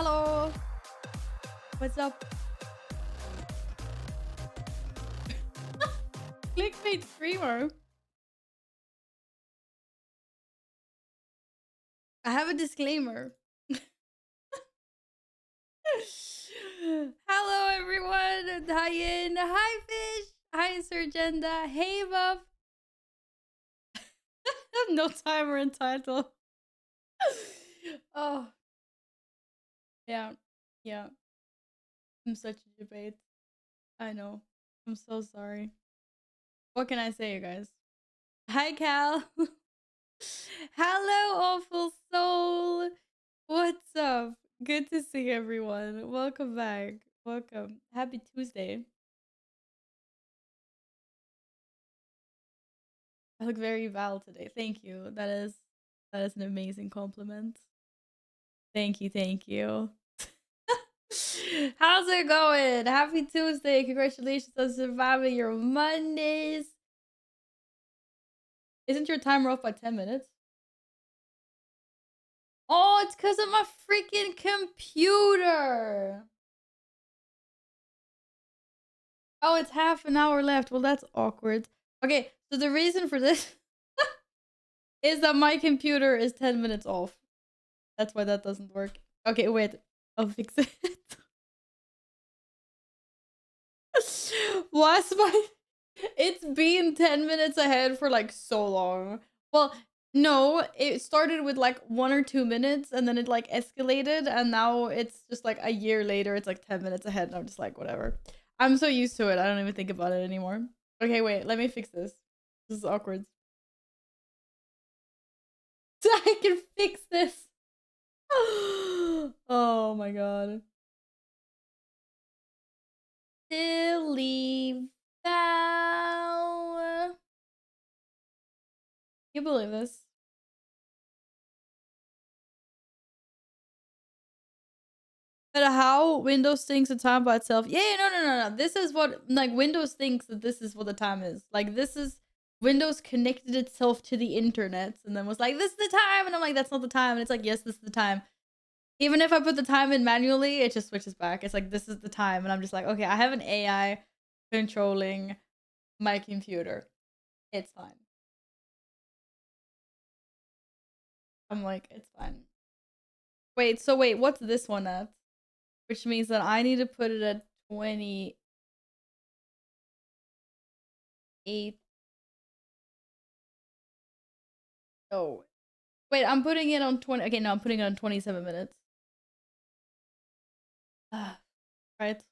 Hello. What's up? Clickbait streamer. I have a disclaimer. Hello, everyone. Hi, In. Hi, Fish. Hi, Surgenda. Hey, Buff. No timer in title. Oh, yeah. Yeah. I'm such a debate. I know. I'm so sorry. What can I say, you guys? Hi, Cal. Hello, awful soul. What's up? Good to see everyone. Welcome back. Welcome. Happy Tuesday. I look very Val today. Thank you. That is an amazing compliment. Thank you. Thank you. How's it going? Happy Tuesday. Congratulations on surviving your Mondays. Isn't your timer off by 10 minutes? Oh, it's because of my freaking computer. Oh, it's half an hour left. Well, that's awkward. Okay, so the reason for this is that my computer is 10 minutes off. That's why that doesn't work. Okay, wait. I'll fix it. Why's my... It's been 10 minutes ahead for like so long. Well, no, it started with like 1 or 2 minutes and then it like escalated and now it's just like a year later, it's like 10 minutes ahead and I'm just like, whatever. I'm so used to it. I don't even think about it anymore. Okay, wait, let me fix this. This is awkward. So I can fix this. Oh my god. Silly Val. You believe this? But how Windows thinks the time by itself? Yeah, no. This is what like Windows thinks that this is what the time is. Like this is Windows connected itself to the internet and then was like, this is the time, and I'm like, that's not the time, and it's like, yes, this is the time. Even if I put the time in manually, it just switches back. It's like, this is the time, and I'm just like, okay, I have an AI controlling my computer. It's fine. I'm like, it's fine. Wait, so wait, what's this one at? Which means that I need to put it at 28. Oh. Wait, I'm putting it on 20. Okay, no, I'm putting it on 27 minutes. Right.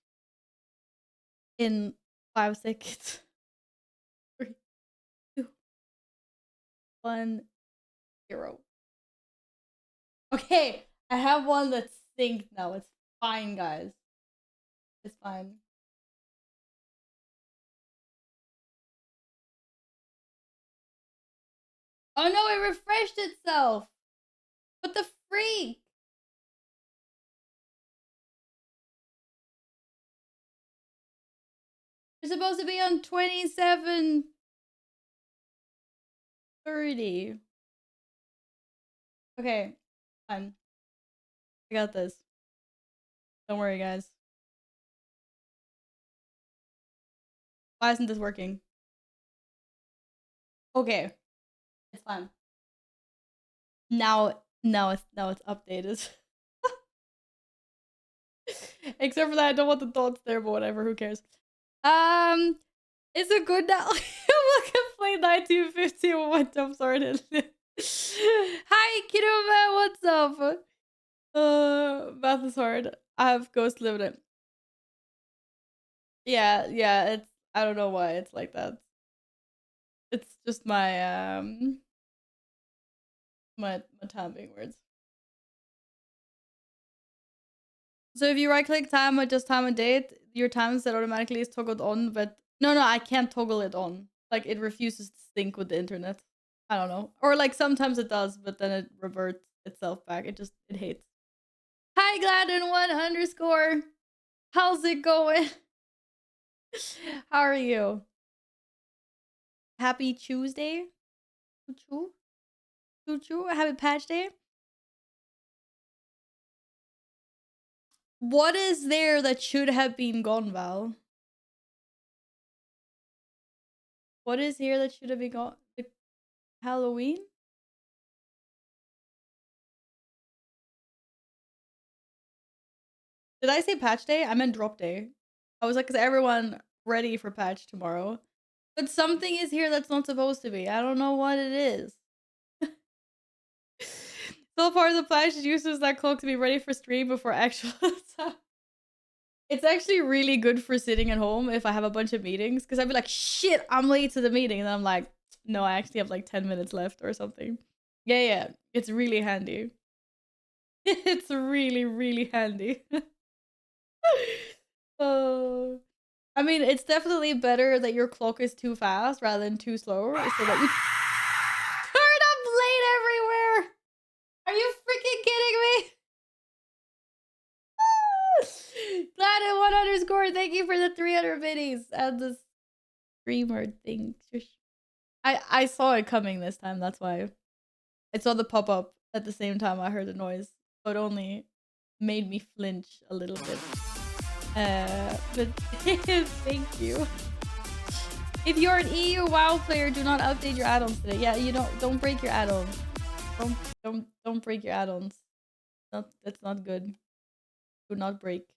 In 5 seconds. 3, 2, 1, 0. Okay, I have one that's synced now. It's fine, guys. It's fine. Oh no, it refreshed itself. What the freak? It's supposed to be on 27:30. Okay, fine. I got this. Don't worry, guys. Why isn't this working? Okay, it's fine. Now it's updated. Except for that, I don't want the thoughts there, but whatever, who cares? Is it good now? Welcome, play 1950 with jump started. Hi, kiddo man, what's up? Math is hard. I have Ghost Limited. Yeah, it's I don't know why it's like that. It's just my timing words. So if you right click time or just time and date, your time set automatically is toggled on, but no, I can't toggle it on. Like it refuses to sync with the internet. I don't know. Or like sometimes it does, but then it reverts itself back. It hates. Hi Gladden1_. How's it going? How are you? Happy Tuesday? Choo choo. Happy patch day. What is there that should have been gone, Val? What is here that should have been gone? Halloween? Did I say patch day? I meant drop day. I was like, is everyone ready for patch tomorrow? But something is here that's not supposed to be. I don't know what it is. So far, the patch uses that clock to be ready for stream before actual time. It's actually really good for sitting at home if I have a bunch of meetings, because I'd be like, shit, I'm late to the meeting. And then I'm like, no, I actually have like 10 minutes left or something. Yeah, yeah. It's really handy. It's really, really handy. Oh. I mean, it's definitely better that your clock is too fast rather than too slow, so that you turn up late everywhere. Are you freaking kidding me? Glad 1 underscore. Thank you for the 300 biddies and the streamer thing. I saw it coming this time. That's why I saw the pop up at the same time I heard the noise. So it only made me flinch a little bit. But thank you. If you're an EU WoW player, do not update your add-ons today. Yeah, you don't break your add-ons. Don't break your add-ons. That's not good. Do not break.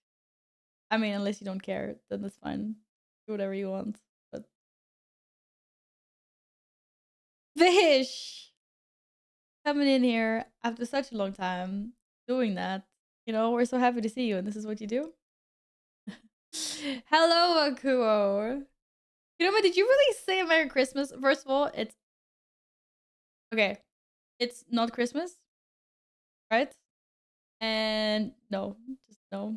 I mean, unless you don't care, then that's fine. Do whatever you want. But Fish coming in here after such a long time doing that. You know, we're so happy to see you, and this is what you do. Hello, Akuo. You know what? Did you really say Merry Christmas? First of all, it's okay. It's not Christmas, right? And no, just no.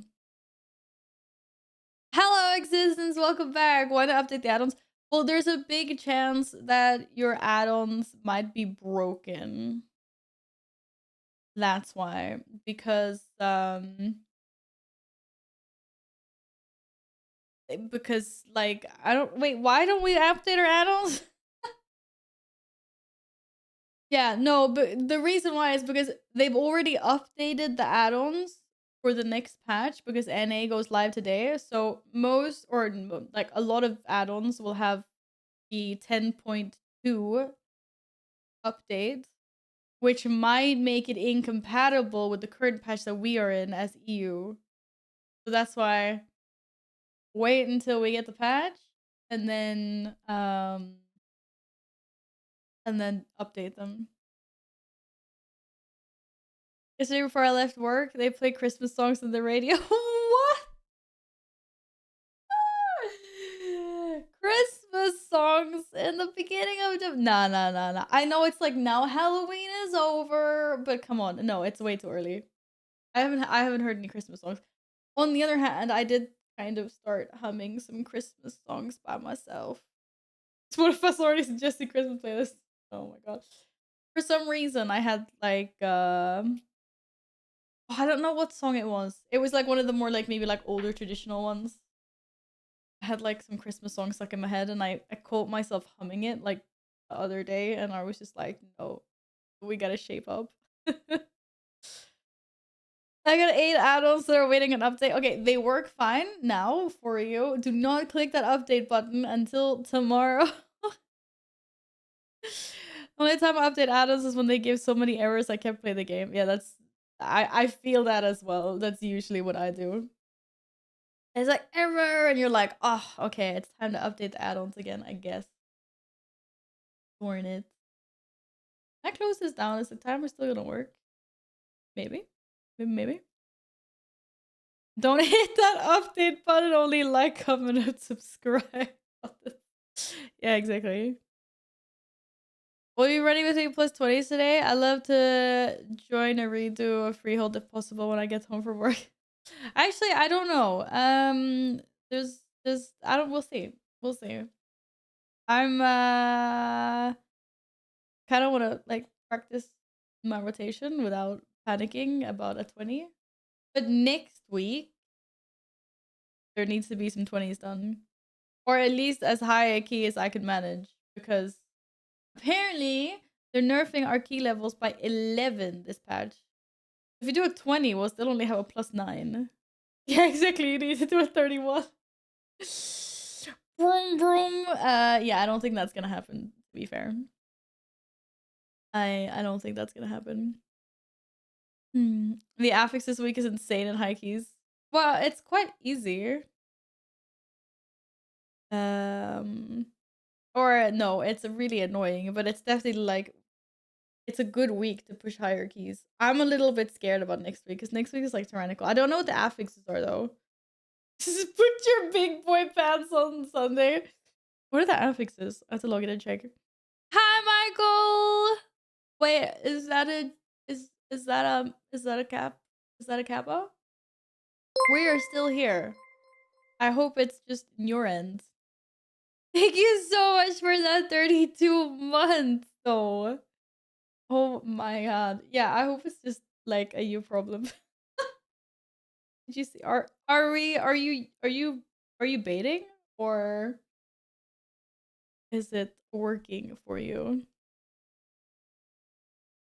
Hello, existence. Welcome back. Want to update the add-ons? Well, there's a big chance that your add-ons might be broken. That's why, because like I don't wait. Why don't we update our add-ons? Yeah, no, but the reason why is because they've already updated the add-ons for the next patch because NA goes live today. So most or like a lot of add-ons will have the 10.2 update, which might make it incompatible with the current patch that we are in as EU. So that's why wait until we get the patch and then update them. Yesterday before I left work, they played Christmas songs on the radio. What? Christmas songs in the beginning of the nah. I know it's like now Halloween is over, but come on, no, it's way too early. I haven't heard any Christmas songs. On the other hand, I did kind of start humming some Christmas songs by myself. It's one of us already suggested Christmas playlist. Oh my god. For some reason I had like I don't know what song it was. It was like one of the more like maybe like older traditional ones. I had like some Christmas songs stuck in my head and I caught myself humming it like the other day and I was just like, no, we gotta shape up. I got 8 add-ons that are waiting an update. Okay, they work fine now for you. Do not click that update button until tomorrow. Only time I update add-ons is when they give so many errors I can't play the game. Yeah, that's I feel that as well. That's usually what I do. It's like error, and you're like, oh, okay, it's time to update the add-ons again, I guess. Darn it. Can I close this down? Is the timer still gonna work? Maybe. Maybe. Don't hit that update button, only like, comment, and subscribe. Yeah, exactly. Will you be running with me plus 20s today? I love to join a redo of Freehold if possible when I get home from work. Actually, I don't know. There's I don't we'll see. We'll see. I'm kind of want to like practice my rotation without panicking about a 20. But next week there needs to be some 20s done. Or at least as high a key as I can manage because apparently they're nerfing our key levels by 11 this patch. If you do a 20, we'll still only have a +9. Yeah, exactly. You need to do a 31. Vroom, vroom. Yeah, I don't think that's gonna happen, to be fair. I don't think that's gonna happen. The affix this week is insane in high keys. Well, it's quite easy. Or no, it's really annoying, but it's definitely like it's a good week to push higher keys. I'm a little bit scared about next week because next week is like tyrannical. I don't know what the affixes are though. Just put your big boy pants on Sunday. What are the affixes? I have to log in and check. Hi, Michael. Wait, is that a cap? Is that a kappa? We are still here. I hope it's just your end. Thank you so much for that 32 months, though. Oh my god. Yeah, I hope it's just like a you problem. Did you see? Are you baiting or is it working for you?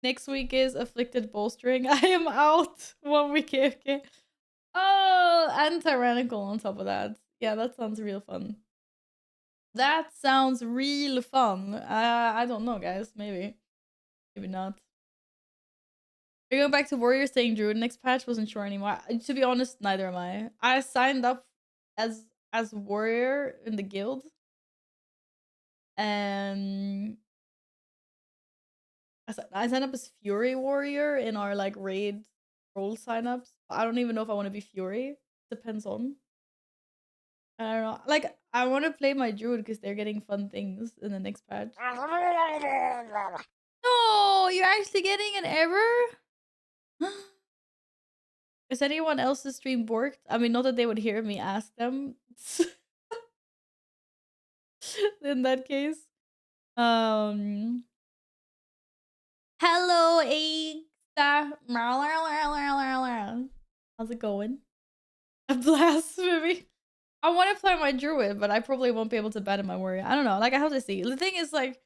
Next week is afflicted bolstering. I am out 1 week AFK. Oh, and tyrannical on top of that. Yeah, that sounds real fun. That sounds real fun. I don't know, guys. Maybe. Maybe not. Are you going back to Warrior saying Druid next patch? Wasn't sure anymore. To be honest, neither am I. I signed up as Warrior in the guild. And I signed up as Fury Warrior in our like raid role signups. I don't even know if I want to be Fury. Depends on. I don't know. Like, I want to play my Druid because they're getting fun things in the next patch. No, you're actually getting an error? Is anyone else's stream borked? I mean, not that they would hear me ask them. In that case. Hello, Asta. How's it going? A blasphemy. I want to play my druid, but I probably won't be able to battle my warrior. I don't know. Like, I have to see. The thing is, like,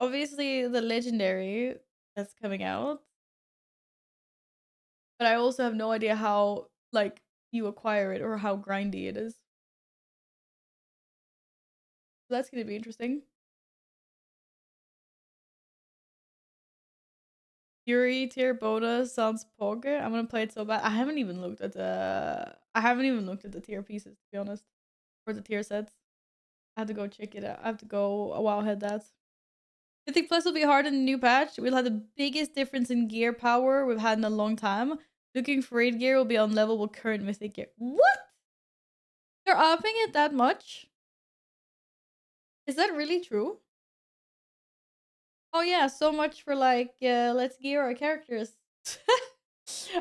obviously the legendary that's coming out, but I also have no idea how like you acquire it or how grindy it is. So that's gonna be interesting. Fury tier bonus sounds pog. I'm gonna play it so bad. I haven't even looked at the tier pieces, to be honest, or the tier sets. I have to go check it out. I have to go wowhead that. I think Plus will be hard in the new patch. We'll have the biggest difference in gear power we've had in a long time. Looking for raid gear will be on level with current mythic gear. What? They're upping it that much? Is that really true? Oh yeah, so much for like let's gear our characters.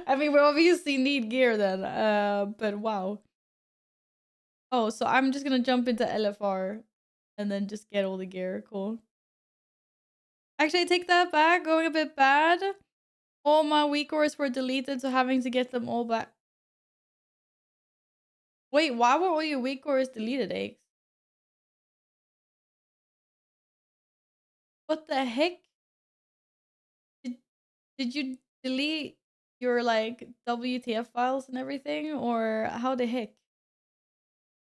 I mean, we obviously need gear then, but wow. Oh, so I'm just gonna jump into LFR and then just get all the gear. Cool. Actually, I take that back. Going a bit bad. All my weak cores were deleted, so having to get them all back. Wait, why were all your weak cores deleted, Eggs? What the heck? Did you delete your like WTF files and everything, or how the heck?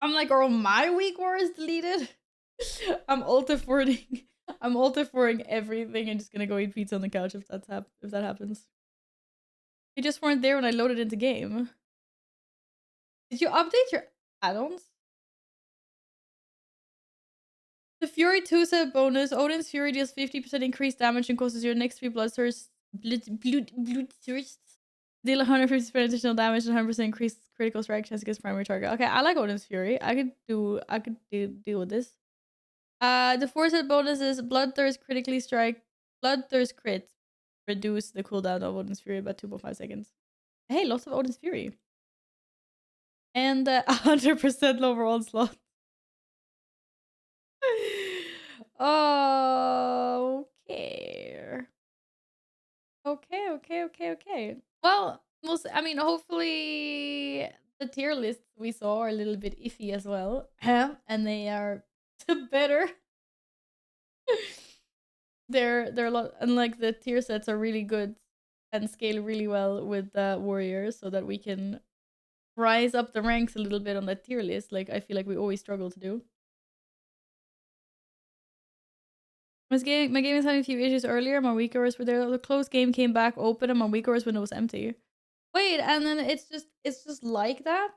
I'm like, are all my weak cores deleted? I'm alter-forwarding. I'm alter-forwarding everything and just gonna go eat pizza on the couch if that happens. You just weren't there when I loaded into game. Did you update your add-ons? The Fury 2 set bonus. Odin's Fury deals 50% increased damage and causes your next 3 bloodthirsts. Bloodthirsts. Deal 150% additional damage and 100% increased critical strike chance against primary target. Okay, I like Odin's Fury. I could deal with this. The 4 set bonus is Bloodthirst critically strike. Bloodthirst crit. Reduce the cooldown of Odin's Fury by 2.5 seconds. Hey, lots of Odin's Fury. And 100% lower onslaught. Okay. Okay. Well, I mean, hopefully the tier lists we saw are a little bit iffy as well. And they are better. They're a lot, and like the tier sets are really good and scale really well with warriors so that we can rise up the ranks a little bit on that tier list, like I feel like we always struggle to do. My game was having a few issues earlier. My weak hours were there. The closed game came back open, and my weak hours window was empty. Wait, and then it's just like that.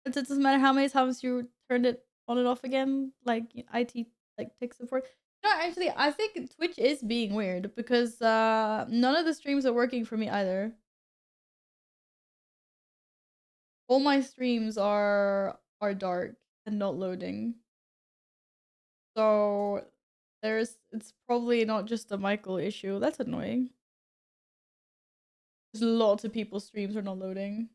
It doesn't matter how many times you turned it on and off again, like IT, like tech support. No, actually, I think Twitch is being weird because none of the streams are working for me either. All my streams are dark and not loading. So it's probably not just a Michael issue. That's annoying. There's lots of people's streams are not loading.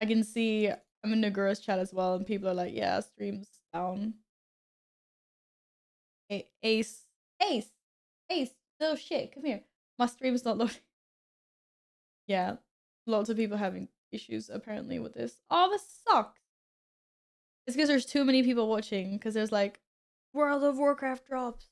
I can see I'm in Nagura's chat as well, and people are like, "Yeah, streams down." Ace, Ace, Ace, little shit, come here. My stream's not loading. Yeah, lots of people having issues apparently with this. Oh, this sucks. It's because there's too many people watching. Because there's like World of Warcraft drops.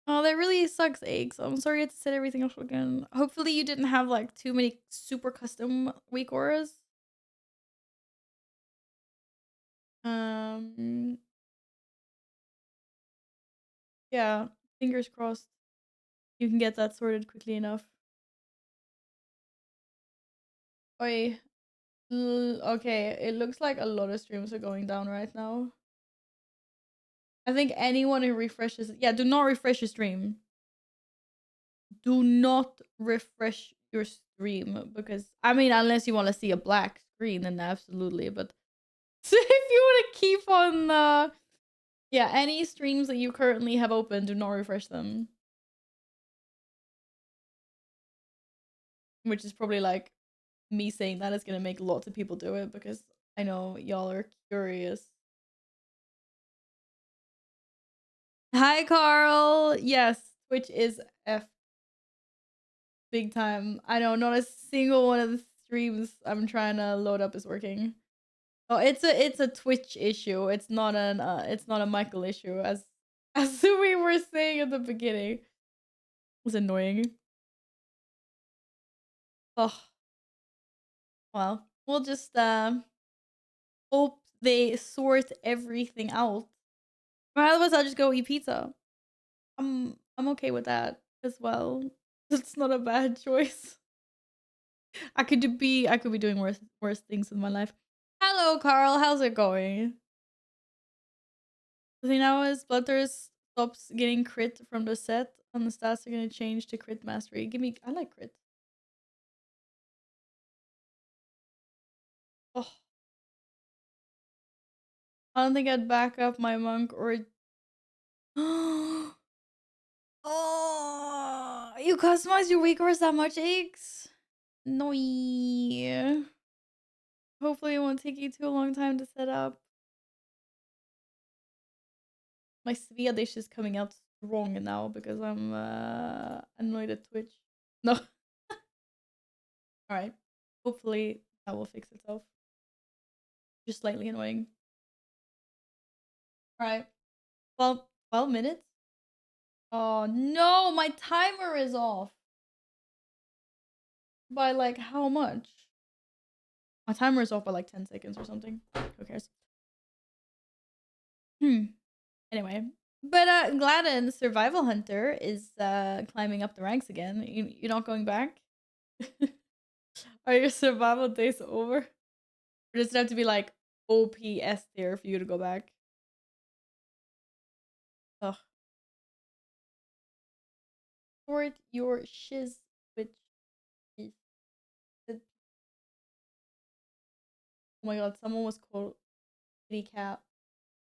Oh, that really sucks, Eggs. I'm sorry I had to set everything off again. Hopefully you didn't have like too many super custom weak auras. Um, yeah, fingers crossed you can get that sorted quickly enough. Oi. Okay, it looks like a lot of streams are going down right now. I think anyone who refreshes, yeah, do not refresh your stream. Do not refresh your stream because I mean, unless you want to see a black screen, then absolutely. But if you want to keep on, yeah, any streams that you currently have open, do not refresh them. Which is probably like me saying that is gonna make lots of people do it because I know y'all are curious. Hi, Carl. Yes, Twitch is F big time. I know not a single one of the streams I'm trying to load up is working. Oh, it's a Twitch issue. It's not a Michael issue as we were saying at the beginning. It was annoying. Oh, well, we'll just hope they sort everything out. Or otherwise I'll just go eat pizza. I'm okay with that as well. It's not a bad choice. I could be doing worse things in my life. Hello, Carl. How's it going? The thing now is Blutters stops getting crit from the set, and the stats are gonna change to crit mastery. I like crit. Oh, I don't think I'd back up my monk or. Oh, you customize your weak horse that much, Eggs? No. Hopefully, it won't take you too long time to set up. My Swedish is coming out strong now because I'm annoyed at Twitch. No. All right. Hopefully that will fix itself. Just slightly annoying. All right. Well, 12 minutes. Oh no, my timer is off. By like how much? My timer is off by like 10 seconds or something. Who cares? Anyway. But Gladden, Survival Hunter, is climbing up the ranks again. You're not going back? Are your survival days over? Or does it have to be like OPS there for you to go back? Ugh. Sort your shiz, which is. Oh my god, someone was called Kitty Cat,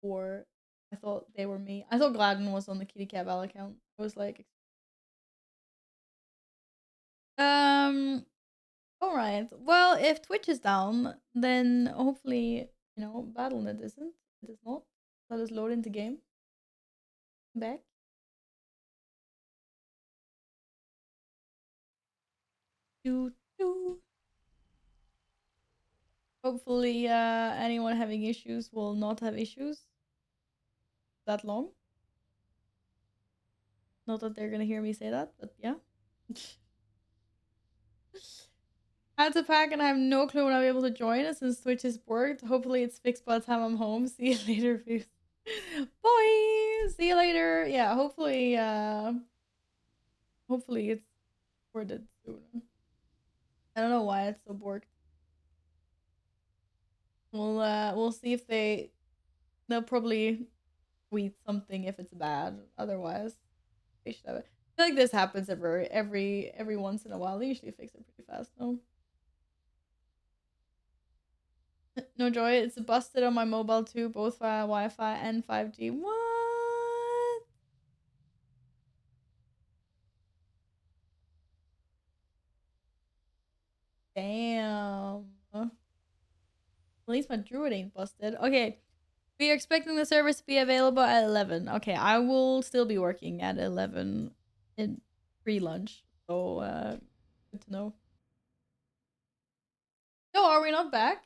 or I thought they were me. I thought Gladden was on the Kitty Cat Val account. I was like, all right. Well, if Twitch is down, then hopefully, Battle.net isn't. It is not. Let us load into game. Back. Doo doo. Hopefully, anyone having issues will not have issues that long. Not that they're gonna hear me say that, but yeah. I had to pack and I have no clue when I'll be able to join it since Twitch is worked. Hopefully it's fixed by the time I'm home. See you later, peeps. Bye! See you later. Yeah, hopefully it's sorted soon. I don't know why it's so borked. We'll see if they'll probably tweet something if it's bad. Otherwise, they should have it. I feel like this happens every once in a while. They usually fix it pretty fast though. No joy, it's busted on my mobile too, both via Wi-Fi and 5G. What? Damn. At least my druid ain't busted. Okay. We are expecting the service to be available at 11. Okay, I will still be working at 11 in pre-lunch. So, good to know. No, are we not back?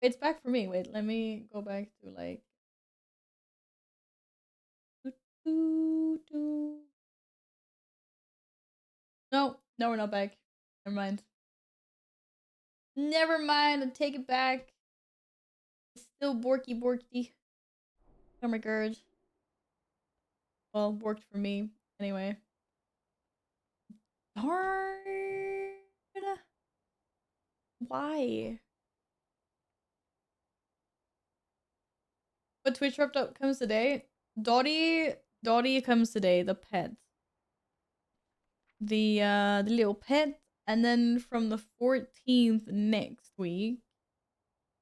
It's back for me. Wait, let me go back to like... No, we're not back. Never mind. Never mind, I take it back. It's still borky. Oh my god. Well, worked for me. Anyway. Darn. Why? But Twitch wrapped up comes today. Dottie comes today, the pet. The little pet. And then from the 14th next week,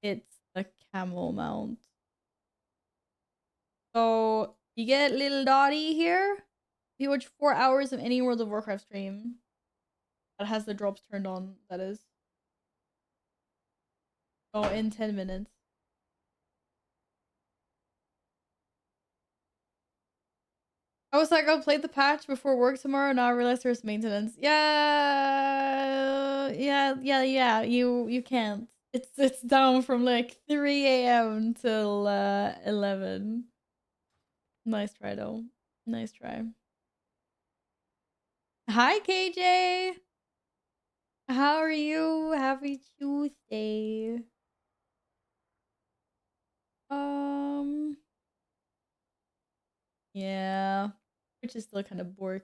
it's the camel mount. So you get little Dottie here. You watch 4 hours of any World of Warcraft stream that has the drops turned on, that is. Oh, in 10 minutes. I was like, I'll play the patch before work tomorrow, and now I realized there's maintenance. Yeah. You can't. It's down from like 3 a.m. till 11. Nice try though. Nice try. Hi KJ. How are you? Happy Tuesday. Yeah. Which is still kind of borked.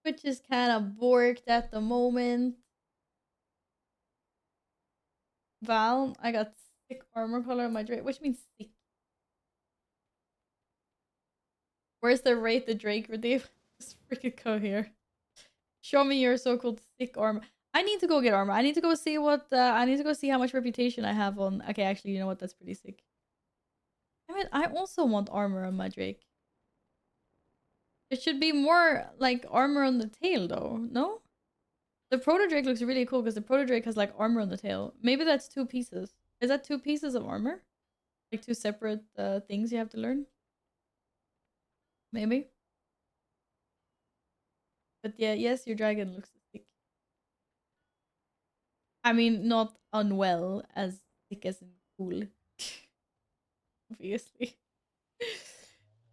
Which is kind of borked at the moment. Val, I got sick armor color on my Drake. Which means sick. Where's the rate the Drake redeem? Just freaking go here. Show me your so-called sick armor. I need to go get armor. I need to go see what I need to go see how much reputation I have on. Okay, actually, you know what? That's pretty sick. I mean, I also want armor on my Drake. It should be more like armor on the tail though, no? The Proto Drake looks really cool because the Proto Drake has like armor on the tail. Maybe that's 2 pieces. Is that 2 pieces of armor? Like 2 separate things you have to learn? Maybe. But yeah, yes, your dragon looks sick. I mean, not unwell, as sick as in cool. Obviously.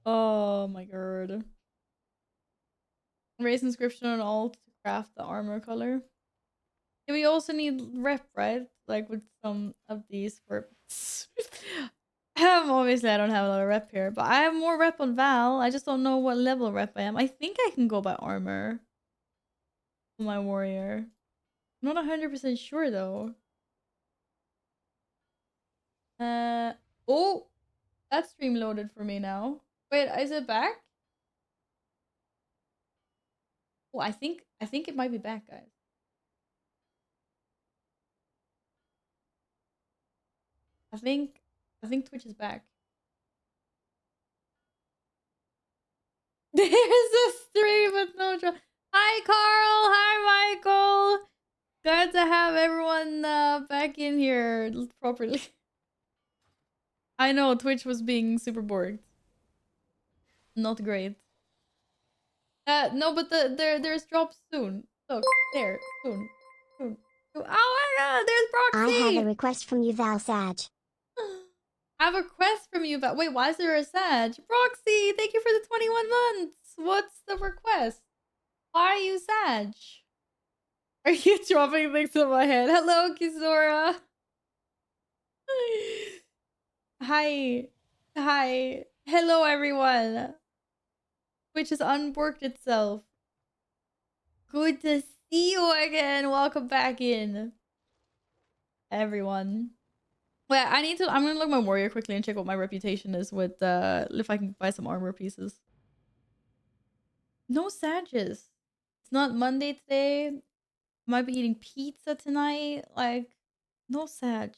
Oh my god. Raise inscription on alt to craft the armor color. Yeah, we also need rep, right? Like with some of these for... Obviously, I don't have a lot of rep here, but I have more rep on Val. I just don't know what level rep I am. I think I can go by armor on my warrior. I'm not 100% sure though. Oh, that stream loaded for me now. Wait, is it back? Oh, I think it might be back, guys. I think Twitch is back. There's a stream with no drop. Hi Carl, hi Michael. Glad to have everyone back in here properly. I know Twitch was being super bored. Not great. No, but there's drops soon. Look, there, soon. Oh my god, there's Proxy! I have a request from you, Val Sag. I have a request from you, but wait, why is there a Sag? Roxy, thank you for the 21 months. What's the request? Why are you Sag? Are you dropping things in my head? Hello, Kizora. Hi. Hi. Hello, everyone. Which has unworked itself. Good to see you again. Welcome back in. Everyone. Wait, I'm gonna look my warrior quickly and check what my reputation is with if I can buy some armor pieces. No Sages. It's not Monday today. Might be eating pizza tonight. Like, no Sag.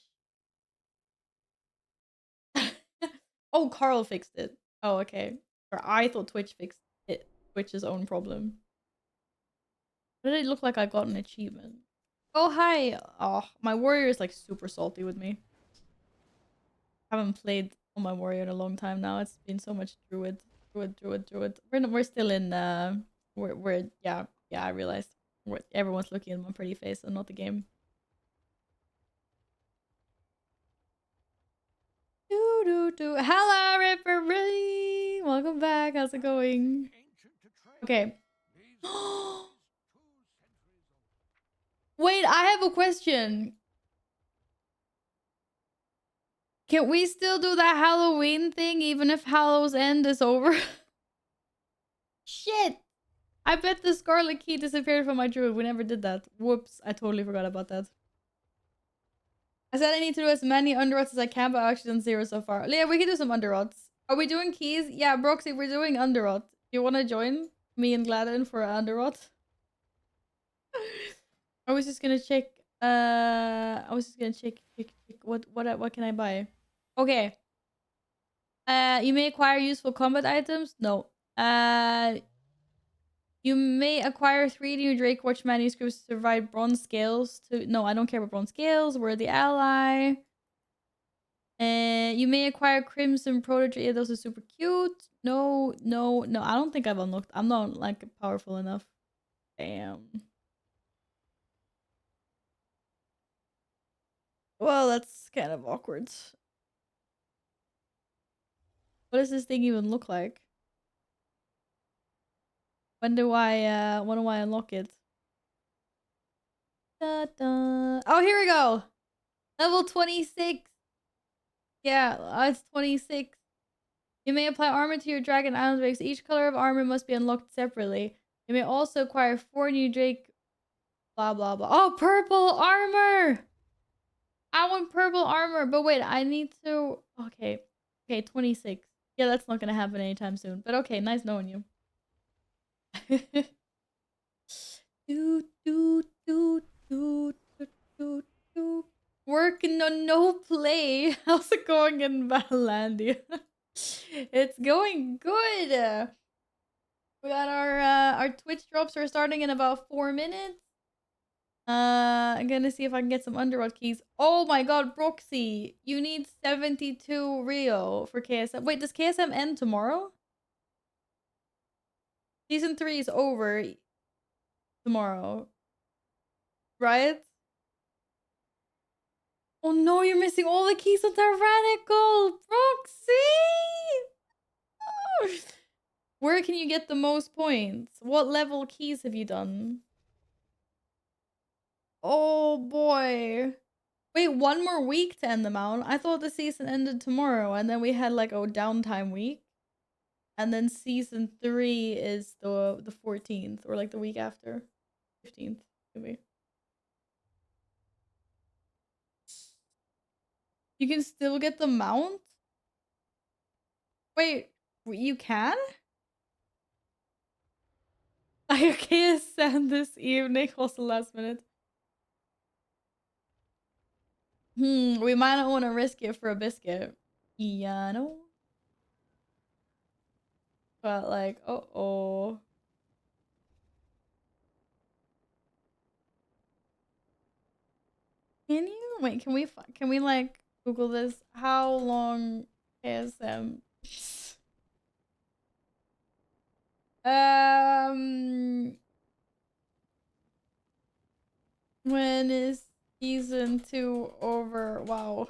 Oh, Carl fixed it. Oh, okay. Or I thought Twitch fixed it. Twitch's own problem. What did it look like I got an achievement? Oh, hi. Oh, my warrior is like super salty with me. I haven't played on my warrior in a long time now. It's been so much druid. We're still in we're yeah, I realized. Everyone's looking at my pretty face and not the game. Hello, Ripper. Welcome back. How's it going? Okay. Wait, I have a question. Can we still do that Halloween thing even if Hallow's End is over? Shit! I bet the Scarlet Key disappeared from my druid. We never did that. Whoops, I totally forgot about that. I said I need to do as many underrots as I can, but I've actually done 0 so far. Yeah, we can do some underrots. Are we doing keys? Yeah, Broxy, we're doing underrot. You want to join me and Gladden for underrot? I was just gonna check. I was just gonna check what can I buy? Okay. You may acquire useful combat items. No. You may acquire 3 new Drake Watch manuscripts to provide bronze scales to. No, I don't care about bronze scales. We're the ally. You may acquire Crimson Protege. Yeah, those are super cute. No. I don't think I've unlocked. I'm not like powerful enough. Damn. Well, that's kind of awkward. What does this thing even look like? When do I unlock it? Da, da. Oh, here we go. Level 26. Yeah, it's 26. You may apply armor to your dragon island drakes. Each color of armor must be unlocked separately. You may also acquire 4 new drake. Blah blah blah. Oh, purple armor! I want purple armor, but wait, I need to. Okay, 26. Yeah, that's not gonna happen anytime soon. But okay, nice knowing you. do do do do do do do. Working on no play. How's it going in Battlelandia? It's going good. We got our Twitch drops are starting in about 4 minutes. I'm gonna see if I can get some underworld keys. Oh my god, Broxy, you need 72 Rio for KSM. Wait, does KSM end tomorrow? Season 3 is over tomorrow, right? Oh no, you're missing all the keys on Tyrannical, Broxy! Where can you get the most points? What level keys have you done? Oh boy. Wait, 1 more week to end them out? I thought the season ended tomorrow and then we had like a downtime week. And then season 3 is the 14th or like the week after. 15th, maybe. You can still get the mount? Wait, you can? I can't send this evening. Was the last minute. We might not want to risk it for a biscuit. Yeah, no. But like, oh. Can you wait? Can we like Google this? How long ASM? When is season 2 over? Wow.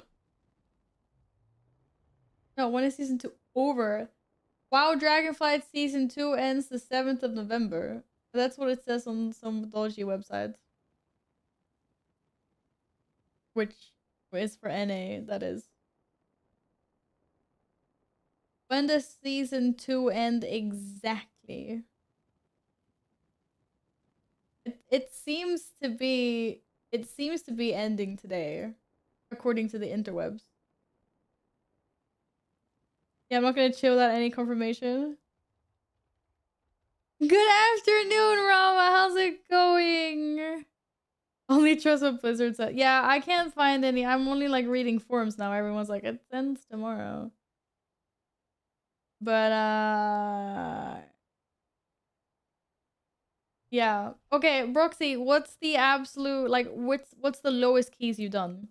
No, when is season 2 over? WoW Dragonflight season 2 ends the 7th of November. That's what it says on some dodgy websites. Which is for NA, that is. When does season 2 end exactly? It seems to be ending today, according to the interwebs. Yeah, I'm not gonna chill without any confirmation. Good afternoon, Rama. How's it going? Only trust what Blizzard said. Yeah, I can't find any. I'm only like reading forums now. Everyone's like, it ends tomorrow. But yeah. Okay, Broxy, what's the absolute like what's the lowest keys you've done?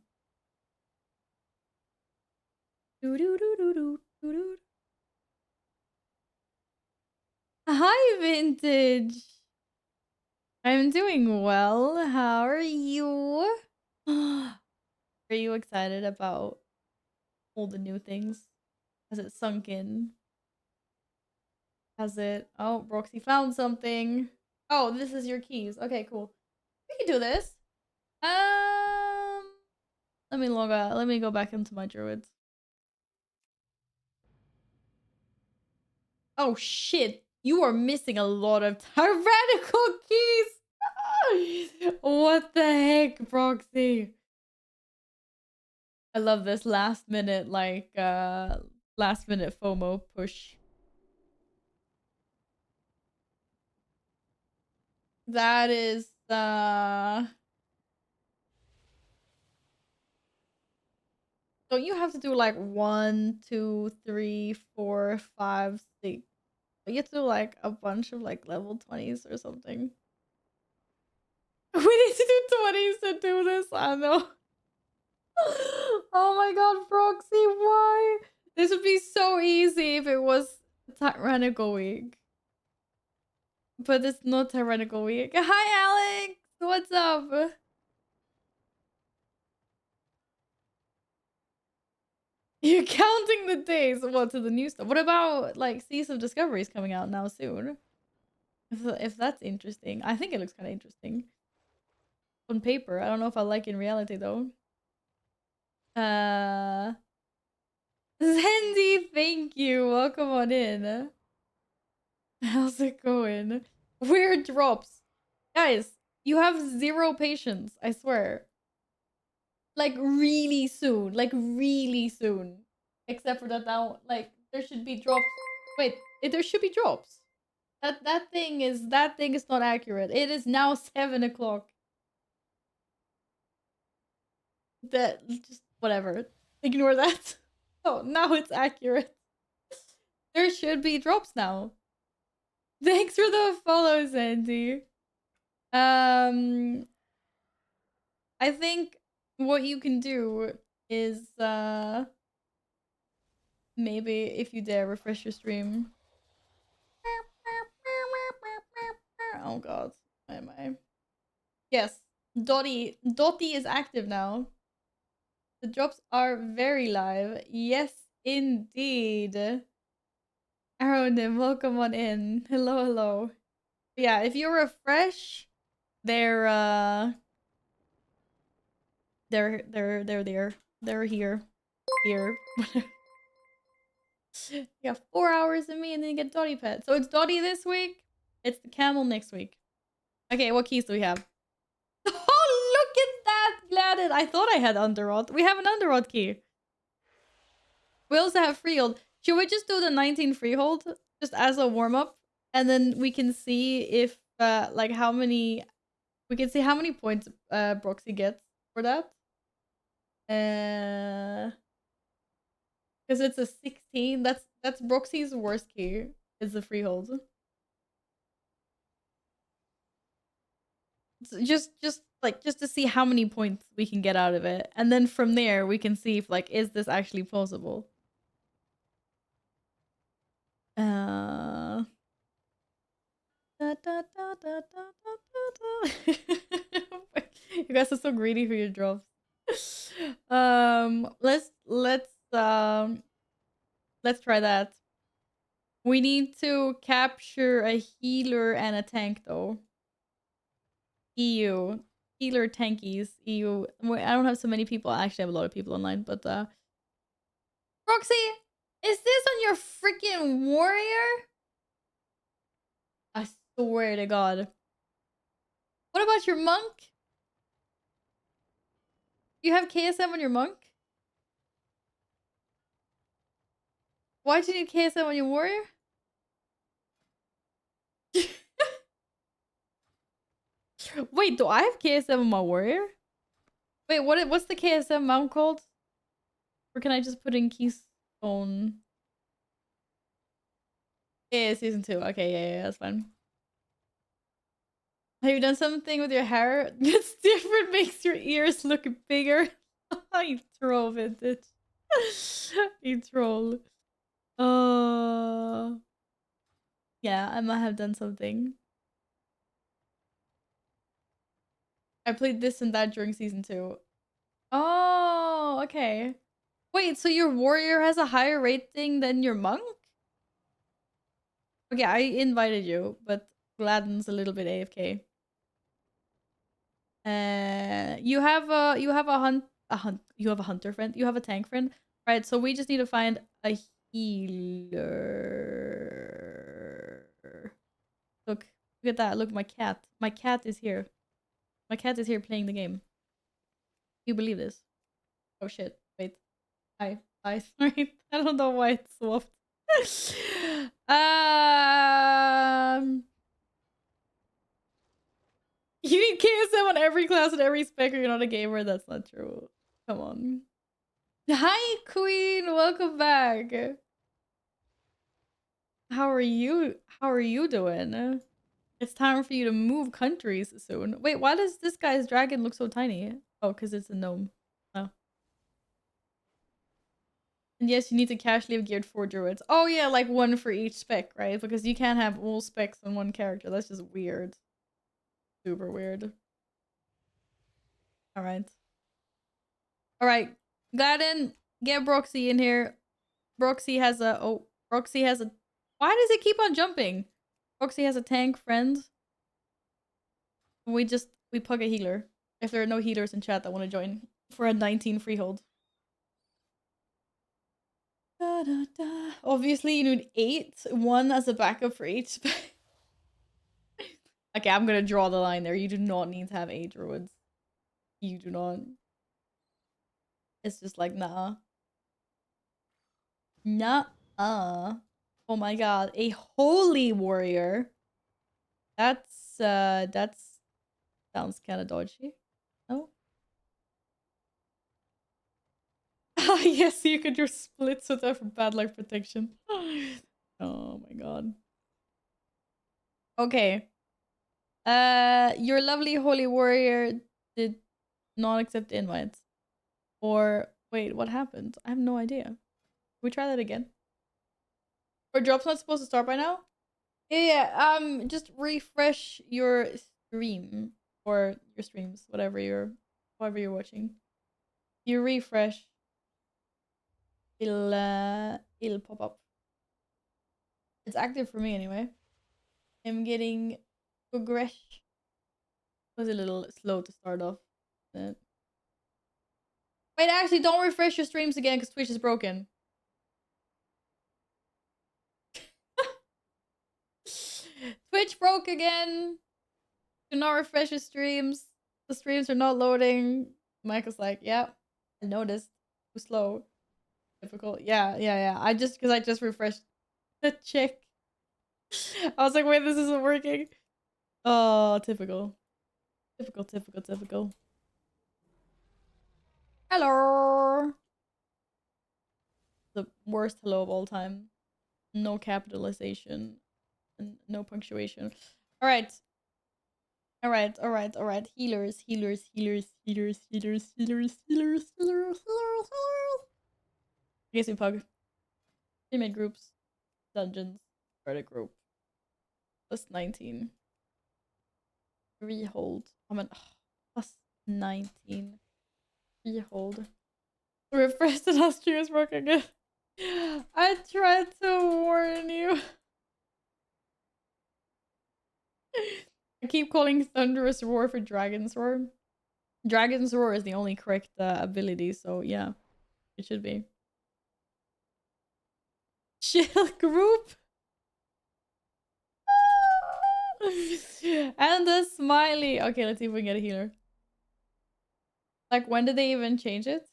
Doo doo doo doo doo doo doo. Hi, Vintage. I'm doing well. How are you? Are you excited about all the new things? Has it sunk in? Has it? Oh, Roxy found something. Oh, this is your keys. Okay, cool. We can do this. Let me log out. Let me go back into my druids. Oh shit! You are missing a lot of tyrannical keys. What the heck, Proxy? I love this last minute FOMO push. That is don't you have to do like 1, 2, 3, 4, 5, 6? You have to do like a bunch of like level 20s or something. We need to do 20s to do this. I know. Oh my god, Proxy, why? This would be so easy if it was Tyrannical Week. But it's not Tyrannical Week. Hi, Alex! What's up? You're counting the days. What, to the new stuff? What about, like, Seas of Discoveries coming out now soon? If that's interesting. I think it looks kind of interesting. On paper. I don't know if I like it in reality, though. Zendi, thank you. Welcome on in. How's it going? Weird drops. Guys, you have zero patience, I swear. Like, really soon. Like, really soon. Except for that now, like, there should be drops. Wait, there should be drops. That thing is not accurate. It is now 7 o'clock. That just whatever. Ignore that. Oh, now it's accurate. There should be drops now. Thanks for the follow, Sandy. I think what you can do is maybe if you dare refresh your stream. Oh god, why am I? Yes, Dottie is active now. The drops are very live. Yes, indeed. Aaron, welcome on in. Hello, hello. Yeah, if you refresh, they're there. They're here. Here. You got 4 hours of me and then you get Dottie Pet. So it's Dottie this week. It's the camel next week. Okay, what keys do we have? Oh, look at that, Gladys. I thought I had Underrod. We have an Underrod key. We also have Freehold. Should we just do the 19 Freehold just as a warm-up? And then we can see if, like, how many... We can see how many points Broxy gets for that. Because it's a 16. That's Broxy's worst key, is the Freehold. So just to see how many points we can get out of it, and then from there we can see if like is this actually plausible. You guys are so greedy for your drops. Let's Let's try that. We need to capture a healer and a tank, though. EU. Healer tankies. EU. Wait, I don't have so many people. I actually have a lot of people online, but Roxy, is this on your freaking warrior? I swear to God. What about your monk? You have KSM on your monk? Why'd you need KSM on your warrior? Wait, do I have KSM on my warrior? Wait, what's the KSM mount called? Or can I just put in Keystone? Yeah, season 2. Okay, yeah, that's fine. Have you done something with your hair? It's different, makes your ears look bigger. You troll, vintage. You troll. Yeah, I might have done something. I played this and that during season 2. Oh, okay. Wait, so your warrior has a higher rating than your monk? Okay, I invited you, but Gladden's a little bit AFK. You have you have a hunter friend. You have a tank friend, right? So we just need to find a healer. Look at that. Look, my cat. My cat is here. My cat is here playing the game. Can you believe this? Oh shit! Wait. Hi. Sorry. I don't know why it's swapped. You need KSM on every class and every spec or you're not a gamer. That's not true. Come on. Hi, Queen. Welcome back. How are you? How are you doing? It's time for you to move countries soon. Wait, why does this guy's dragon look so tiny? Oh, because it's a gnome. Oh. And yes, you need to casually have geared 4 druids. Oh yeah, like one for each spec, right? Because you can't have all specs on one character. That's just weird. Super weird. Alright. Alright. Gladden, get Broxy in here. Broxy has a Broxy has a why does it keep on jumping? Broxy has a tank friend. We plug a healer. If there are no healers in chat that want to join for a 19 freehold. Da, da, da. Obviously you need 8, 1 as a backup for each. Okay, I'm gonna draw the line there. You do not need to have 8 druids. You do not. It's just like nah. Nah. Oh my god, a holy warrior. That's sounds kind of dodgy. No. Yes, you could just split so that for bad luck protection. Oh my god. Okay. Your lovely holy warrior did not accept invites. Or wait, what happened? I have no idea. Can we try that again? Or drop's not supposed to start by now? Yeah. Just refresh your stream or your streams, whatever you're watching. You refresh, it'll pop up. It's active for me anyway. I'm getting progress. Was a little slow to start off. Wait, actually, don't refresh your streams again because Twitch is broken. Twitch broke again. Do not refresh your streams. The streams are not loading. Michael's like, yeah, I noticed. Too slow. Difficult. Yeah. I just refreshed the check. I was like, wait, this isn't working. Oh, typical. Typical. Hello. The worst hello of all time. No capitalization and no punctuation. All right. Healers. Racing pug. Teammate groups. Dungeons. Start a group. Plus 19. Freehold. Plus 19. Freehold. Refresh the last year's work again. I tried to warn you. I keep calling Thunderous Roar for Dragon's Roar. Dragon's Roar is the only correct ability, so yeah, it should be. Chill group. And a smiley. Okay, let's see if we can get a healer. Like, when did they even change it?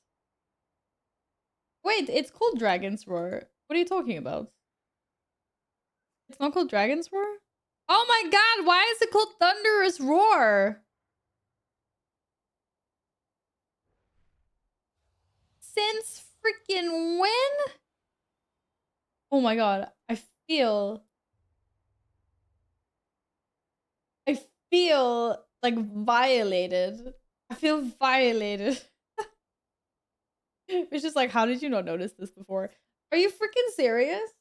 Wait, it's called Dragon's Roar. What are you talking about? It's not called Dragon's Roar? Oh my god, why is it called Thunderous Roar? Since freaking when? Oh my god, feel I feel like violated. I feel violated. It's just like, how did you not notice this before? Are you freaking serious?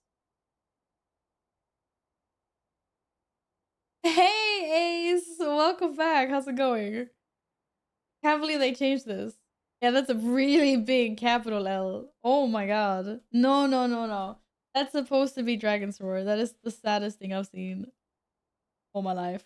Hey Ace, welcome back. How's it going? Can't believe they changed this. Yeah, that's a really big capital L. Oh my god. No, no, no, no. That's supposed to be Dragon's Roar. That is the saddest thing I've seen all my life.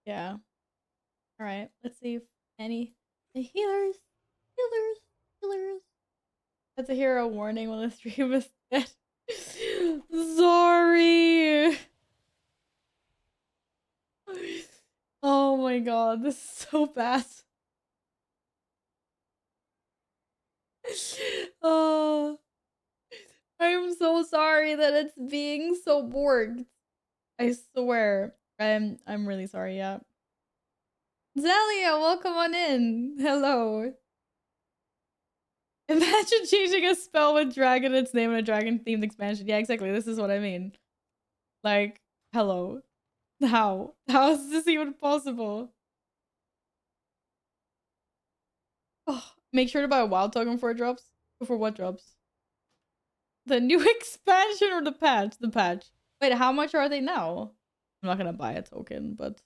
Yeah. All right. Let's see if any the healers. That's a hero warning when the stream is dead. Sorry. Oh my god, this is so bad. Oh, I'm so sorry that it's being so borged. I swear. I'm really sorry, yeah. Zelia, welcome on in. Hello. Imagine changing a spell with dragon its name in a dragon themed expansion. Yeah, exactly. This is what I mean. Like, hello. How? How is this even possible? Oh, make sure to buy a wild token before it drops. Before what drops? The new expansion or the patch? The patch. Wait, how much are they now? I'm not gonna buy a token, but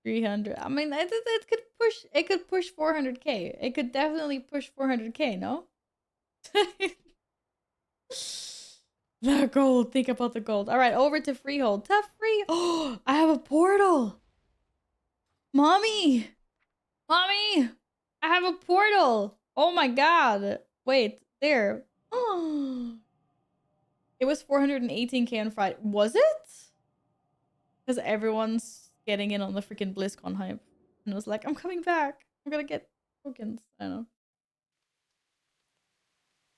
300. I mean, it could push. It could push 400k. It could definitely push 400k. No. The gold. Think about the gold. All right, over to Freehold. Tough free. Oh, I have a portal. Mommy. Mommy. I have a portal. Oh my god. Wait, there. Oh. It was 418k on Friday. Was it? Because everyone's getting in on the freaking BlizzCon hype. And it was like, I'm coming back. I'm gonna get tokens. I don't know.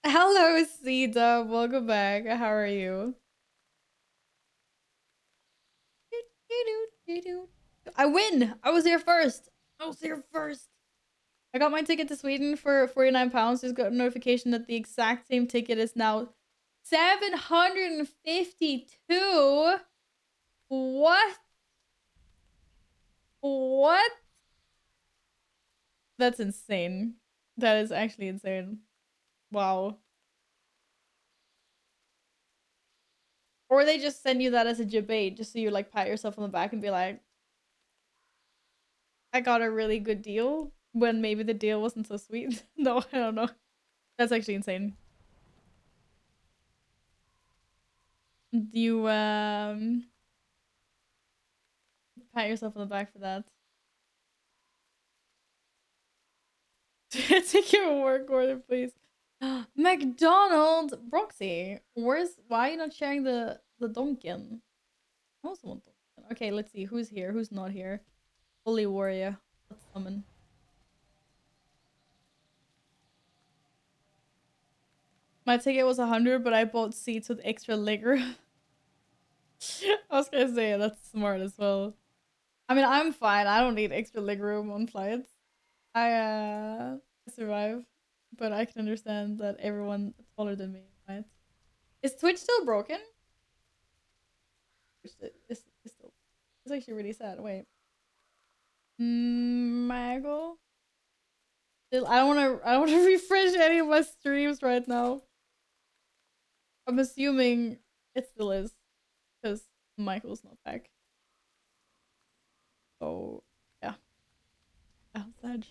Hello, C-Dub. Welcome back. How are you? I win! I was there first! I was there first! I got my ticket to Sweden for £49. Just got a notification that the exact same ticket is now 752. What? What? That's insane. That is actually insane. Wow. Or they just send you that as a debate, just so you like pat yourself on the back and be like, I got a really good deal when maybe the deal wasn't so sweet. No, I don't know. That's actually insane. Do you pat yourself on the back for that? Take your work order, please. McDonald's Broxy. Why are you not sharing the Donkin? I also want Donkin. Okay, let's see who's here, who's not here. Holy warrior. Let's summon. My ticket was 100, but I bought seats with extra legroom. I was gonna say that's smart as well. I mean, I'm fine. I don't need extra legroom on flights. I survive, but I can understand that everyone taller than me might. Is Twitch still broken? It's still. It's actually really sad. Wait. Michael. I don't want to. I don't want to refresh any of my streams right now. I'm assuming it still is because Michael's not back. So yeah, outside.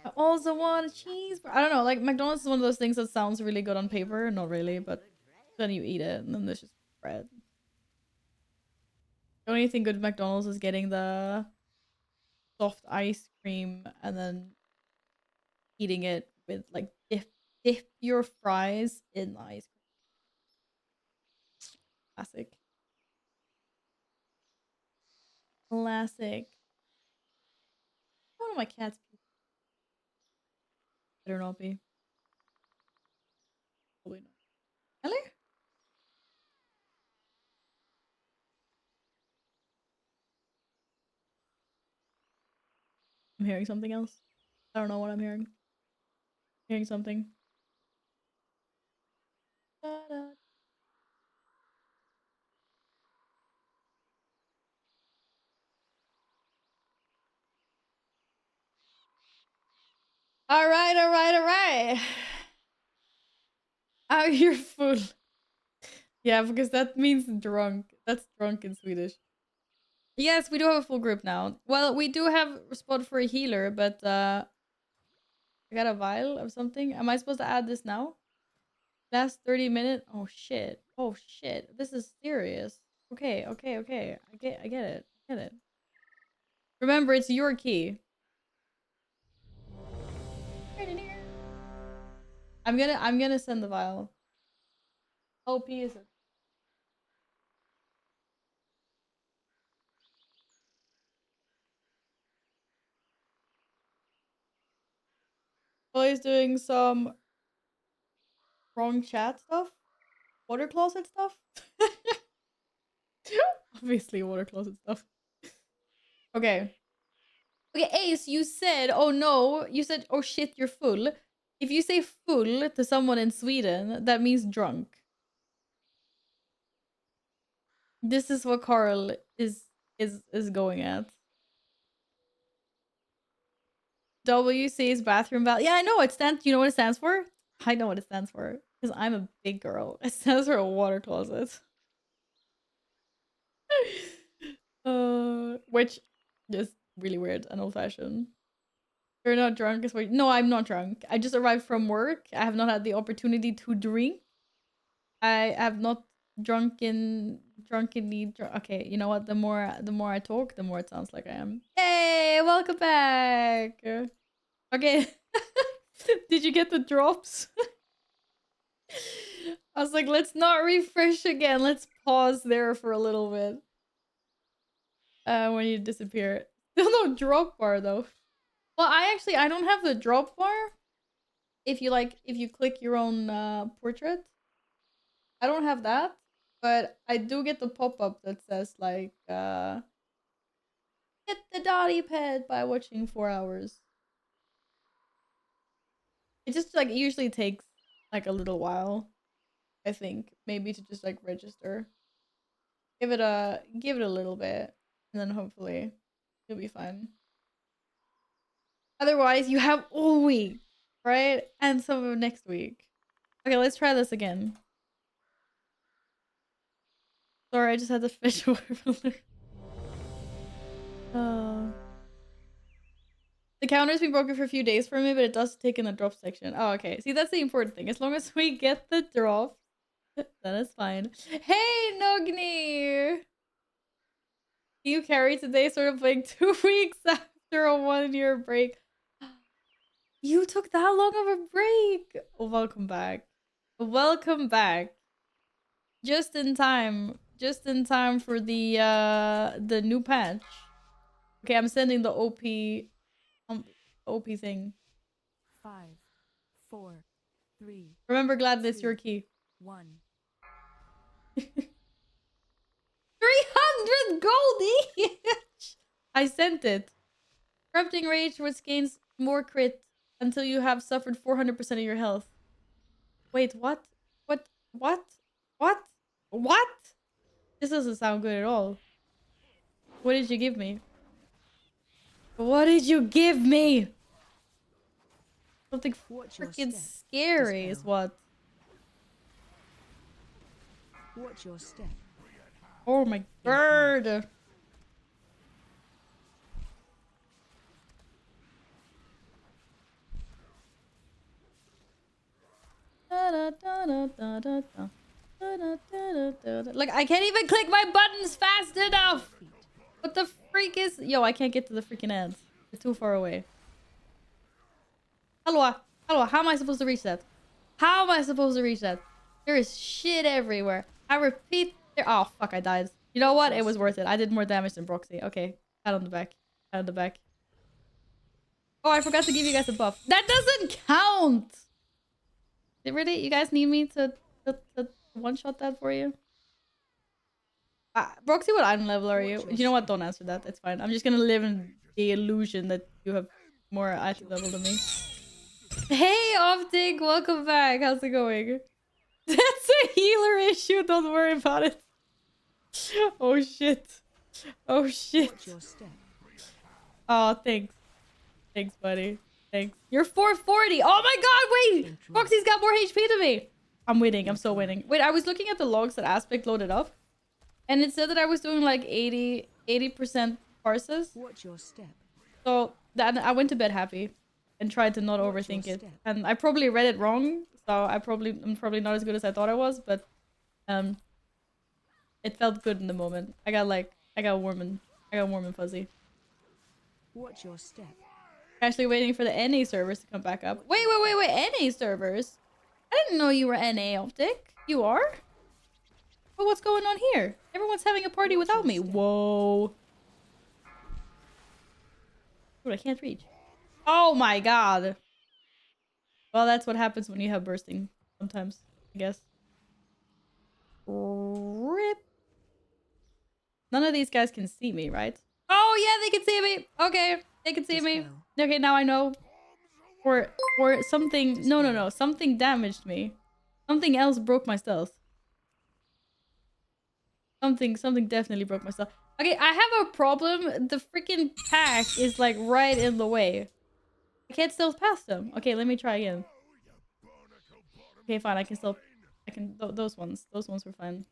I also want a cheese. I don't know. Like McDonald's is one of those things that sounds really good on paper, not really, but then you eat it and then there's just bread. The only thing good at McDonald's is getting the soft ice cream and then eating it with like dip your fries in the ice cream. Classic. Classic. One of my cats better not be. Probably not. Hello? I'm hearing something else. I don't know what I'm hearing. Hearing something. Da-da. All right, all right, all right. Out your full. Yeah, because that means drunk. That's drunk in Swedish. Yes, we do have a full group now. Well, we do have a spot for a healer, but I got a vial of something. Am I supposed to add this now? Last 30 minutes? Oh shit. Oh shit. This is serious. Okay, okay, okay. I get it. I get it. Remember, it's your key. I'm gonna send the vial. OP is it? Well, he's doing some wrong chat stuff. Water closet stuff. Obviously, water closet stuff. Okay. Okay, Ace, you said, oh no, you said, oh shit, you're full. If you say full to someone in Sweden, that means drunk. This is what Carl is going at. WC is bathroom val. Yeah, I know it stands. You know what it stands for? I know what it stands for because I'm a big girl. It stands for a water closet. Which is really weird and old fashioned. You're not drunk, is what? No, I'm not drunk. I just arrived from work. I have not had the opportunity to drink. I have not drunkenly. Okay, you know what? The more I talk, the more it sounds like I am. Hey, welcome back. Okay, did you get the drops? I was like, let's not refresh again. Let's pause there for a little bit. When you disappear, still no drop bar though. Well, I don't have the drop bar. If you click your own portrait, I don't have that, but I do get the pop up that says like get the Dottie pet by watching 4 hours. It just like usually takes like a little while, I think, maybe to just like register. Give it a little bit, and then hopefully you'll be fine. Otherwise, you have all week, right? And some of next week. Okay, let's try this again. Sorry, I just had to fish water. uh, the counter's been broken for a few days for me, but it does take in the drop section. Oh, okay. See, that's the important thing. As long as we get the drop, then it's fine. Hey, Nogni! You carry today, sort of like 2 weeks after a 1 year break. You took that long of a break. Welcome back. Welcome back. Just in time. Just in time for the new patch. Okay, I'm sending the OP thing. 5, 4, 3. Remember, Gladness, your key. 1. 300 gold each. I sent it. Corrupting Rage, which gains more crit until you have suffered 400% of your health. Wait, what? What? What? What? What? This doesn't sound good at all. What did you give me? What did you give me? Something Watch your freaking step. scary is Dispel. what. Watch your step. Oh my bird. Like, I can't even click my buttons fast enough. Feet. What the freak is? Yo, I can't get to the freaking ends. They're too far away. Hello, hello. How am I supposed to reach that? How am I supposed to reach that? There is shit everywhere. I repeat. There. Oh fuck! I died. You know what? It was worth it. I did more damage than Broxy. Okay, pat on the back. Pat on the back. Oh, I forgot to give you guys a buff. That doesn't count. Really? You guys need me to one-shot that for you? Broxy, what item level are you? You know what? Don't answer that. It's fine. I'm just gonna live in the illusion that you have more item level than me. Hey, Optic! Welcome back. How's it going? That's a healer issue. Don't worry about it. Oh, shit. Oh, shit. Watch your step. Oh, thanks. Thanks, buddy. Thanks. You're 440. Oh my god, wait! Foxy's got more HP than me. I'm winning. I'm so winning. Wait, I was looking at the logs that Aspect loaded up. And it said that I was doing like 80% parses. Watch your step. So that I went to bed happy and tried to not overthink it. And I probably read it wrong. So I'm probably not as good as I thought I was, but it felt good in the moment. I got warm and fuzzy. Watch your step. Actually waiting for the NA servers to come back up. Wait, NA servers? I didn't know you were NA, Optic. You are? But what's going on here? Everyone's having a party without me. Whoa. Dude, I can't reach. Oh my god. Well, that's what happens when you have bursting sometimes, I guess. Rip. None of these guys can see me, right? Oh yeah, they can see me. Okay, they can see me. Okay, now I know. Or something. No. Something damaged me. Something else broke my stealth. Something definitely broke my stealth. Okay, I have a problem. The freaking pack is like right in the way. I can't stealth past them. Okay, let me try again. Okay, fine. I can still. Those ones were fine.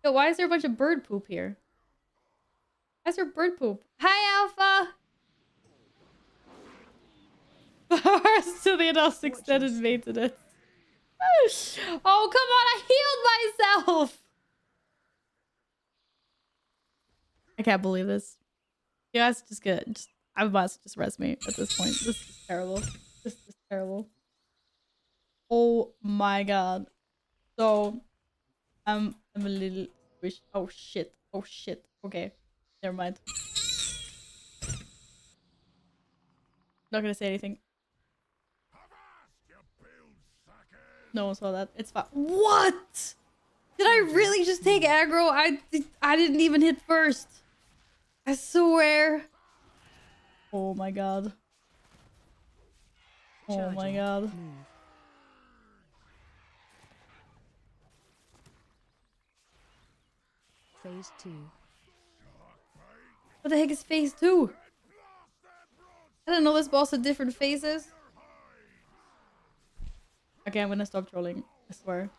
Yo, why is there a bunch of bird poop here? Why is there bird poop? Hi, Alpha! Powers to the adults extended maintenance. Oh, come on! I healed myself! I can't believe this. You guys just get... I must just rest me at this point. This is terrible. This is terrible. Oh my god. So, I'm a little... Oh shit. Oh shit. Okay. Never mind. Not gonna say anything. No one saw that. It's fine. What? Did I really just take aggro? I didn't even hit first. I swear. Oh my god. Oh my god. Phase 2. What the heck is phase 2? I didn't know this boss had different phases. Okay, I'm gonna stop trolling. I swear.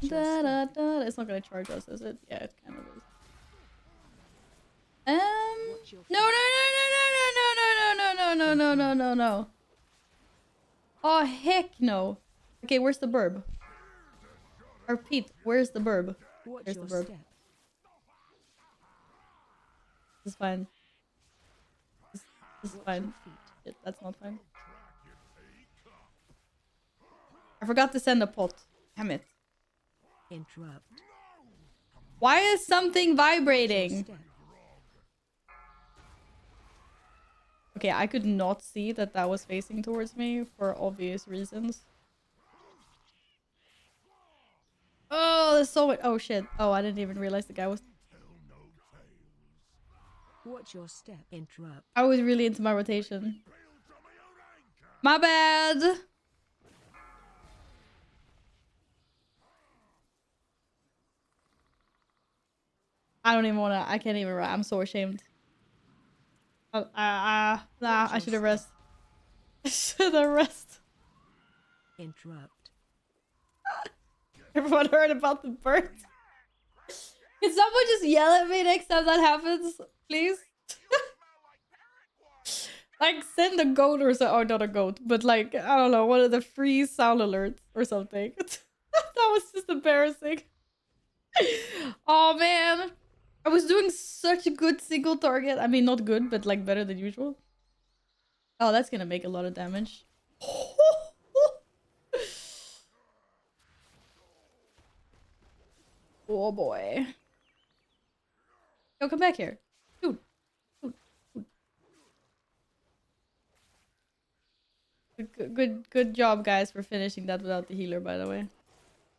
Da, da, da. It's not gonna charge us, is it? Yeah, it kind of is. No. Oh, heck no. Okay, where's the burb? Or Pete, where's the burb? There's the burb. This is fine. This is fine. Shit, that's not fine. I forgot to send a pot. Damn it. Interrupt. Why is something vibrating? Okay, I could not see that that was facing towards me for obvious reasons. Oh, there's so much. Oh shit. Oh, I didn't even realize the guy was. Watch your step. Interrupt. I was really into my rotation. My bad. I don't even wanna. I can't even. I'm so ashamed. Nah, I should have rest. I should have rest. Interrupt. Everyone heard about the birds. Can someone just yell at me next time that happens, please? Like, send a goat or so. Oh, not a goat, but like, I don't know, one of the free sound alerts or something. That was just embarrassing. Oh man, I was doing such a good single target. I mean, not good, but like better than usual. Oh, that's gonna make a lot of damage. Oh boy. Yo, come back here. Dude. Dude. Good job, guys, for finishing that without the healer, by the way.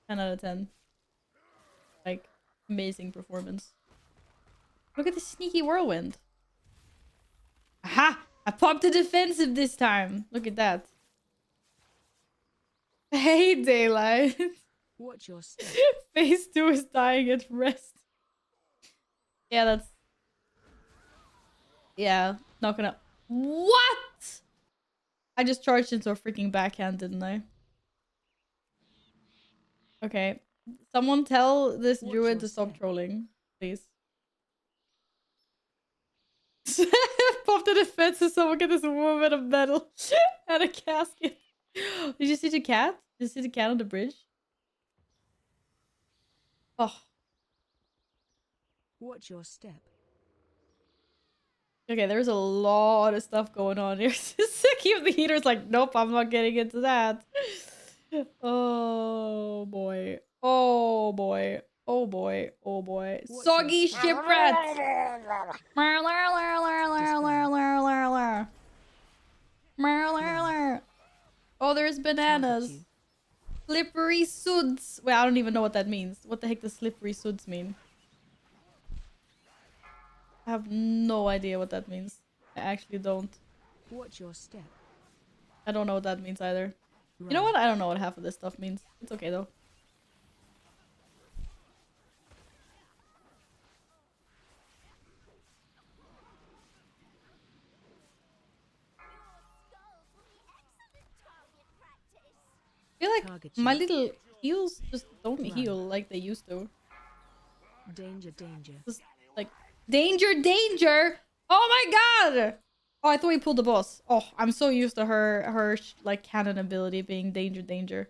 10 out of 10. Like, amazing performance. Look at the sneaky whirlwind. Aha! I popped the defensive this time. Look at that. Hey, Daylight. Watch your step. Phase 2 is dying at rest. Yeah, that's... Yeah, not gonna... What?! I just charged into a freaking backhand, didn't I? Okay. Someone tell this Watch druid your to stop step. trolling, please. Pop the defense so someone get this woman of metal and a casket. Did you see the cat? Did you see the cat on the bridge? Oh. Watch your step. Okay, there's a lot of stuff going on here. Keep the heater's like, nope, I'm not getting into that. Oh boy. Oh boy. Oh boy. Oh boy. Watch Soggy your step. shipwrecks. Oh, there's bananas. You. Slippery suds. Wait, I don't even know what that means. What the heck does slippery suds mean? I have no idea what that means. I actually don't. Watch your step. I don't know what that means either. Run. You know what? I don't know what half of this stuff means. It's okay though. I feel like Target my you. little heals just don't Run. heal like they used to. Danger, danger. Just like danger, danger! Oh my god! Oh, I thought we pulled the boss. Oh, I'm so used to her like cannon ability being danger, danger.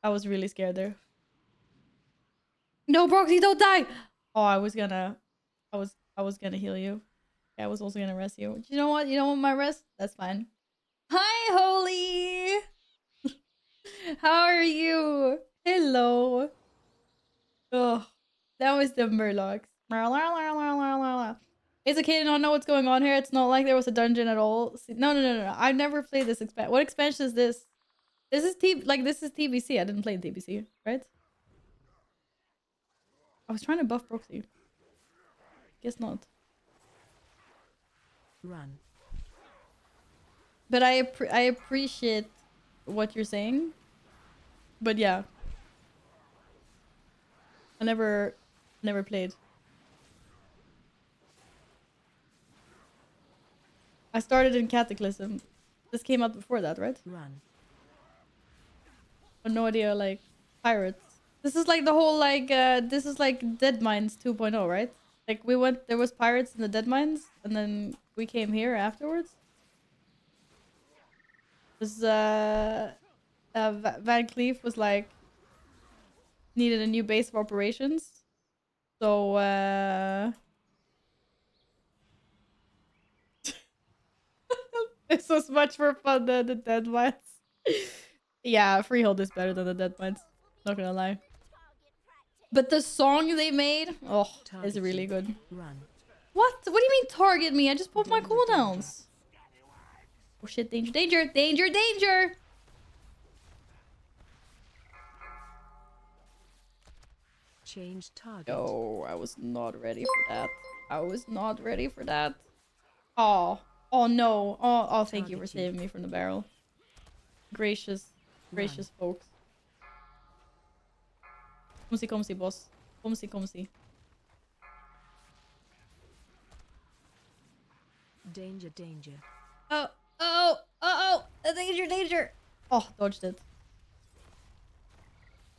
I was really scared there. No, Broxy, don't die! Oh, I was gonna heal you. I was also gonna rest you. You know what? You don't want my rest? That's fine. Hi, Holy! How are you? Hello. Oh, that was the Murlocs. It's okay to not know what's going on here. It's not like there was a dungeon at all. No. I've never played this expansion. What expansion is this? This is this is TBC. I didn't play TBC, right? I was trying to buff Proxy. Guess not. Run. But I appreciate what you're saying. But yeah. I never played. I started in Cataclysm. This came out before that, right? Run. But no idea, like, pirates. This is like the whole, like, this is like Dead Mines 2.0, right? Like, there was pirates in the Dead Mines, and then we came here afterwards. Because, Van Cleef was like, needed a new base of operations. So, this was much more fun than the Dead Mines. Yeah, Freehold is better than the Dead Mines. Not gonna lie. But the song they made, oh, Target is really you. good. Run. What? What do you mean target me? I just popped my Danger, cooldowns. Oh shit, danger, danger, danger, danger! Change target. Oh, I was not ready for that. I was not ready for that. Oh. Oh no. Oh, thank you for Target you. saving me from the barrel. Gracious, gracious folks. Kom sie, boss. Kom sie. Danger, danger. Oh, oh, oh, oh, danger, danger. Oh, dodged it.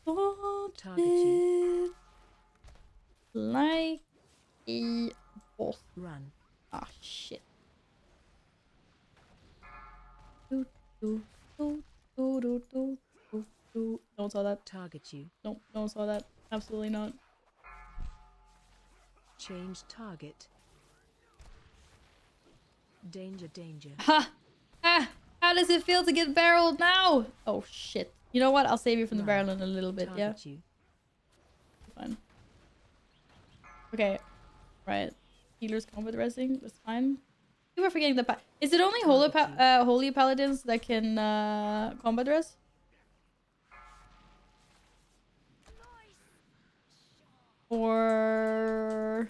Dodged Target you. it. Like a boss. Run. Ah, shit. Do, do, do, do, do, do, do, do. No one saw that. Target you. Nope, no one saw that. Absolutely not. Change target. Danger, danger. Ha! Ah! How does it feel to get barreled now? Oh, shit. You know what? I'll save you from the barrel in a little bit, yeah? Target you. Fine. Okay. Right. Healer's combat resing. That's fine. You were forgetting the is it only holy paladins that can combat res? Or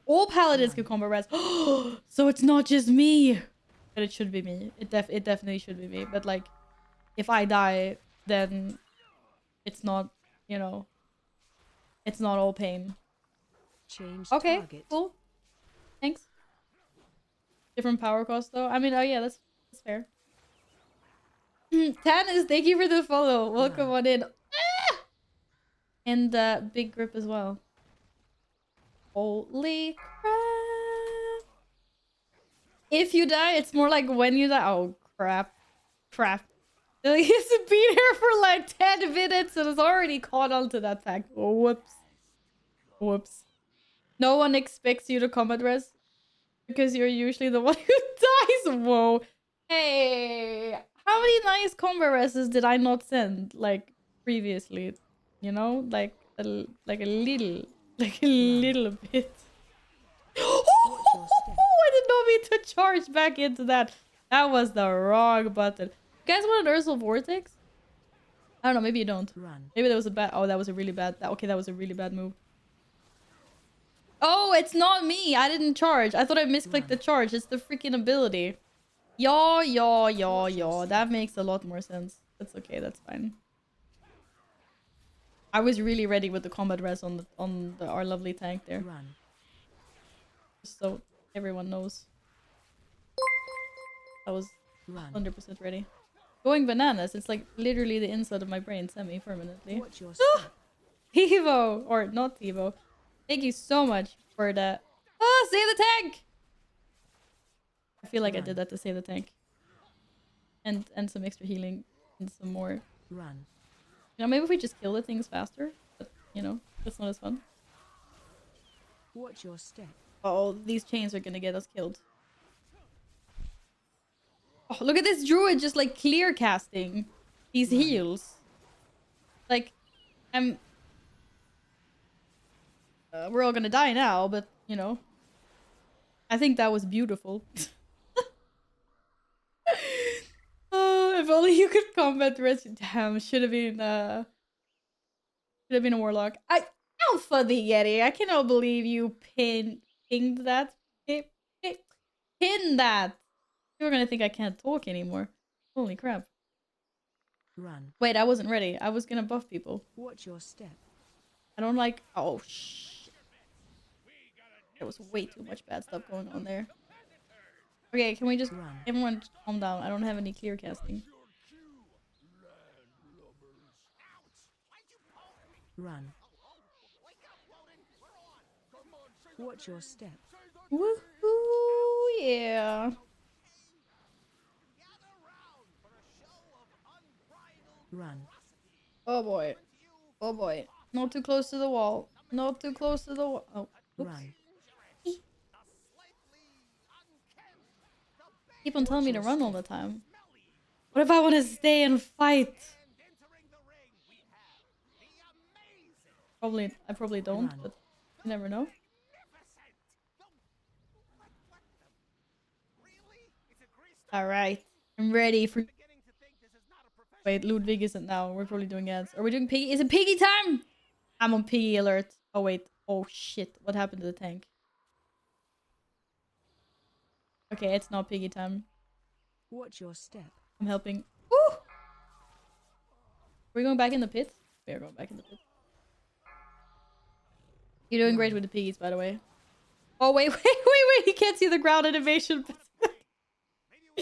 all paladins can combat res. So it's not just me. But it should be me. It definitely should be me. But like, if I die, then it's not, you know, it's not all pain. Change Okay, target. cool. Thanks. Different power cost though. I mean, oh yeah, that's fair. Tannis, thank you for the follow. Welcome on in. Ah! And big grip as well. Holy crap. If you die, it's more like when you die. Oh, crap. Crap. He's been here for like 10 minutes and has already caught on to that fact. Oh, whoops. Whoops. No one expects you to combat res because you're usually the one who dies. Whoa. Hey. How many nice combat reses did I not send, like, previously? You know? Like a little. Like a little bit. I did not mean to charge back into that. That was the wrong button. You guys want an Ursal Vortex? I don't know. Maybe you don't. Run. Maybe that was a bad... Oh, that was a really bad... Okay, that was a really bad move. Oh, it's not me. I didn't charge. I thought I misclicked the charge. It's the freaking ability. Yaw. That makes a lot more sense. That's okay. That's fine. I was really ready with the combat res on our lovely tank there. Run. Just so everyone knows. I was 100% ready. Going bananas. It's like literally the inside of my brain semi-permanently. Watch your step. Evo! Or not Evo. Thank you so much for that. Oh, save the tank! I feel like I did that to save the tank. And some extra healing and some more. Run. You know, maybe if we just kill the things faster. But, you know, that's not as fun. Watch your step. Oh, these chains are gonna get us killed. Oh, look at this druid just like clear casting these heals. Like, we're all gonna die now, but you know, I think that was beautiful. Oh, if only you could combat res. Damn, should have been a warlock. Alpha the Yeti. I cannot believe you pinged that. Pin that. You're gonna think I can't talk anymore. Holy crap. Run. Wait, I wasn't ready. I was gonna buff people. Watch your step. I don't like... Oh, shh. There was way too much bad stuff going on there. Okay, can we just... Run. Everyone just calm down. I don't have any clear casting. Run. Watch your step. Woohoo! Yeah. Run. Oh boy. Oh boy. Not too close to the wall. Not too close to the wall. Oh. Oops. Run. Keep on telling me to run all the time. What if I want to stay and fight? I probably don't, but you never know. Alright. I'm ready for... Wait, Ludwig isn't now. We're probably doing ads. Are we doing piggy? Is it piggy time? I'm on piggy alert. Oh, wait. Oh, shit. What happened to the tank? Okay, it's not piggy time. Watch your step. I'm helping. Woo! Are we going back in the pit? We are going back in the pit. You're doing great with the piggies, by the way. Oh, wait. He can't see the ground animation. I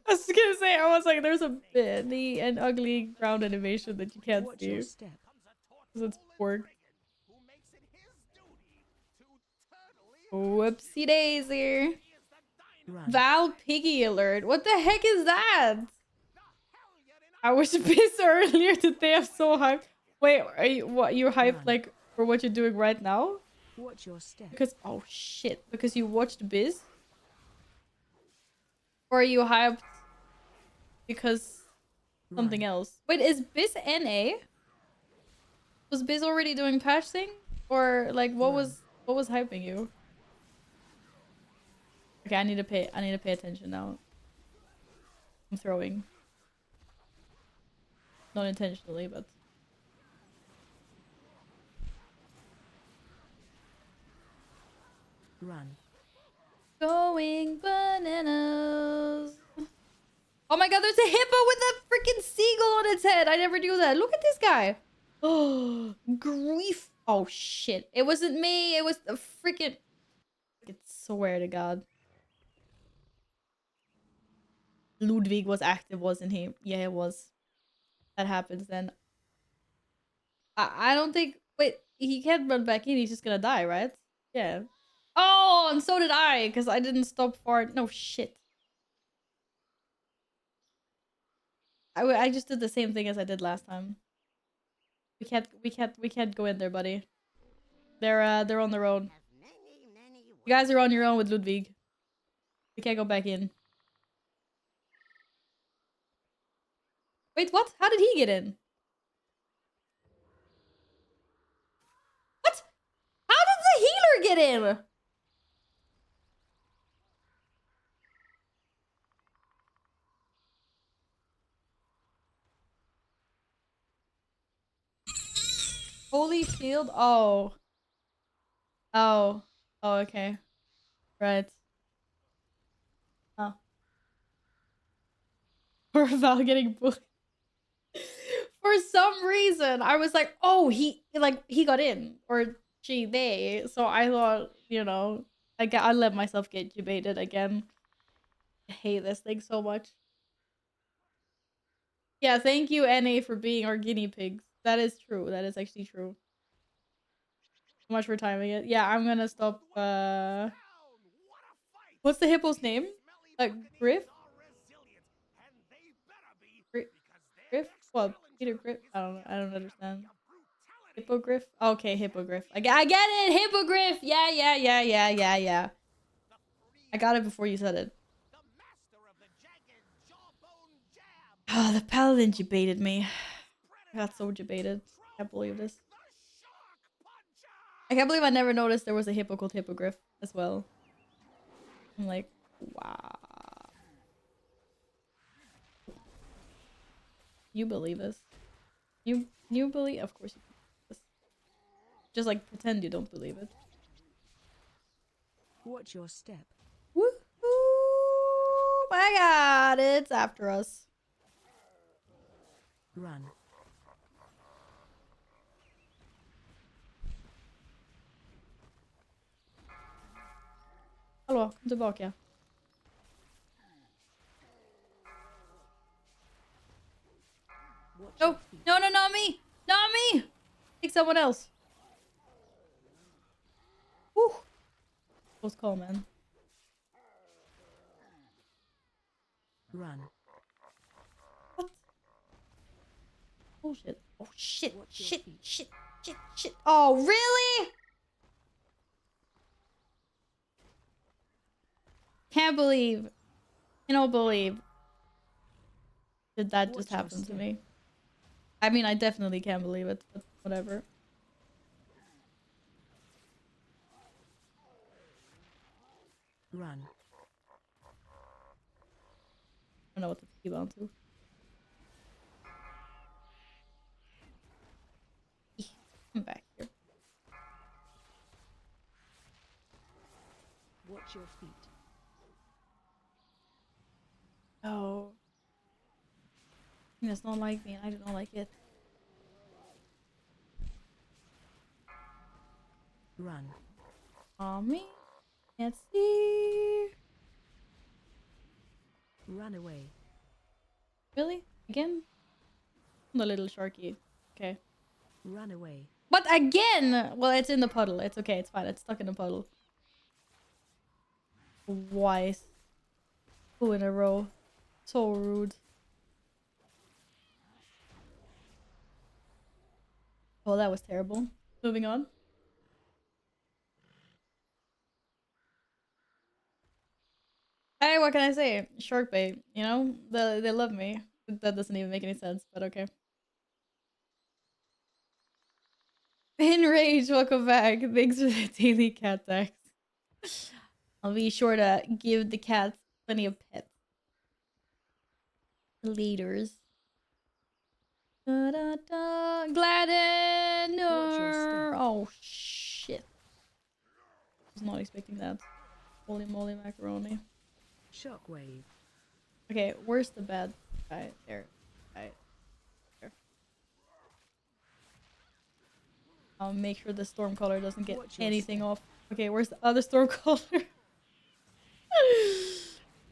was just gonna say, I was like, there's a bitty and ugly ground animation that you can't Watch your see. step. Because it's pork. Whoopsie daisy. Run. Val Piggy alert. What the heck is that? I was pissed earlier today. I'm so hyped. Wait, are you what? You're hyped Run. like for what you're doing right now? Watch your step. Because oh shit, because you watched Biz? Or are you hyped because something Run. else? Wait, is Biz NA? Was Biz already doing patch thing? Or like what Run. was hyping you? Okay, I need to pay attention now. I'm throwing. Not intentionally, but Run. going bananas. Oh my god, there's a hippo with a freaking seagull on its head. I never knew that. Look at this guy. Oh, grief. Oh shit. It wasn't me. It was the freaking... I swear to god. Ludwig was active, wasn't he? Yeah, it was. That happens then. I don't think... Wait, he can't run back in. He's just gonna die, right? Yeah. Oh, and so did I, because I didn't stop far. No, shit. I just did the same thing as I did last time. We can't go in there, buddy. They're on their own. You guys are on your own with Ludwig. We can't go back in. Wait, what? How did he get in? What? How did the healer get in? Holy shield? Oh. Oh. Oh, okay. Right. Oh. Poor Val getting bullied. For some reason, I was like, oh, he got in. Or she, they. So I thought, you know, I let myself get debated again. I hate this thing so much. Yeah, thank you, NA, for being our guinea pigs. That is true. That is actually true. So much for timing it. Yeah, I'm gonna stop. What's the hippo's name? Griff? Griff? What? Peter Griff? I don't know. I don't understand. Hippogriff? Okay, hippogriff. I get it! Hippogriff! Yeah. I got it before you said it. Oh, the paladin debated me. I got so debated. I can't believe this. I can't believe I never noticed there was a hippo called Hippogriff as well. I'm like, wow. You believe this? You believe? Of course you believe this. Just like pretend you don't believe it. Watch your step. Woohoo! My god, it's after us. Run. Hallå, kom tillbaka. Watch No, your feet. no, not me! Not me! Take someone else. Whew. Close call, man. Run. What? Oh shit. Oh shit. Watch your Shit. feet. Shit. Oh, really? Can't believe. Cannot believe. Did that just Watch your happen to step. me? I mean, I definitely can't believe it, but whatever. Run. I don't know what to keep on to. Come back here. Watch your feet. Oh. He does not like me and I do not like it. Run. Aw, me? Can't see. Run away. Really? Again? The little sharky. Okay. Run away. But again! Well, it's in the puddle. It's okay. It's fine. It's stuck in the puddle. Twice. 2 in a row. So rude. Oh, that was terrible. Moving on. Hey, what can I say? Shark bait, you know? They love me. That doesn't even make any sense, but okay. Enrage, welcome back. Thanks for the daily cat tax. I'll be sure to give the cats plenty of pets. Leaders. Da, da, da. Gladden! Watch your step. Oh, shit. I was not expecting that. Holy moly macaroni. Shockwave. Okay, where's the bad guy? There. Right. There. I'll make sure the Stormcaller doesn't get Watch your anything step. off. Okay, where's the other Stormcaller?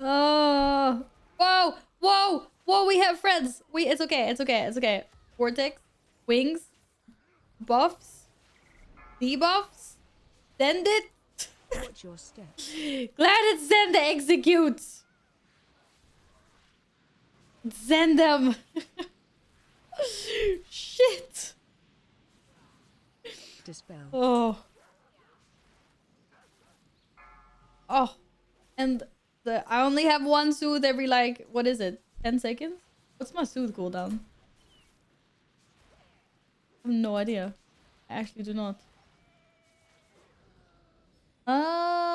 Oh, whoa, whoa, whoa! We have friends. It's okay. It's okay. It's okay. Vortex, wings, buffs, debuffs. Send it. Watch your step. Glad it's send to execute. Send them. Shit. Dispel. Oh. Oh. And I only have one soothe every like, what is it? 10 seconds? What's my soothe cooldown? I have no idea. I actually do not.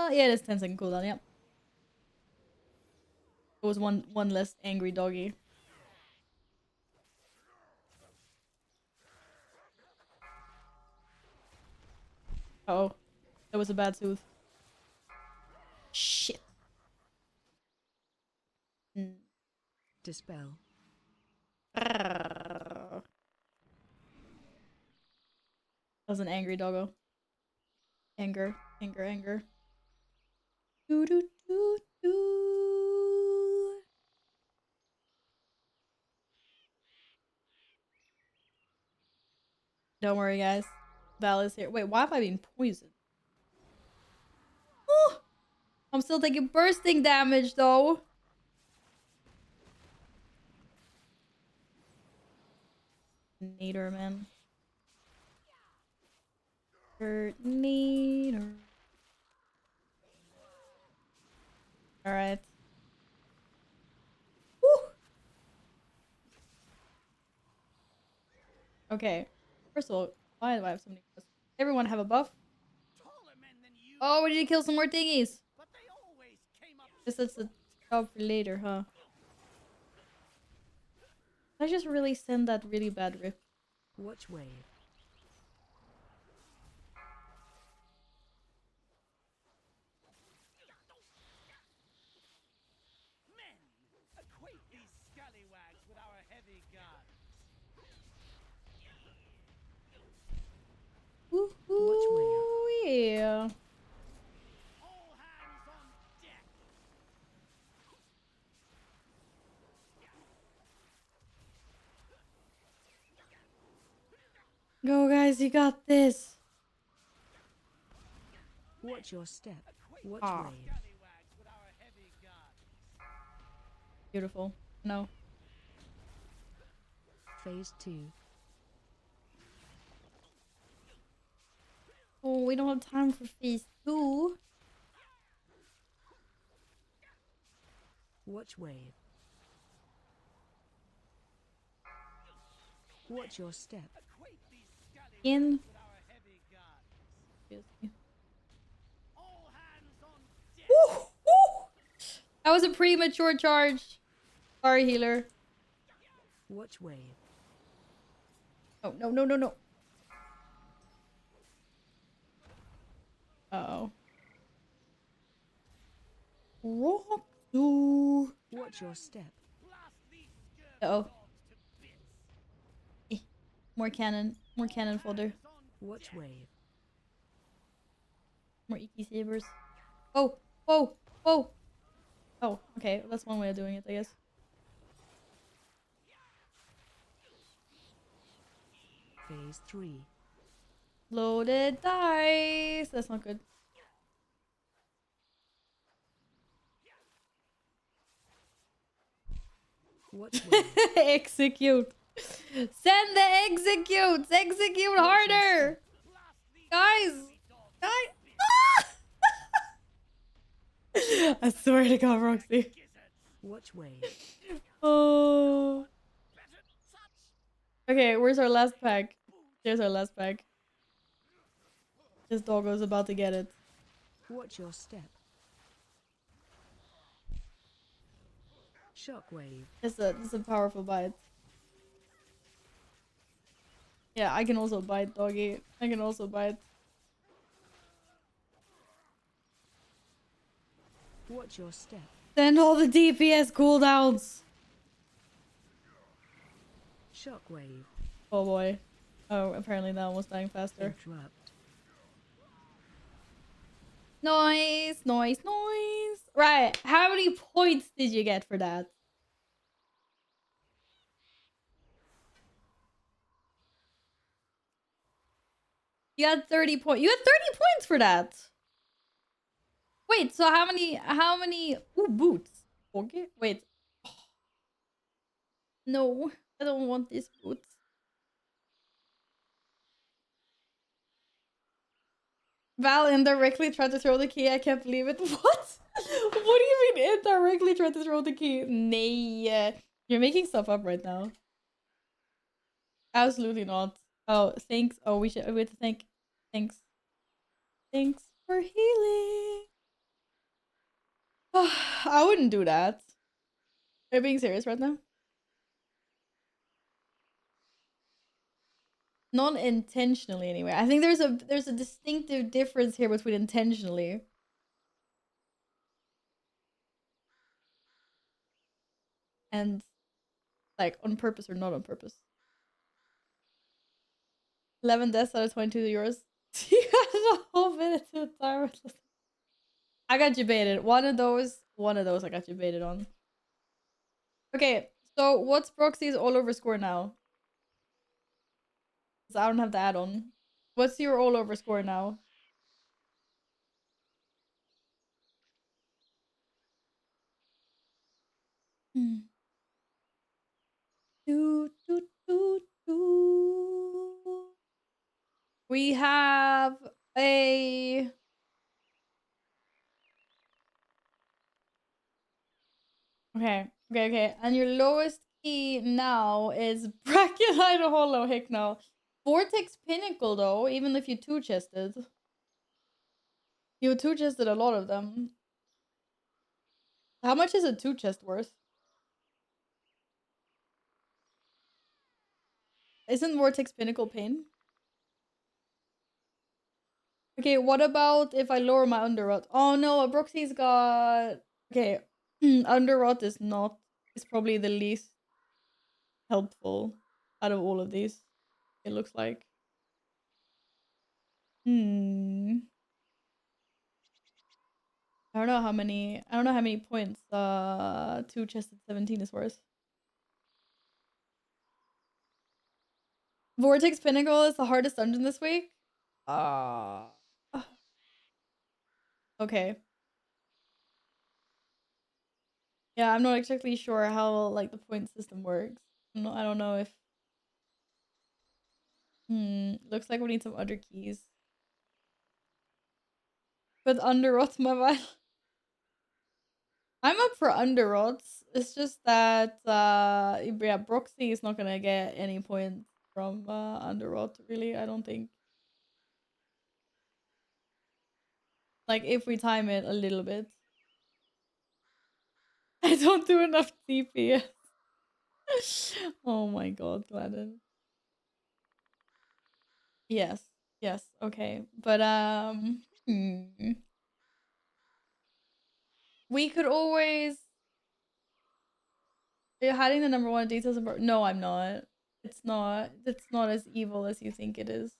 Yeah, it is 10-second cooldown, yep. It was one less angry doggy. Uh oh. That was a bad soothe. Shit. Dispel. That was an angry doggo. Anger, anger, anger. Doo doo doo doo. Don't worry, guys. Val is here. Wait, why am I being poisoned? Oh, I'm still taking bursting damage, though. Nader, man. Nader. Alright. Okay. First of all, why do I have so many questions? Everyone have a buff? Oh, we need to kill some more thingies. Guess that's the job for later, huh? I just really send that really bad rip. Watch wave. Equate these scallywags with our heavy guns. Watch wave. Yeah. All hands on deck. Go, guys, you got this. Watch your step. Watch Ah. wave. Scallywags with our heavy guns. Beautiful. No. Phase 2. Oh, we don't have time for phase 2. Watch wave. Watch your step. Equate these scallywags In. with our heavy guns. Excuse me. All hands on deck. Woo! Woo! That was a premature charge. Sorry, healer. Watch wave. Oh, no, no, no, no. Uh-oh. Rock. Watch your step. Blast these scourge Uh-oh. dogs to bits. More cannon. More cannon fodder. Hands on Watch wave. More Iki sabers. Oh, whoa, whoa. Oh, okay. That's one way of doing it, I guess. Phase 3. Loaded dice. That's not good. Watch wave. Execute. Send the executes. Execute Watch your harder. Guys. Guys. I swear to God, Roxy. Watch wave. Oh. Okay, where's our last pack? There's our last pack. This doggo's about to get it. Watch your step. Shockwave. It's a powerful bite. Yeah, I can also bite, doggy. I can also bite. Watch your step. Send all the DPS cooldowns. Shockwave. Oh boy. Oh, apparently that one was dying faster. Interrupt. Noise, noise, noise. Right. How many points did you get for that? You got 30 points. You got 30 points for that. Wait, so how many ooh, boots. Okay. Wait. No, I don't want these boots. Val indirectly tried to throw the key. I can't believe it. What? What do you mean indirectly tried to throw the key? Nay. You're making stuff up right now. Absolutely not. Oh, thanks. Oh, we have to thank. Thanks. Thanks for healing. I wouldn't do that. Are you being serious right now? Not intentionally, anyway. I think there's a distinctive difference here between intentionally and like on purpose or not on purpose. 11 deaths out of 22 yours. You got a whole minute to time. I got you baited. One of those I got you baited on. Okay, so what's Broxy's all over score now? Because I don't have the add-on. What's your all over score now? Hmm. Do, do, do, do. We have a okay. And your lowest key now is Brachylite Hollow. Heck no. Vortex Pinnacle though, even if you two chested. You two chested a lot of them. How much is a two chest worth? Isn't Vortex Pinnacle pain? Okay, what about if I lower my underrot? Oh no, Broxy's got okay. Underrot is not is probably the least helpful out of all of these. It looks like. Hmm. I don't know how many points two chested 17 is worth. Vortex Pinnacle is the hardest dungeon this week. Uh okay. Yeah, I'm not exactly sure how like the point system works. I don't know if looks like we need some other keys. But underrot my vital. I'm up for underrots. It's just that yeah, Broxy is not gonna get any points from underrot, really, I don't think. Like if we time it a little bit. I don't do enough DPS. Oh my god, Gladden. Yes. Yes, okay. But we could always you're hiding the number one details about no, I'm not. It's not. It's not as evil as you think it is.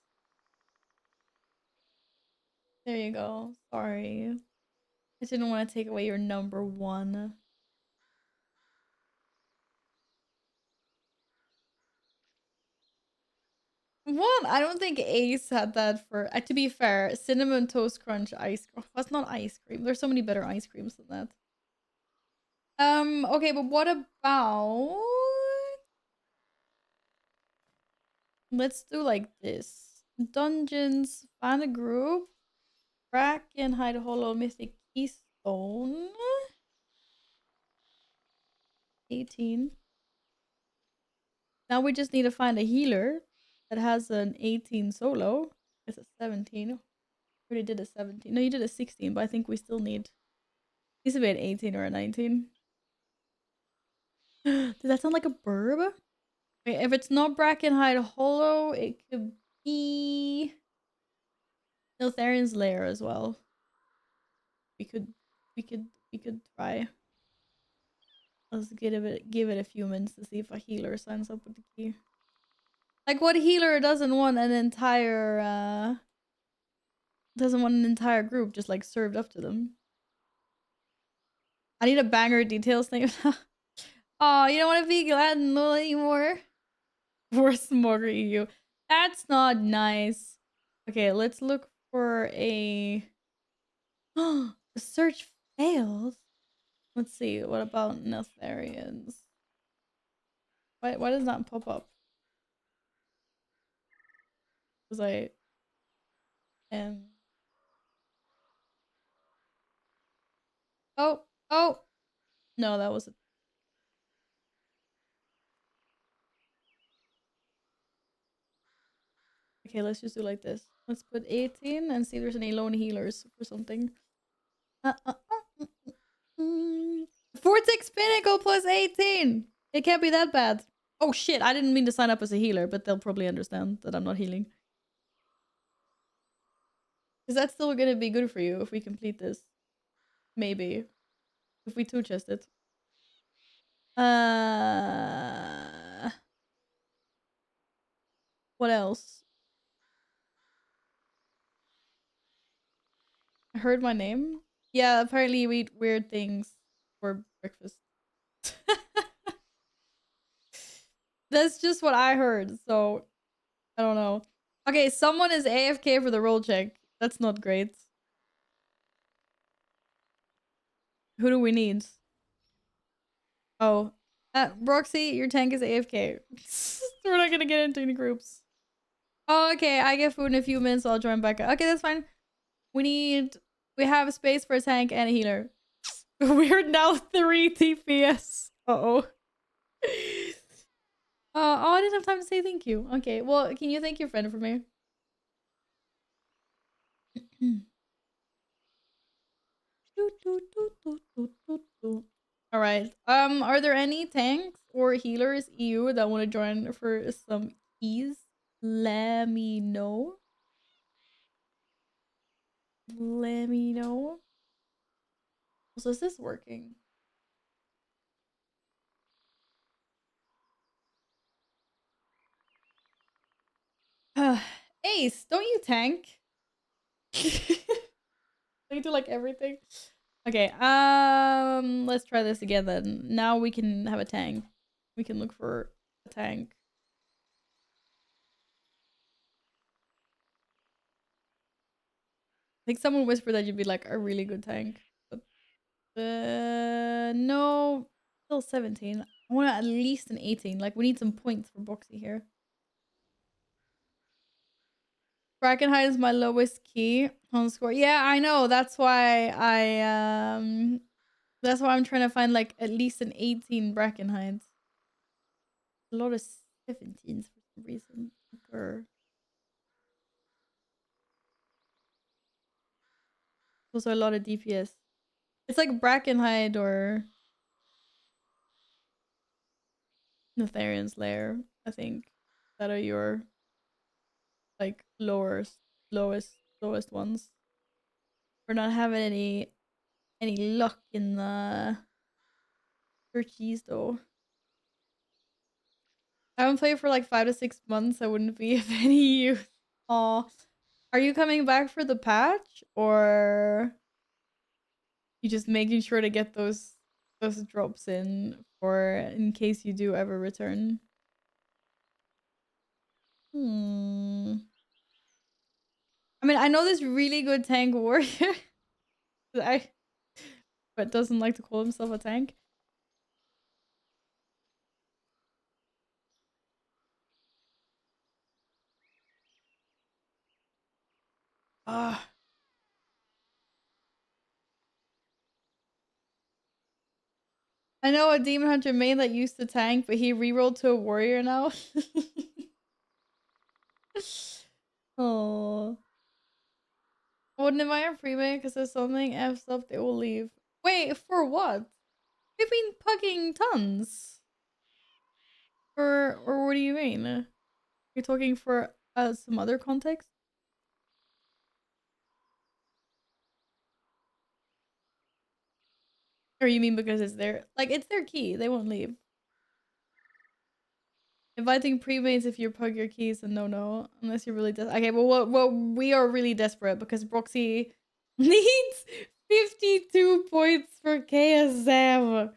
There you go. Sorry. I didn't want to take away your number one. What? I don't think Ace had that for. To be fair, cinnamon toast crunch ice cream. That's not ice cream. There's so many better ice creams than that. Okay, but what about? Let's do like this. Dungeons, find a group. Kraken, hide hollow, mythic keystone. 18. Now we just need to find a healer that has an 18 solo. It's a 17. Already did a 17. No, you did a 16, but I think we still need. Needs to be an 18 or a 19. Does that sound like a burb? Okay, if it's not Brackenhide Hollow, it could be Niltharian's Lair as well. We could try. Let's give it a few minutes to see if a healer signs up with the key. Like, what healer doesn't want an entire group just like served up to them? I need a banger details thing. Oh, you don't want to be glad and loyal anymore. Worst Smoker EU. That's not nice. Okay, let's look for a. The search failed. Let's see. What about Netharians? Why does that pop up? Because I am. Oh. No, that was. Okay, let's just do like this. Let's put 18 and see if there's any lone healers for something. Vortex Pinnacle plus 18. It can't be that bad. Oh shit, I didn't mean to sign up as a healer, but they'll probably understand that I'm not healing. Is that still gonna be good for you if we complete this? Maybe. If we two chest it. What else? I heard my name? Yeah, apparently we eat weird things for breakfast. That's just what I heard, so I don't know. Okay, someone is AFK for the roll check. That's not great. Who do we need? Oh. Roxy, your tank is AFK. We're not gonna get into any groups. Oh, okay. I get food in a few minutes, so I'll join back. Okay, that's fine. We have space for a tank and a healer. We're now 3 TPS. Uh-oh. Oh, I didn't have time to say thank you. Okay, well, can you thank your friend for me? All right. Are there any tanks or healers EU that want to join for some keys? Let me know. Let me know. So is this working? Ace, don't you tank? You do like everything. Okay, let's try this again then. Now we can have a tank. We can look for a tank. I think someone whispered that you'd be like a really good tank. But no, still 17. I want at least an 18. Like, we need some points for Boxy here. Brackenhide is my lowest key on score. Yeah, I know. That's why I'm trying to find like at least an 18 Brackenhides. A lot of 17s for some reason. Grr. Also a lot of DPS. It's like Brackenhide or Netharian's Lair, I think, that are your like lowest ones. We're not having any luck in the Churchies though. I haven't played for like 5 to 6 months. I wouldn't be of any use. Aw. Are you coming back for the patch or You just making sure to get those drops in case you do ever return. I mean, I know this really good tank warrior, but doesn't like to call himself a tank. Ah. I know a demon hunter main that used to tank, but he rerolled to a warrior now. Oh. Wouldn't invite a pre-mate because there's something F's up, they will leave. Wait, for what? We've been pugging tons. Or what do you mean? You're talking for some other context? Or you mean because it's it's their key, they won't leave. Inviting pre-mates if you pug your keys and no, unless you're really okay. Well, we are really desperate because Broxy needs 52 points for KSM,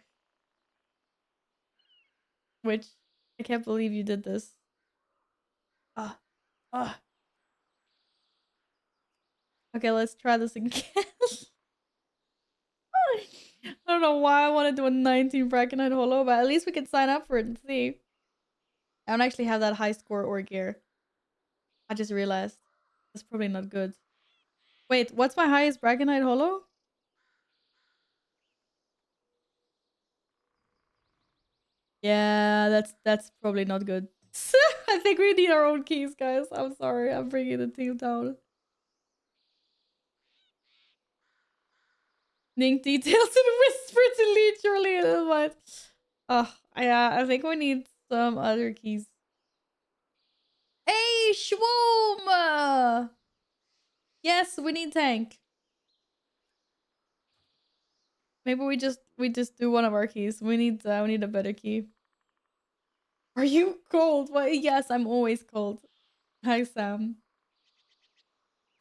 which I can't believe you did this. Uh. Okay, let's try this again. I don't know why I want to do a 19 Brackenight Hollow, but at least we can sign up for it and see. I don't actually have that high score or gear. I just realized. That's probably not good. Wait, what's my highest Brackenight Hollow? Yeah, that's probably not good. I think we need our own keys, guys. I'm sorry. I'm bringing the team down. Link details and whisper to lead Charlie in the mind. Oh, yeah, I think we need some other keys. Hey, Shwoom! Yes, we need tank. Maybe we just do one of our keys. We need a better key. Are you cold? Well, yes, I'm always cold. Hi, Sam.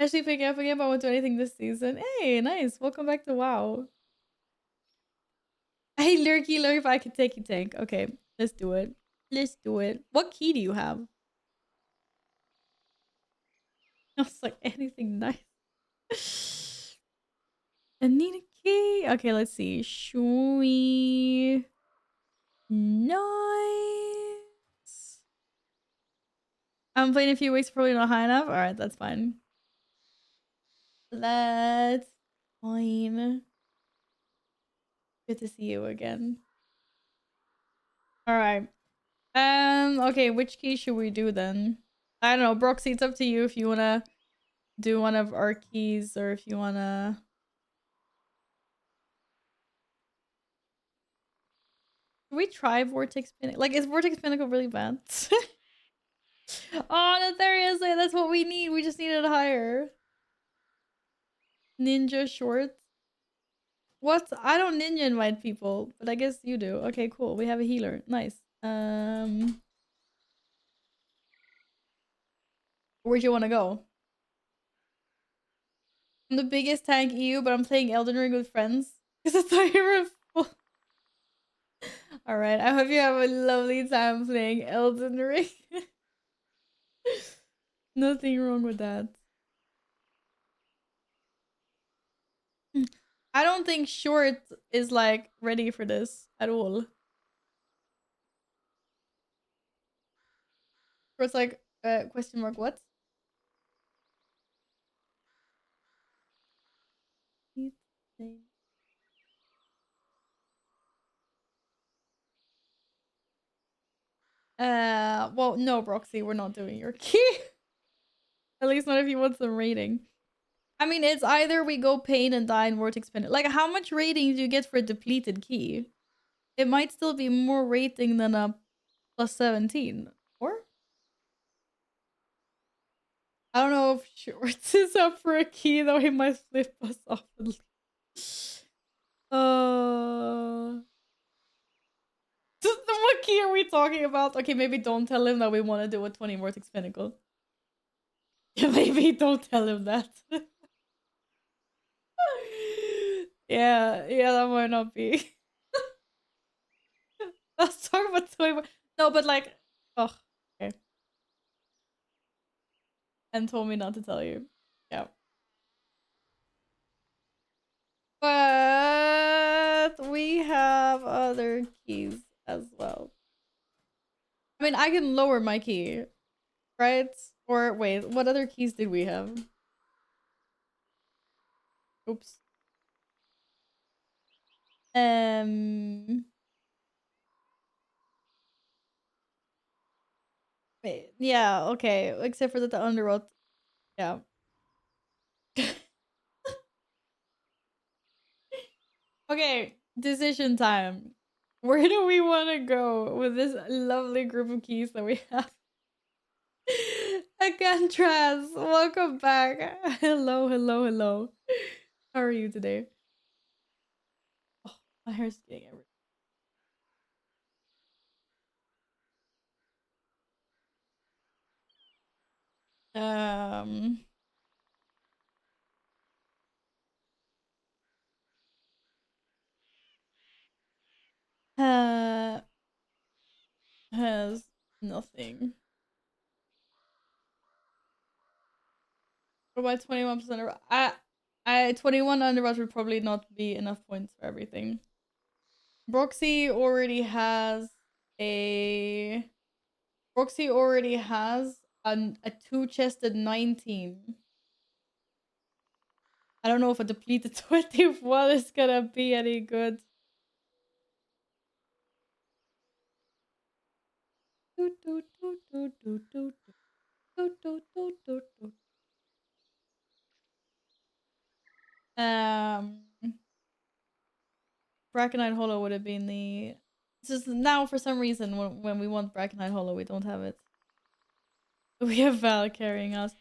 Actually, forget I won't do anything this season. Hey, nice. Welcome back to WoW. Hey, Lurky, if I can take you tank. Okay, let's do it. Let's do it. What key do you have? I was like, anything nice. I need a key. Okay, let's see. Shui. Nice. I'm playing a few weeks, probably not high enough. Alright, that's fine. That's fine. Good to see you again. Alright. Okay, which key should we do then? I don't know, Broxy, it's up to you if you wanna do one of our keys or if you wanna. Should we try Vortex Pinnacle? Like, is Vortex Pinnacle really bad? Oh, there is it. That's what we need. We just need it higher. Ninja shorts. What? I don't ninja invite people, but I guess you do. Okay, cool. We have a healer. Nice. Where'd you want to go? I'm the biggest tank EU, but I'm playing Elden Ring with friends. Because I thought you were full. Alright, I hope you have a lovely time playing Elden Ring. Nothing wrong with that. I don't think short is like ready for this at all. Short's like question mark what? Well, no, Broxy, we're not doing your key. At least not if you want some rating. I mean, it's either we go pain and die in Vortex Pen. Like, how much rating do you get for a depleted key? It might still be more rating than a plus 17. Or? I don't know if Shorts is up for a key, though he might flip us off. What key are we talking about? Okay, maybe don't tell him that we want to do a 20 Vortex Pinnacle. Yeah, maybe don't tell him that. Yeah, yeah, that might not be. Let's talk about toy. No, but like, oh, okay. And told me not to tell you. Yeah. But we have other keys as well. I mean, I can lower my key, right? Or wait, what other keys did we have? Oops. Um. Wait, yeah, okay. Except for the underworld. Yeah. Okay, decision time. Where do we want to go with this lovely group of keys that we have? Again, Traz, welcome back. Hello, hello, hello. How are you today? Oh, my hair's getting everywhere. Um, uh, has nothing. What about 21% of I 21 underwatch would probably not be enough points for everything. Broxy already has a Broxy already has a two-chested 19. I don't know if a depleted 21 is gonna be any good. Um, Braconite Hollow would have been the. It's just now for some reason when we want Braconite Hollow, we don't have it. We have Val carrying us.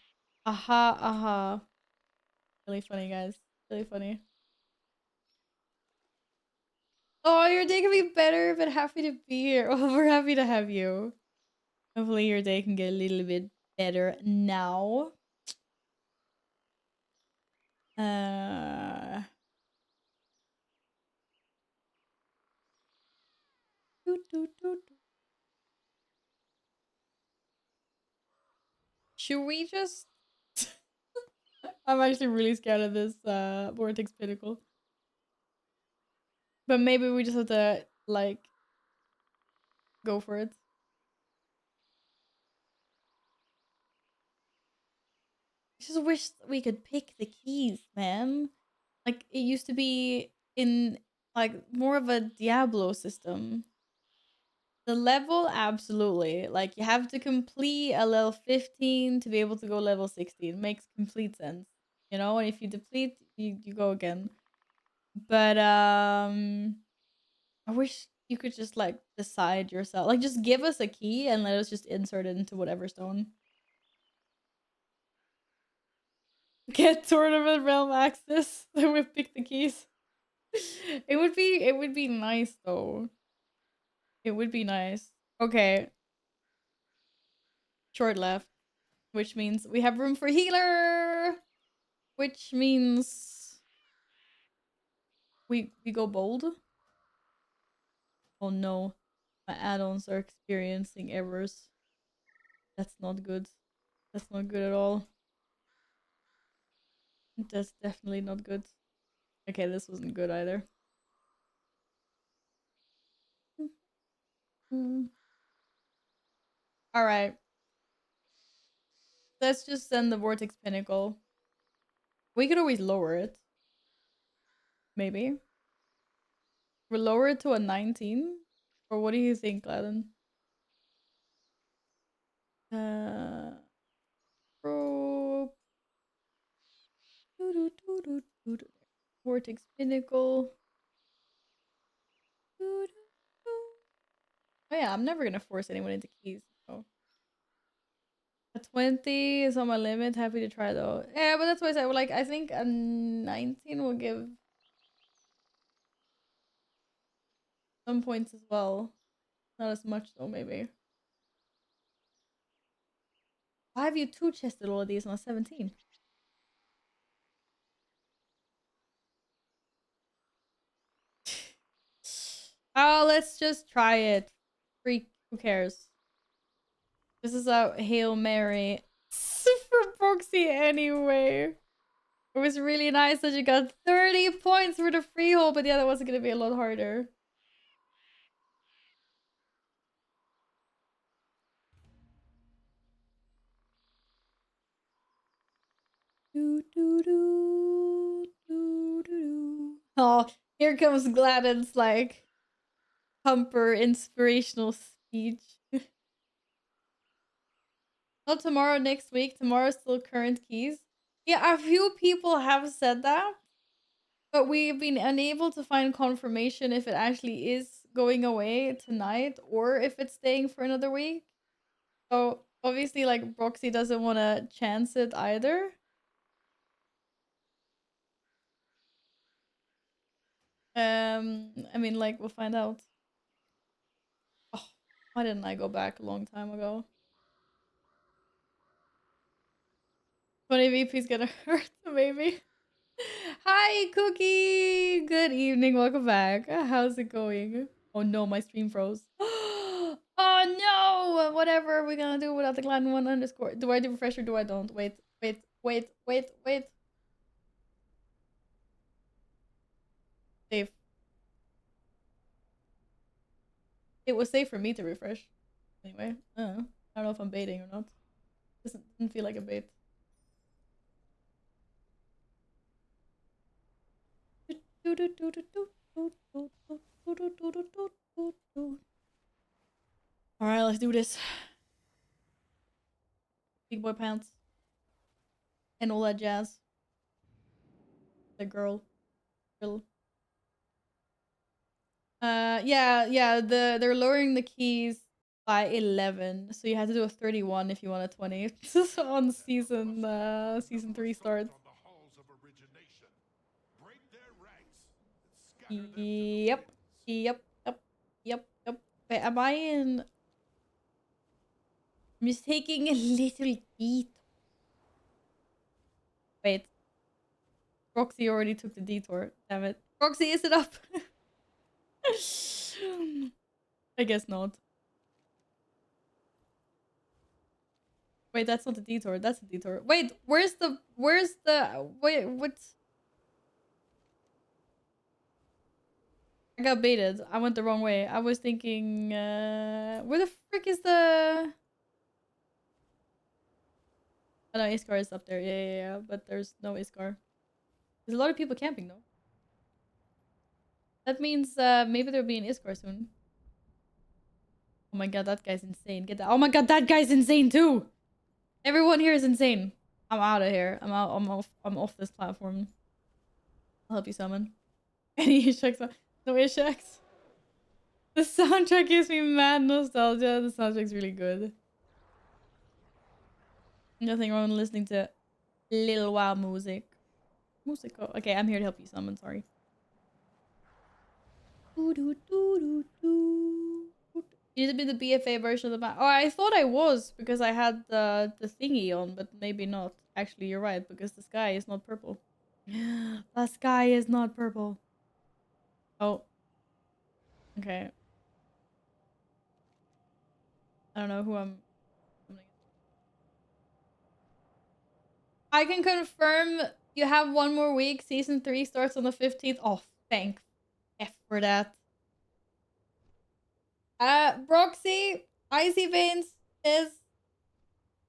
Aha, aha. Really funny, guys. Really funny. Oh, your day can be better, but happy to be here. Oh, we're happy to have you. Hopefully your day can get a little bit better now. Uh Should we just I'm actually really scared of this Vortex Pinnacle. But maybe we just have to like go for it. I just wish we could pick the keys, man. Like it used to be in like more of a Diablo system. The level, absolutely. Like you have to complete a level 15 to be able to go level 16. Makes complete sense. You know, and if you deplete, you go again. But I wish you could just like decide yourself. Like just give us a key and let us just insert it into whatever stone. Get tournament realm access. Then we pick the keys. It would be nice though. It would be nice. Okay. Short left. Which means we have room for healer. Which means we go bold. Oh no. My add-ons are experiencing errors. That's not good. That's not good at all. That's definitely not good. Okay, this wasn't good either. Alright. Let's just send the Vortex Pinnacle. We could always lower it. Maybe. We'll lower it to a 19? Or what do you think, Gladden? Rope. Vortex Pinnacle. Oh yeah, I'm never gonna force anyone into keys. So. A 20 is on my limit. Happy to try though. Yeah, but that's why I said, like, I think a 19 will give some points as well. Not as much though, maybe. Why have you two chested all of these on a 17? Oh, let's just try it. Freak, who cares? This is a Hail Mary for Proxy anyway. It was really nice that you got 30 points for the freehold, but yeah, that was gonna be a lot harder. Oh, here comes Gladden's like humper inspirational speech. Not tomorrow, next week. Tomorrow's still current keys. Yeah, a few people have said that, but we've been unable to find confirmation if it actually is going away tonight or if it's staying for another week. So obviously, like Broxy doesn't want to chance it either. I mean, like we'll find out. Oh, why didn't I go back a long time ago? 20 VP's gonna hurt maybe. Hi, Cookie. Good evening. Welcome back. How's it going? Oh no, my stream froze. Oh no! Whatever we're gonna do without the Gladden one underscore. Do I do refresh or do I don't? Wait. Safe. It was safe for me to refresh. Anyway, I don't know if I'm baiting or not. Didn't feel like a bait. Alright, let's do this. Big boy pants. And all that jazz. The girl. Yeah, they're lowering the keys by 11. So you had to do a 31 if you want a 20. On season 3 starts. Yep. Wait, am I in? I'm just taking a little detour. Wait. Roxy already took the detour. Damn it. Roxy, is it up? I guess not. Wait, that's not the detour. That's the detour. Wait, wait, what? I got baited. I went the wrong way. I was thinking, where the frick is the... Oh no, Iskar is up there. Yeah. But there's no Iskar. There's a lot of people camping though. That means maybe there'll be an Iskar soon. Oh my god, that guy's insane. Get that. Oh my god, that guy's insane too. Everyone here is insane. I'm out of here. I'm out. I'm off this platform. I'll help you summon. Any Ishaks? No Ishaks? The soundtrack gives me mad nostalgia. The soundtrack's really good. Nothing wrong with listening to little wild music. Musical. Okay, I'm here to help you summon. Sorry. You need to be the BFA version of the map. Oh, I thought I was because I had the thingy on, but maybe not. Actually, you're right because the sky is not purple. The sky is not purple. Oh. Okay. I don't know who I'm... I can confirm you have one more week. Season 3 starts on the 15th. Oh, thank F for that. Broxy, Icy Veins is...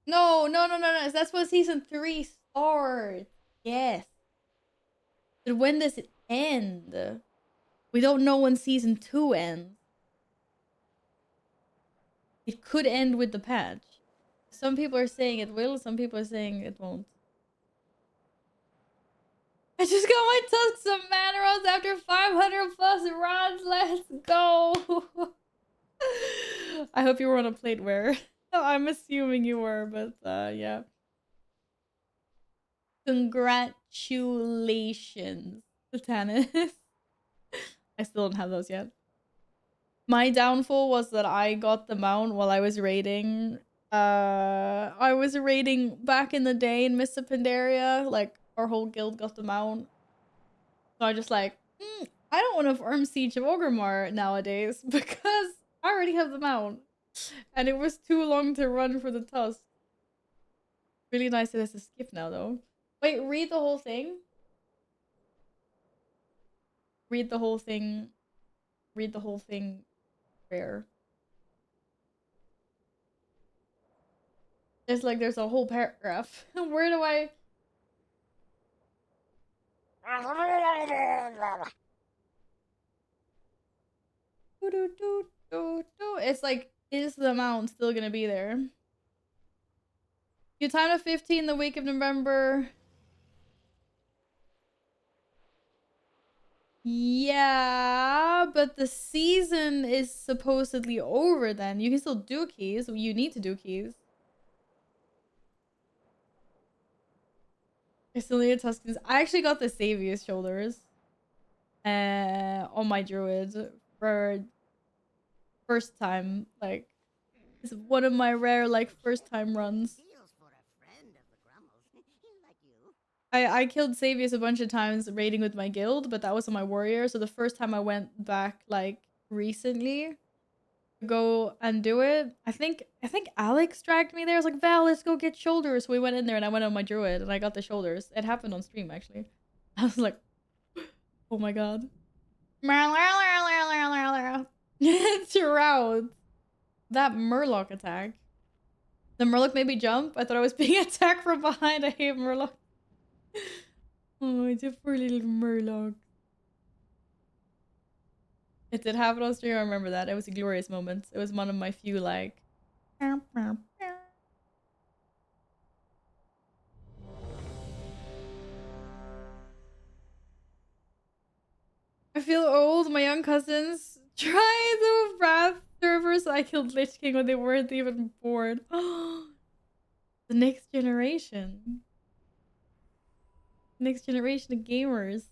No. That's when season 3 starts. Yes. But when does it end? We don't know when season 2 ends. It could end with the patch. Some people are saying it will, some people are saying it won't. I just got my tusks of Manaros after 500 plus runs. Let's go. I hope you were on a plate wear. I'm assuming you were, but yeah. Congratulations, Tannis. I still don't have those yet. My downfall was that I got the mount while I was raiding. I was raiding back in the day in Mr. Pandaria. Like, our whole guild got the mount. So I just like, I don't want to farm Siege of Orgrimmar nowadays because I already have the mount. And it was too long to run for the tusk. Really nice it has to skip now though. Wait, read the whole thing? Read the whole thing. Read the whole thing. Where? There's a whole paragraph. Where do I... It's like, is the amount still gonna be there? You time to 15 the week of November. Yeah, but the season is supposedly over then. You can still do keys. You need to do keys. I still need a Tuscans. I actually got the Savius shoulders on my druid for first time. Like, it's one of my rare like first time runs. Feels for a friend of the Grummles. Like you. I killed Savius a bunch of times raiding with my guild, but that was on my warrior. So the first time I went back like recently to go and do it, I think Alex dragged me there. I was like, Val, let's go get shoulders. So we went in there and I went on my druid and I got the shoulders. It happened on stream actually. I was like, oh my god. Throughout that Murloc attack. The Murloc made me jump. I thought I was being attacked from behind. I hate Murloc. Oh, it's a poor little Murloc. It did happen on stream. I remember that. It was a glorious moment. It was one of my few like. I feel old. My young cousins try the Wrath servers. I killed Lich King when they weren't even born. Oh, the next generation. Next generation of gamers.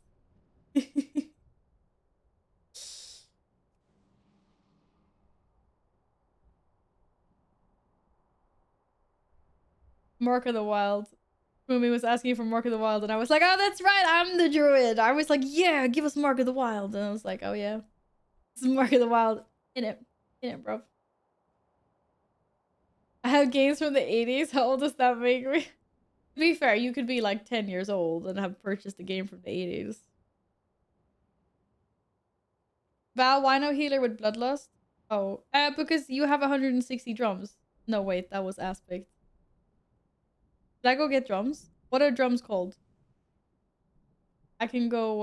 Mark of the Wild. Fumi was asking for Mark of the Wild, and I was like, oh, that's right, I'm the druid. I was like, yeah, give us Mark of the Wild. And I was like, oh, yeah. It's Mark of the Wild. In it, bro. I have games from the 80s. How old does that make me? To be fair, you could be like 10 years old and have purchased a game from the 80s. Val, why no healer with Bloodlust? Oh, because you have 160 drums. No, wait, that was Aspect. Did I go get drums? What are drums called? I can go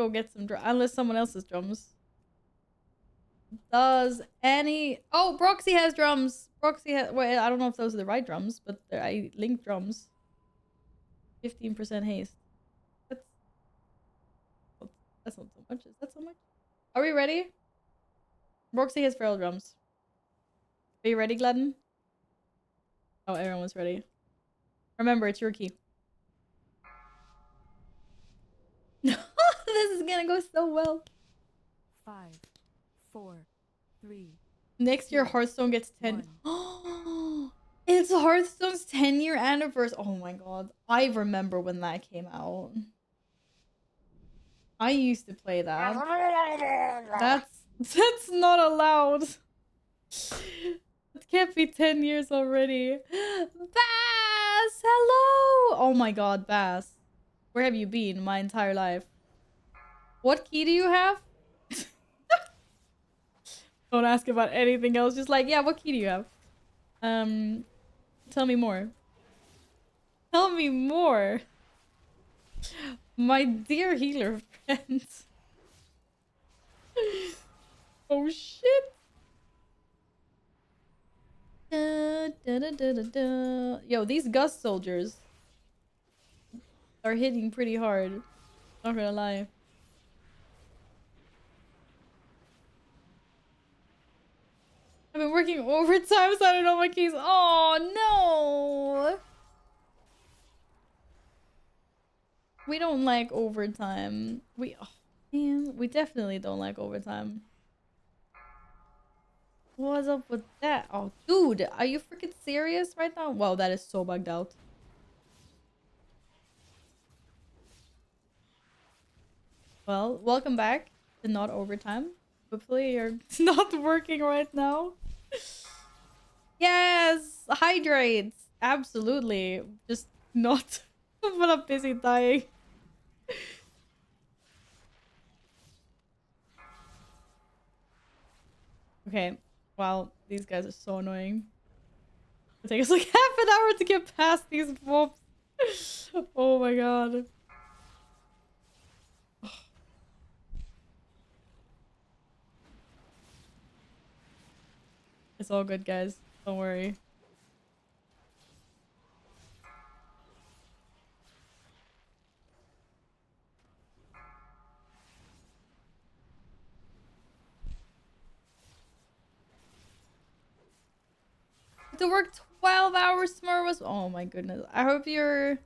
get some drums. Unless someone else's drums. Does any... Oh, Broxy has drums. Broxy has... Wait, I don't know if those are the right drums, but I linked drums. 15% haste. That's not so much. Is that so much? Are we ready? Broxy has feral drums. Are you ready, Gladden? Oh, everyone's ready. Remember, it's your key. This is gonna go so well. 5, 4, 3. Next year, Hearthstone gets 10. It's Hearthstone's 10-year anniversary. Oh my god. I remember when that came out. I used to play that. That's not allowed. It can't be 10 years already. Bass! Hello! Oh my god, Bass. Where have you been my entire life? What key do you have? Don't ask about anything else. Just like, yeah, what key do you have? Tell me more. Tell me more. My dear healer friends. Oh shit. Yo, these gust soldiers are hitting pretty hard. Not gonna lie. I've been working overtime, so I don't know my keys. Oh no! We don't like overtime. Oh, man, we definitely don't like overtime. What's up with that? Oh, dude, are you freaking serious right now? Wow, that is so bugged out. Well, welcome back to not overtime. Hopefully you're not working right now. Yes, hydrates. Absolutely. Just not but I'm busy dying. Okay. Wow, these guys are so annoying. It takes us like half an hour to get past these mobs. Oh my god. It's all good, guys. Don't worry. To work 12 hours tomorrow was... Oh my goodness. I hope you're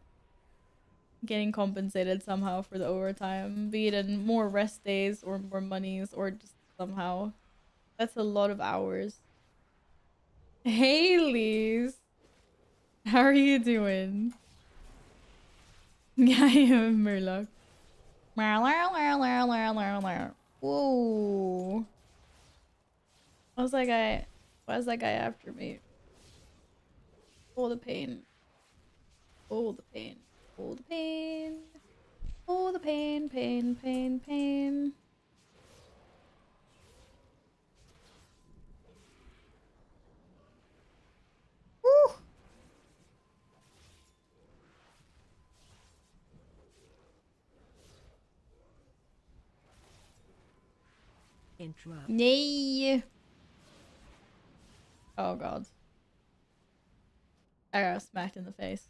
getting compensated somehow for the overtime. Be it in more rest days or more monies or just somehow. That's a lot of hours. Haley's. How are you doing? Yeah, I am Murloc. Whoa. What's that guy? Why is that guy after me? Oh, the pain. Oh, the pain. Oh, the pain. Oh, the pain, pain, pain, pain. Woo! Interrupt. Nay. Oh god. I got smacked in the face.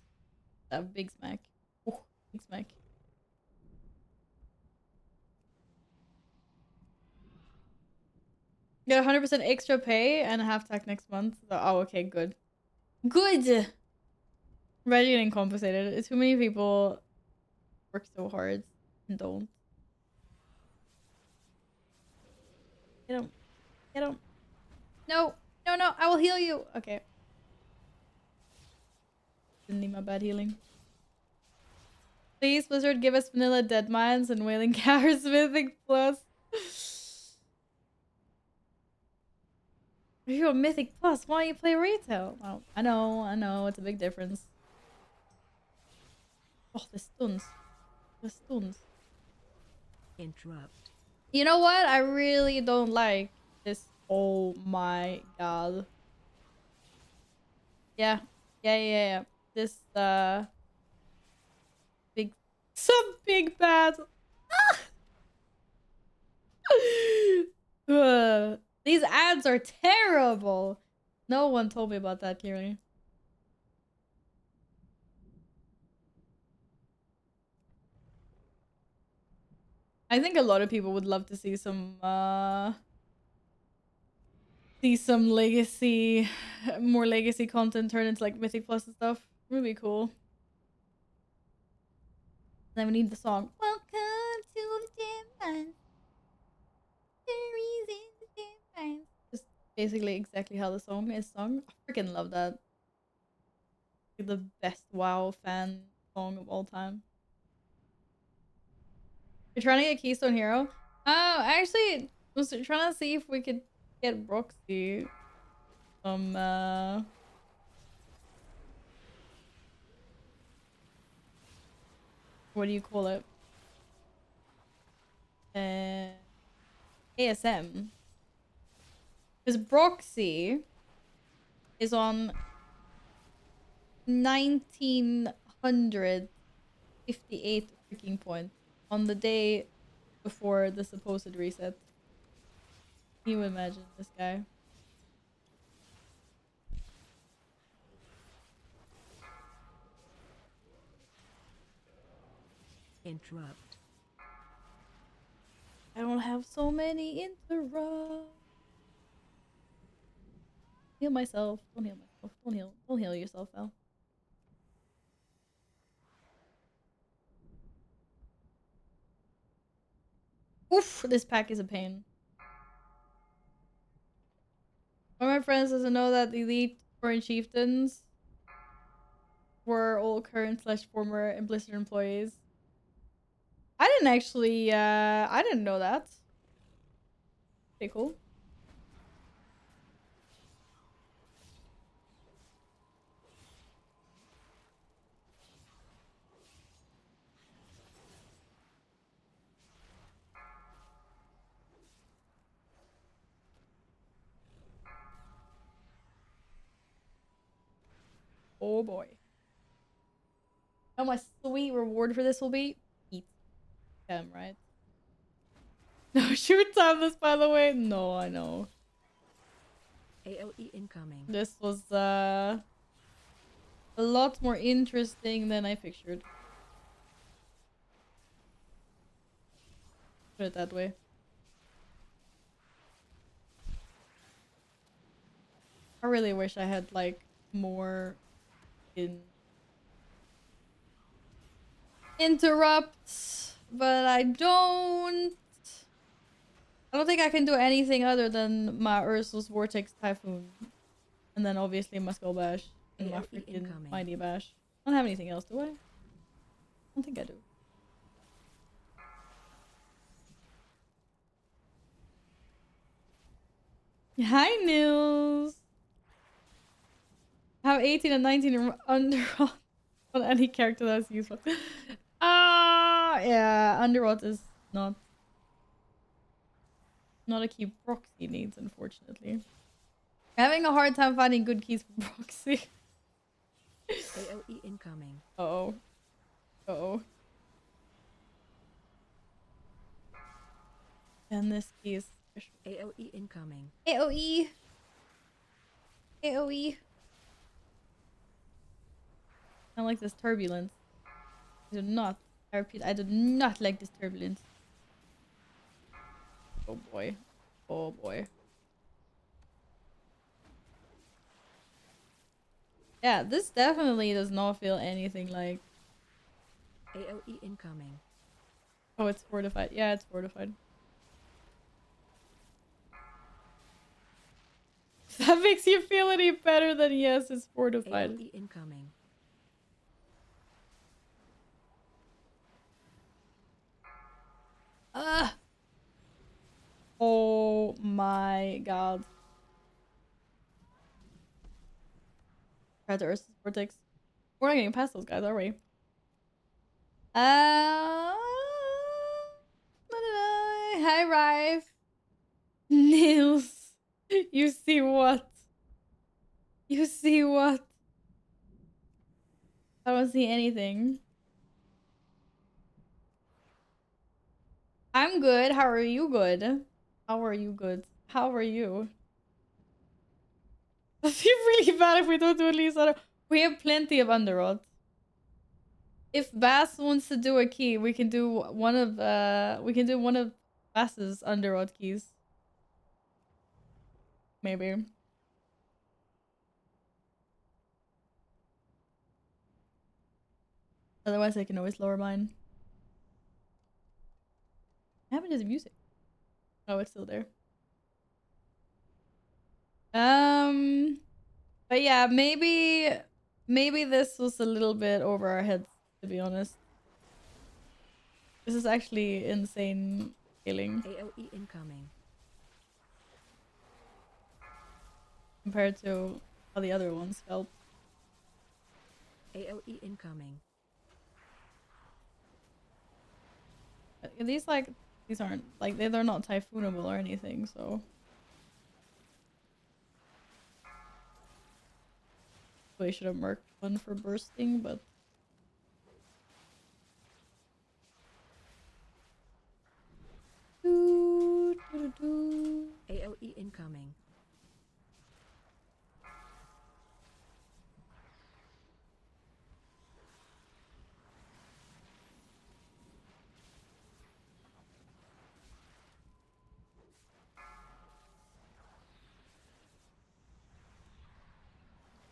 A big smack. Ooh, big smack. Get 100% extra pay and a half tax next month. Oh, okay, good. Good! Imagine getting compensated. Too many people work so hard and don't. Get him. Get him. No. No, no. I will heal you. Okay. Didn't need my bad healing. Please, Blizzard, give us vanilla dead mines and wailing cowers mythic plus. If you're a mythic plus, why don't you play retail? Well, I know, it's a big difference. Oh, the stuns. The stuns. Interrupt. You know what? I really don't like this. Oh my god. Yeah. Yeah. This, big... Some big bad... These ads are terrible. No one told me about that, Kiri. I think a lot of people would love to see some legacy, more legacy content turn into like Mythic Plus and stuff. It would be cool. Then we need the song. Welcome to the Dim Mines. There is in the Dim Mines. Just basically exactly how the song is sung. I freaking love that. The best WoW fan song of all time. You're trying to get Keystone Hero? Oh, actually, was trying to see if we could get Roxy some, what do you call it? ASM. Because Broxy is on 1958 freaking points on the day before the supposed reset. Can you imagine this guy? Interrupt. I don't have so many interrupts. Heal myself. Don't heal myself. Don't heal yourself, Val. Oof, this pack is a pain. One of my friends doesn't know that the elite foreign chieftains were all current / former Blizzard employees. I didn't actually, I didn't know that. Pretty cool. Oh boy. How my sweet reward for this will be? Eat them, right? No, shoot timeless, by the way. No, I know. AOE incoming. This was a lot more interesting than I pictured. Put it that way. I really wish I had like more in interrupts, but I don't think I can do anything other than my Ursul's Vortex Typhoon. And then obviously my Skull Bash and my AOE freaking incoming. Mighty Bash. I don't have anything else, do I? I don't think I do. Hi, Nils! Have 18 and 19 under on any character that's useful. Yeah, Underrot is not a key proxy needs, unfortunately. Having a hard time finding good keys for proxy. AOE incoming. Uh-oh. Uh-oh. And this key is special. AOE incoming. AoE. AoE. I don't like this turbulence. I do not. I repeat, I do not like this turbulence. Oh boy. Oh boy. Yeah, this definitely does not feel anything like... AOE incoming. Oh, it's fortified. Yeah, it's fortified. If that makes you feel any better, then yes, it's fortified. AOE incoming. Ah! Oh my god. Predators, Vortex. We're not getting past those guys, are we? Hi, Rive. Nils. You see what? You see what? I don't see anything. I'm good. How are you good? How are you good? How are you? I feel really bad if we don't do at least other. We have plenty of underrods. If Bass wants to do a key, we can do one of Bass's underrod keys. Maybe. Otherwise I can always lower mine. What happened to the music? Oh, it's still there. But yeah, maybe this was a little bit over our heads, to be honest. This is actually insane feeling AOE incoming. compared to how the other ones felt. AOE incoming. These aren't like they're not typhoonable or anything, so we should have marked one for bursting, but AOE incoming.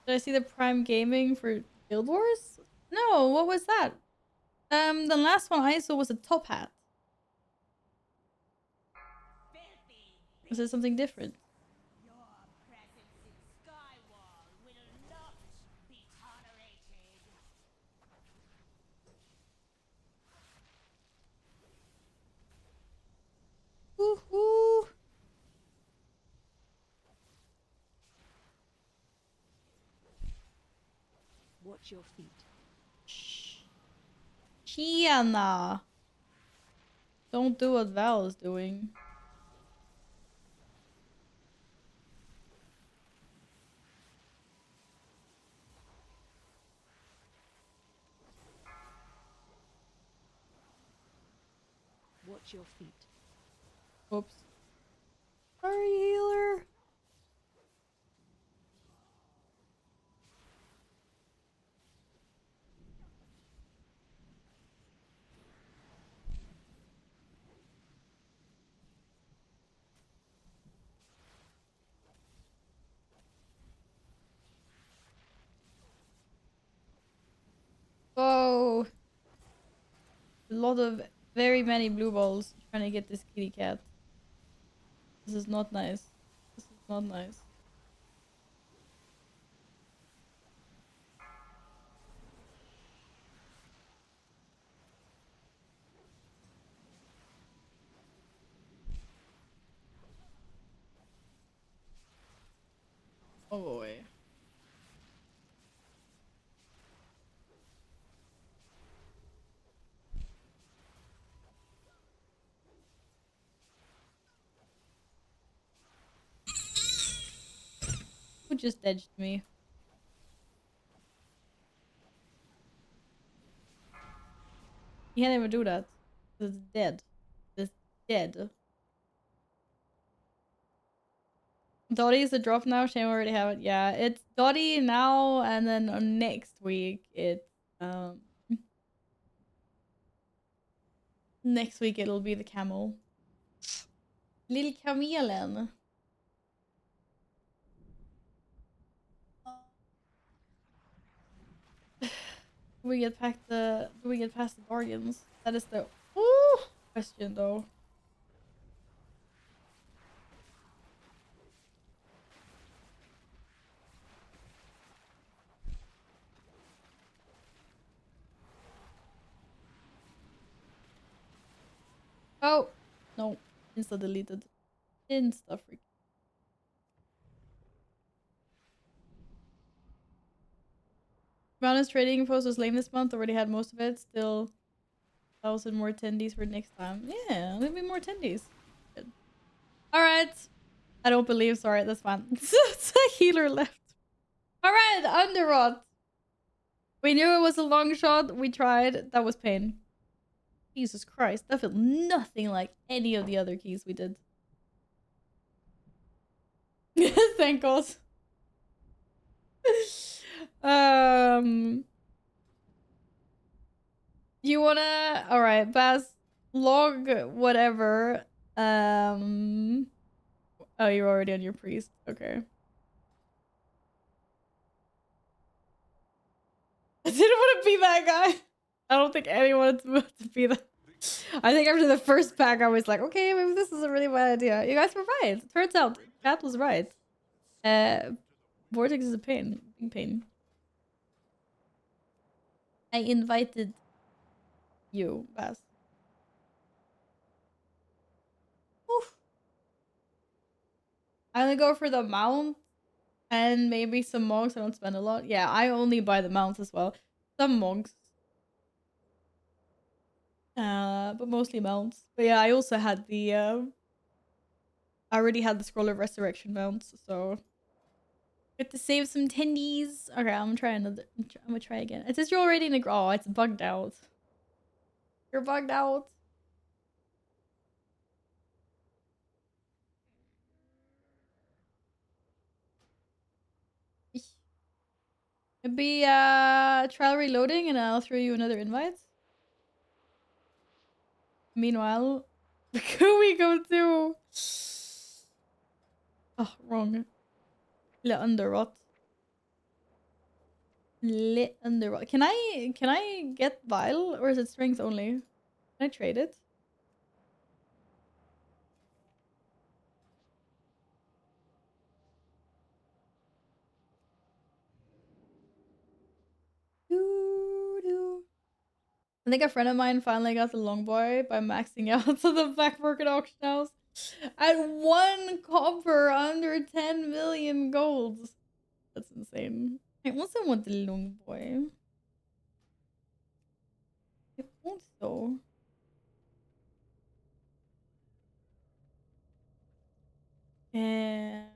did I see the Prime Gaming for Guild Wars? No, what was that? The last one I saw was a top hat. Filthy Was it something different? Your presence in Skywall will not be tolerated. Watch your feet. Shh. Kiana. Don't do what Val is doing. Watch your feet. Oops. Sorry, healer. Whoa. A lot of very many blue balls trying to get this kitty cat. This is not nice. This is not nice. Oh boy. Who just edged me? He can't even do that. It's dead. It's dead. Dottie is a drop now. Shame I already have it. Yeah, it's Dottie now, and then next week it's um next week it'll be the camel. Little Kamelen. Do we get past the guardians? That is the question though. Oh no. Insta deleted. Insta freak. Rounders trading post was lame this month. Already had most of it. Still 1,000 more attendees for next time. Yeah, there'll be more attendees. Good. Alright. I don't believe, sorry, that's fine. It's a healer left. Alright, Underrot. We knew it was a long shot. We tried. That was pain. Jesus Christ. That felt nothing like any of the other keys we did. Thank God. You wanna... Alright, Baz. Log whatever. Oh, you're already on your priest. Okay. I didn't want to be that guy. I don't think anyone wanted to be that. I think after the first pack, I was like, okay, maybe this is a really bad idea. You guys were right. Turns out, Cat was right. Vortex is a pain. Big pain. I invited you, Baz. Oof. I only go for the mount and maybe some monks. I don't spend a lot. Yeah, I only buy the mounts as well. Some monks. But mostly mounts. But yeah, I also had the I already had the Scroll of Resurrection mounts, so get to save some tendies. Okay, I'm gonna try another. I'm gonna try again. It says you're already in the. Oh, it's bugged out. You're bugged out. Maybe trial reloading, and I'll throw you another invite. Meanwhile, who we go to? Oh, wrong. Le Underrot. Le Underrot. Can I get Vile, or is it strength only? Can I trade it? Doo-doo. I think a friend of mine finally got the long boy by maxing out to the black market auction house at 1 copper under 10 million golds. That's insane. I also want the long boy. I also. And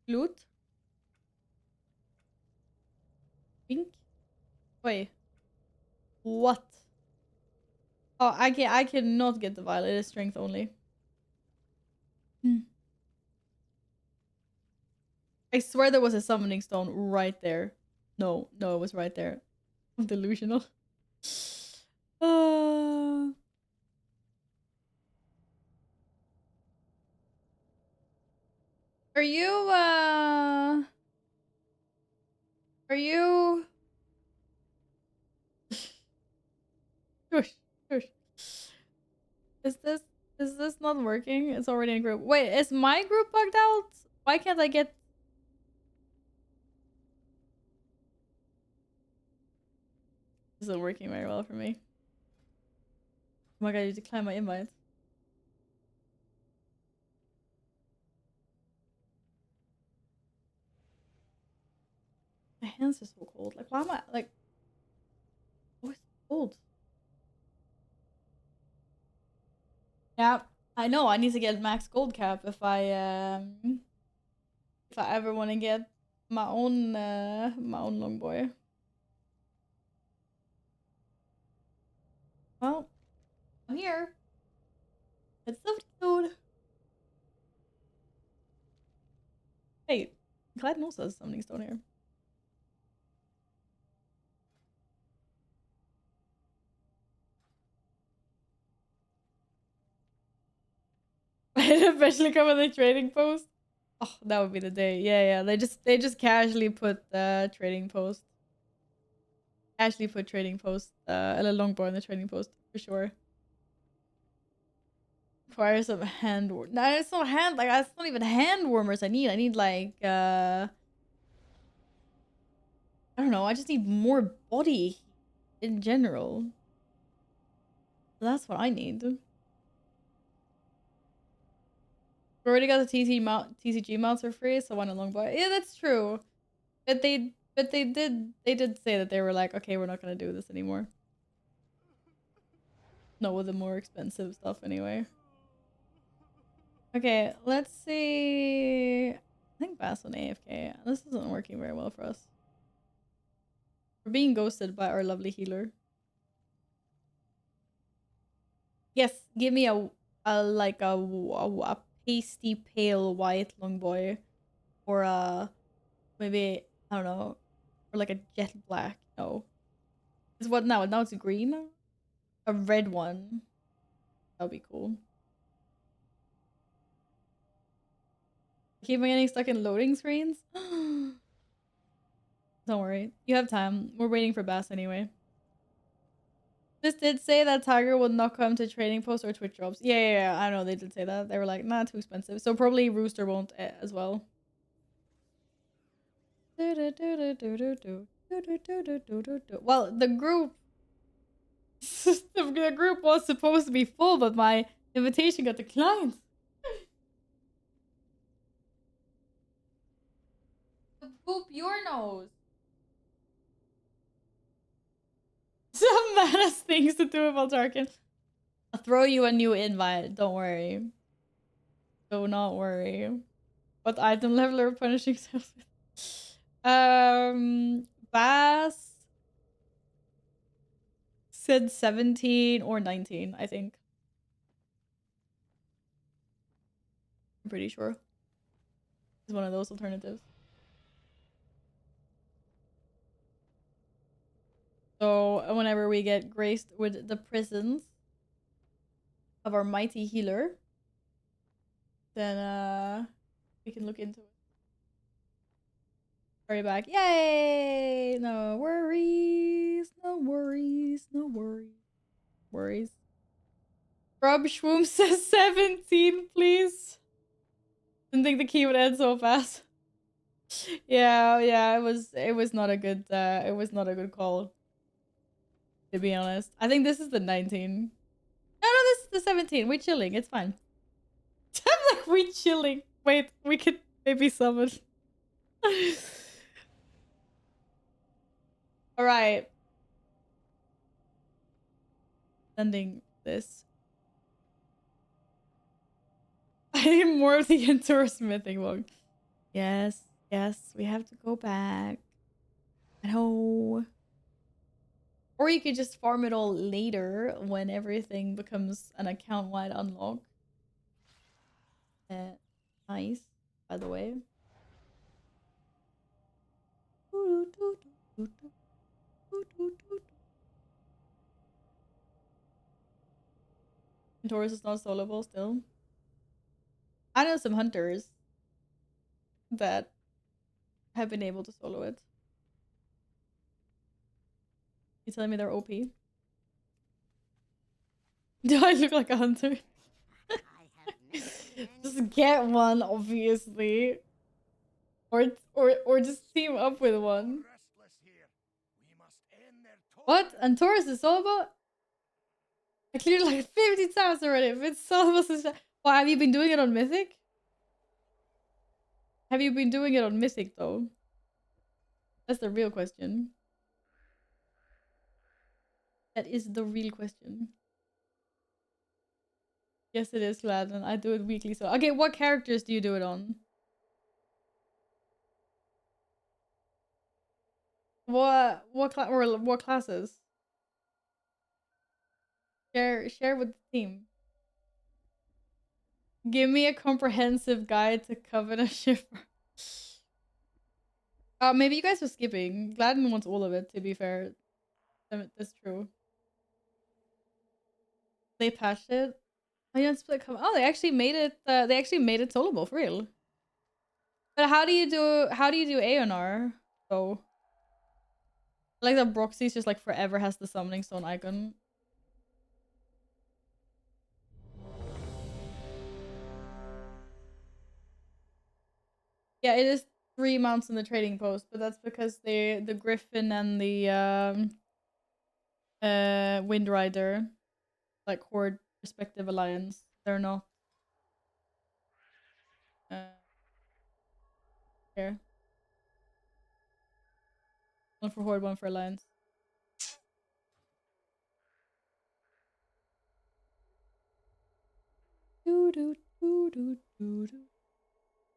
flute. Pink. Wait. What? Oh, I cannot get the violet. It is strength only. I swear there was a summoning stone right there. No, it was right there. I'm delusional. Uh, are you are you shush, shush. Is this not working? It's already in group. Wait, is my group bugged out? Why can't I get this isn't working very well for me. Oh my god, you declined my invite. My hands are so cold. Like, why am I like? Oh, it's cold. Yeah, I know. I need to get max gold cap if I ever want to get my own long boy. Well, I'm here. It's Subtitles. Hey, Glad also has summoning stone here. Especially come on the trading post. Oh, that would be the day. Yeah. They just casually put trading post. Casually put trading post. A longbow in the trading post for sure. Require some hand warm. No, it's not hand. Like that's not even hand warmers. I need like I don't know. I just need more body heat in general. That's what I need. We already got the TCG mounts for free, so why not longbow? Yeah, that's true. But they did say that they were like, okay, we're not gonna do this anymore. No, with the more expensive stuff anyway. Okay, let's see. I think Bass on AFK. This isn't working very well for us. We're being ghosted by our lovely healer. Yes, give me a pasty pale white long boy, or maybe I don't know, or like a jet black. No, it's what now? Now it's green. A red one. That'll be cool. Keep on getting stuck in loading screens. Don't worry, you have time. We're waiting for Bass anyway. This did say that Tiger would not come to trading posts or Twitch drops. Yeah, I know they did say that. They were like, nah, too expensive. So probably Rooster won't as well. Well, the group the group was supposed to be full, but my invitation got declined. Poop your nose. Some madness things to do about Tarkin. I'll throw you a new invite. Don't worry. Do not worry. What item level are punishing self with? Bass said 17 or 19, I think. I'm pretty sure. It's one of those alternatives. So whenever we get graced with the presence of our mighty healer, then we can look into it. Hurry back. Yay! No worries. No worries. No worries. Worries. Rob Schwoom says 17, please. Didn't think the key would end so fast. Yeah, it was not a good call. To be honest. I think this is the 19. No, this is a 17. We're chilling. It's fine. I'm like, we chilling. Wait, we could maybe summon. Alright. Sending this. I need more of the Enter smithing one. Yes, yes, we have to go back. I know. Or you could just farm it all later when everything becomes an account-wide unlock. Nice, by the way. Taurus is not soloable still. I know some hunters that have been able to solo it. You telling me they're OP? Do I look like a hunter? I have never seen Just anyone get one, obviously. Or just team up with one. What? And Taurus is soloable? I cleared like 50 times already. If it's soloable, why have you been doing it on Mythic? Have you been doing it on Mythic though? That's the real question. That is the real question. Yes, it is, Gladden. I do it weekly. So, okay, what characters do you do it on? What classes? Share with the team. Give me a comprehensive guide to Covenant Shipper. Maybe you guys are skipping. Gladden wants all of it. To be fair, that's true. They patched it. Oh, you don't split. Oh, they actually made it. They actually made it soloable for real. But how do you do ANR? So, like that Broxy's just like forever has the summoning stone icon. Yeah, it is 3 mounts in the trading post, but that's because the Griffin and the Wind Rider, like Horde respective alliance, they're not here. One for Horde, one for alliance.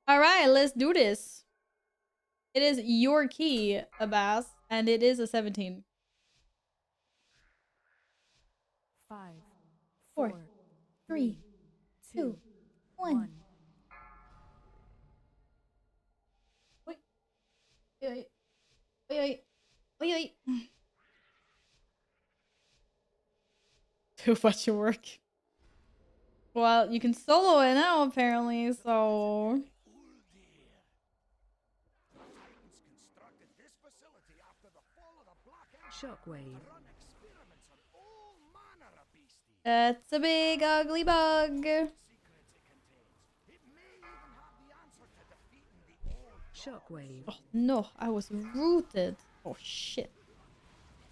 All right, let's do this. It is your key, Abbas, and it is a 17. 5, 4, 4, 3, 2, 1. Wait, wait, wait, wait, wait. Too much work. Well, you can solo it now, apparently, so... Shockwave. It's a big ugly bug. Shockwave. Oh, no, I was rooted. Oh, shit.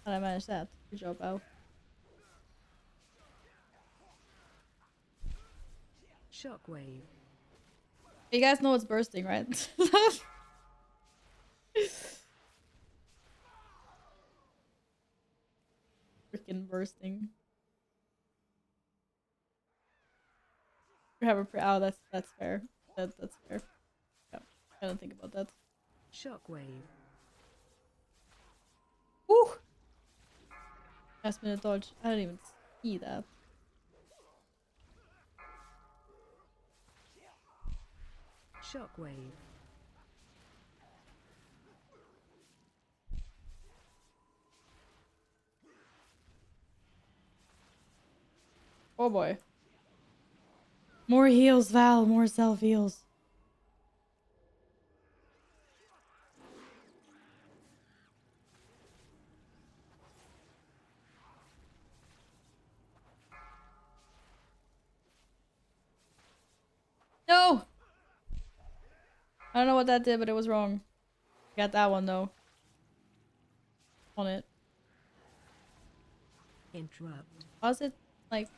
How'd I manage that? Good job, Al. Shockwave. You guys know it's bursting, right? Freaking bursting. We have a oh, that's fair. That's fair. Yeah, I don't think about that. Shockwave. Woo! Last minute dodge. I didn't even see that. Shockwave. Oh boy. More heals, Val. More self heals. No! I don't know what that did, but it was wrong. Got that one though. On it. Interrupt. Was it like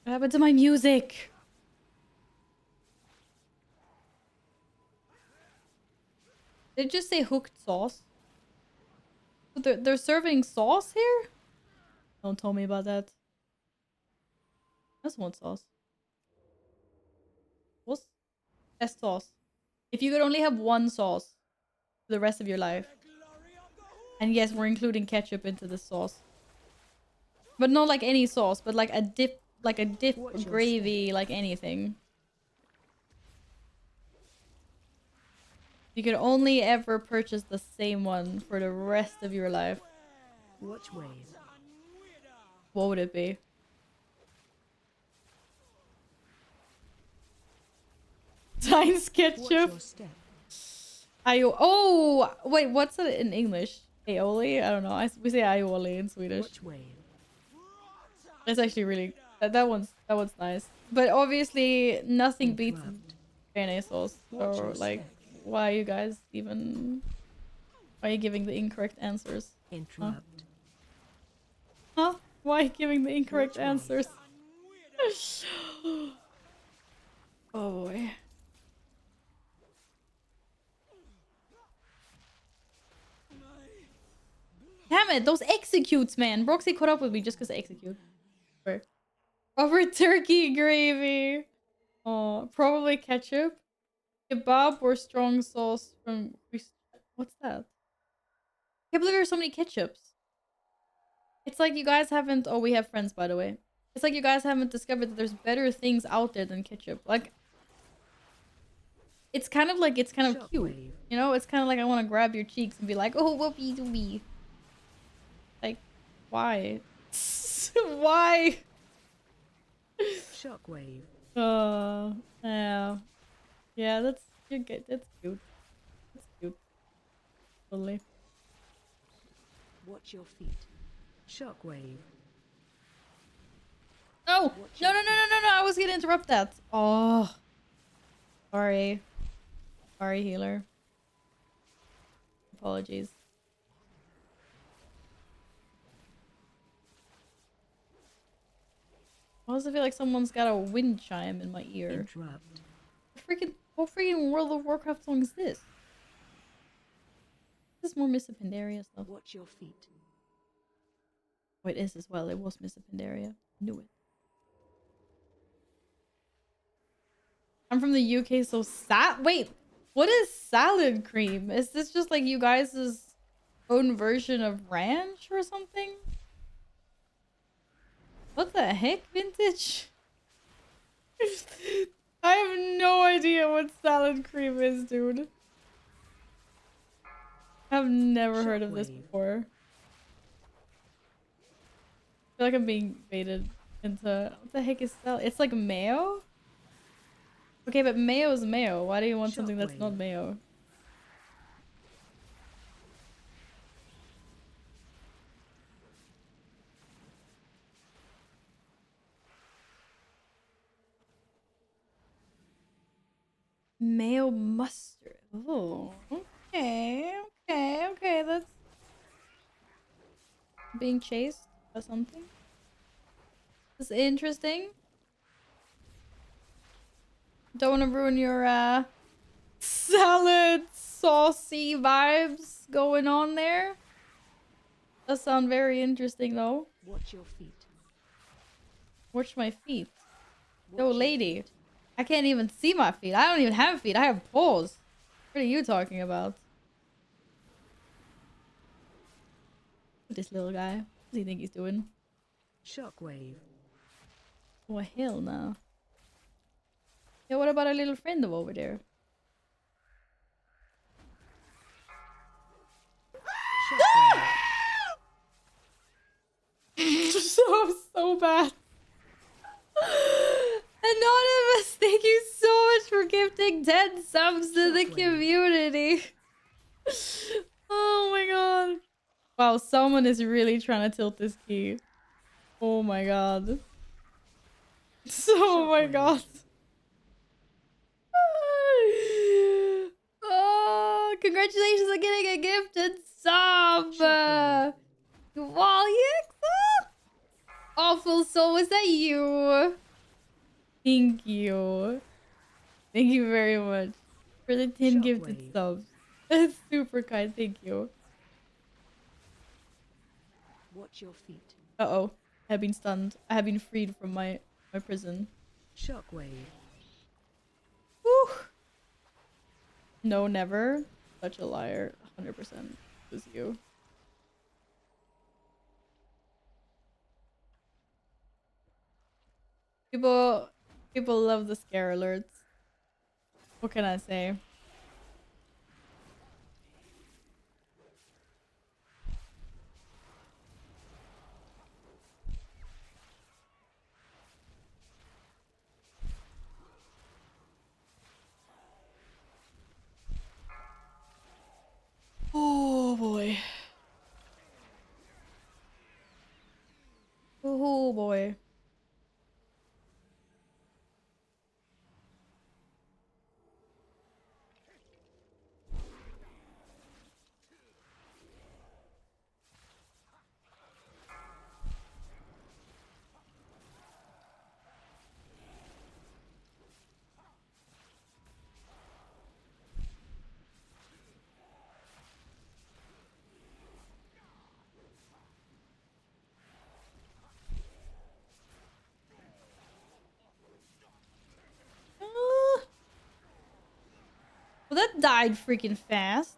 What happened to my music? Did it just say hooked sauce? They're serving sauce here? Don't tell me about that. I just want sauce. What's best sauce? If you could only have one sauce for the rest of your life. And yes, we're including ketchup into the sauce. But not like any sauce, but like a dip, or gravy, like anything. You could only ever purchase the same one for the rest of your life. Watch wave. What would it be? Times Watch ketchup. your step. Oh, wait, what's it in English? Aioli? I don't know. We say aioli in Swedish. Watch wave. It's actually really that one's nice. But obviously nothing beats Interrupt. mayonnaise sauce. Watch Or your like, step. why are you guys even? Why are you giving the incorrect answers? Interrupt. Huh? Why are you giving the incorrect Which way? answers? Oh boy. Damn it, those executes, man. Broxy caught up with me just because I execute. Where? Over turkey gravy. Oh, probably ketchup. Kebab or strong sauce from... What's that? I can't believe there's so many ketchups. It's like you guys haven't... Oh, we have friends, by the way. It's like you guys haven't discovered that there's better things out there than ketchup. Like... It's kind of like... It's kind of cute. Shockwave. You know? It's kind of like I want to grab your cheeks and be like, oh, whoopee doopie. Like, why? Why? Shockwave. Yeah. Yeah, that's you're good. That's cute. That's cute. Totally. Watch your feet. Shockwave. No! No, no, no, no, no, no! I was gonna interrupt that. Oh. Sorry. Sorry, healer. Apologies. Why does it feel like someone's got a wind chime in my ear? Interrupt. What freaking World of Warcraft song is this? This is more Miss Pandaria stuff. Watch your feet. Oh, it is as well. It was Miss Pandaria. Knew it. I'm from the UK, so wait, what is salad cream? Is this just like you guys' own version of ranch or something? What the heck, vintage? I have no idea what salad cream is, dude. I've never heard of this Shockwave. before. I feel like I'm being baited into... What the heck is salad? It's like mayo? Okay, but mayo is mayo. Why do you want something that's not Shockwave. mayo? Mayo mustard. Oh, okay, okay, okay. That's being chased by something. That's interesting. Don't want to ruin your salad saucy vibes going on there. Does sound very interesting though. Watch your feet. Watch my feet. Watch Yo, your lady. feet. I can't even see my feet. I don't even have feet. I have paws. What are you talking about? This little guy. What does he think he's doing? Shockwave. Oh, hell no. Yeah, what about our little friend over there? Shockwave. So bad. Anonymous, thank you so much for gifting 10 subs to the Shockwave. community. Oh my god. Wow, someone is really trying to tilt this key. Oh my god. Oh my Shockwave. god. Oh, congratulations on getting a gifted sub. Shockwave. Wallyx. Awful soul, was that you? Thank you. Thank you very much for the 10 gifted Shockwave. subs. That's super kind. Thank you. Watch your feet. Uh-oh. I have been stunned. I have been freed from my prison. Shockwave. Woo! No, never. Such a liar. 100%. It was you. People love the scare alerts. What can I say? Oh boy. Oh boy. Ah. Well, that died freaking fast.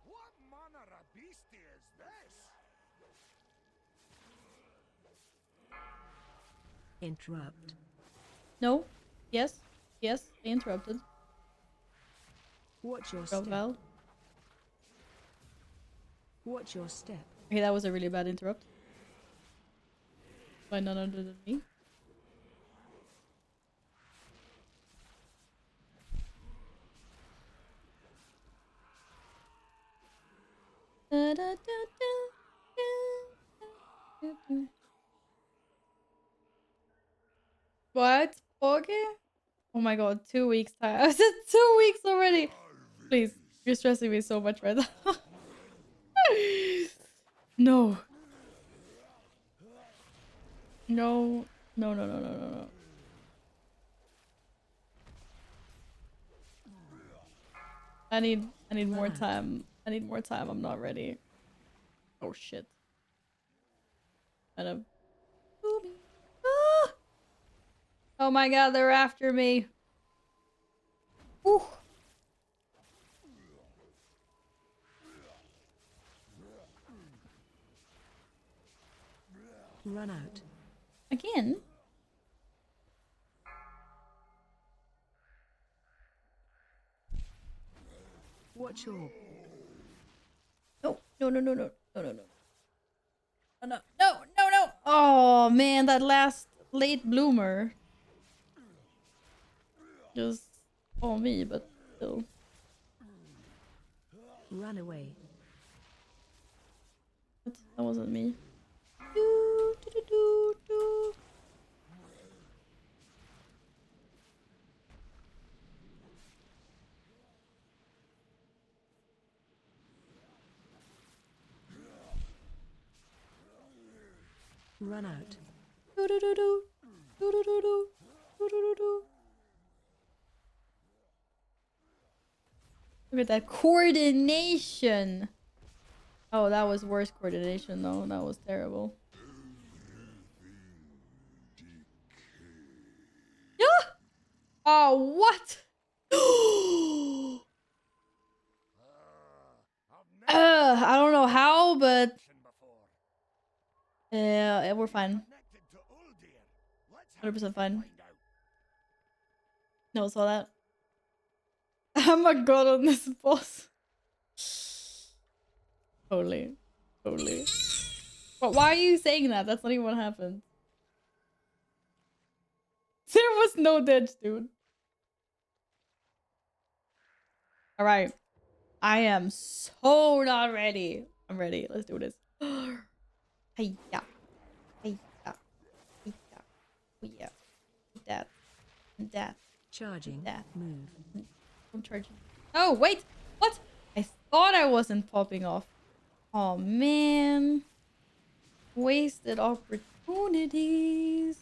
What manner of beast is this? Interrupt. No. Yes. Yes. I interrupted. Watch your Go, step. Val. Watch your step. Okay, that was a really bad interrupt. By none other than me. Da, da, da, da, da, da, da. What? Okay. Oh my god, 2 weeks time. I said 2 weeks already. Please, you're stressing me so much right now. No. No. No, no, no, no, no, no. I need more time. I need more time. I'm not ready. Oh shit. And a booby. Ah! Oh my god, they're after me. Whew. Run out. Again? Watch your... No, no, no, no, no, no, no, no. Oh, no, no, no, no. Oh man, that last late bloomer. Just on me, but still. Run away. That wasn't me. Do, do, do, do, do. Run out. Do, do, do, do. Do, do, do, do. Do, do, do, do. Look at that coordination. Oh, that was worse coordination though. That was terrible. Yeah. Oh, what? I've never I don't know how, but seen before. yeah, we're fine. Connected to Uldir. Let's have 100% fine. find out. No, saw that. I'm a god on this boss. Totally. Totally. But why are you saying that? That's not even what happened. There was no ditch, dude. Alright. I am so not ready. I'm ready. Let's do this. Hey, yeah. Hey, yeah. Hey, yeah. Oh, yeah. That. And that. Charging. That. Move. I'm charging. Oh, wait. What? I thought I wasn't popping off. Oh, man. Wasted opportunities.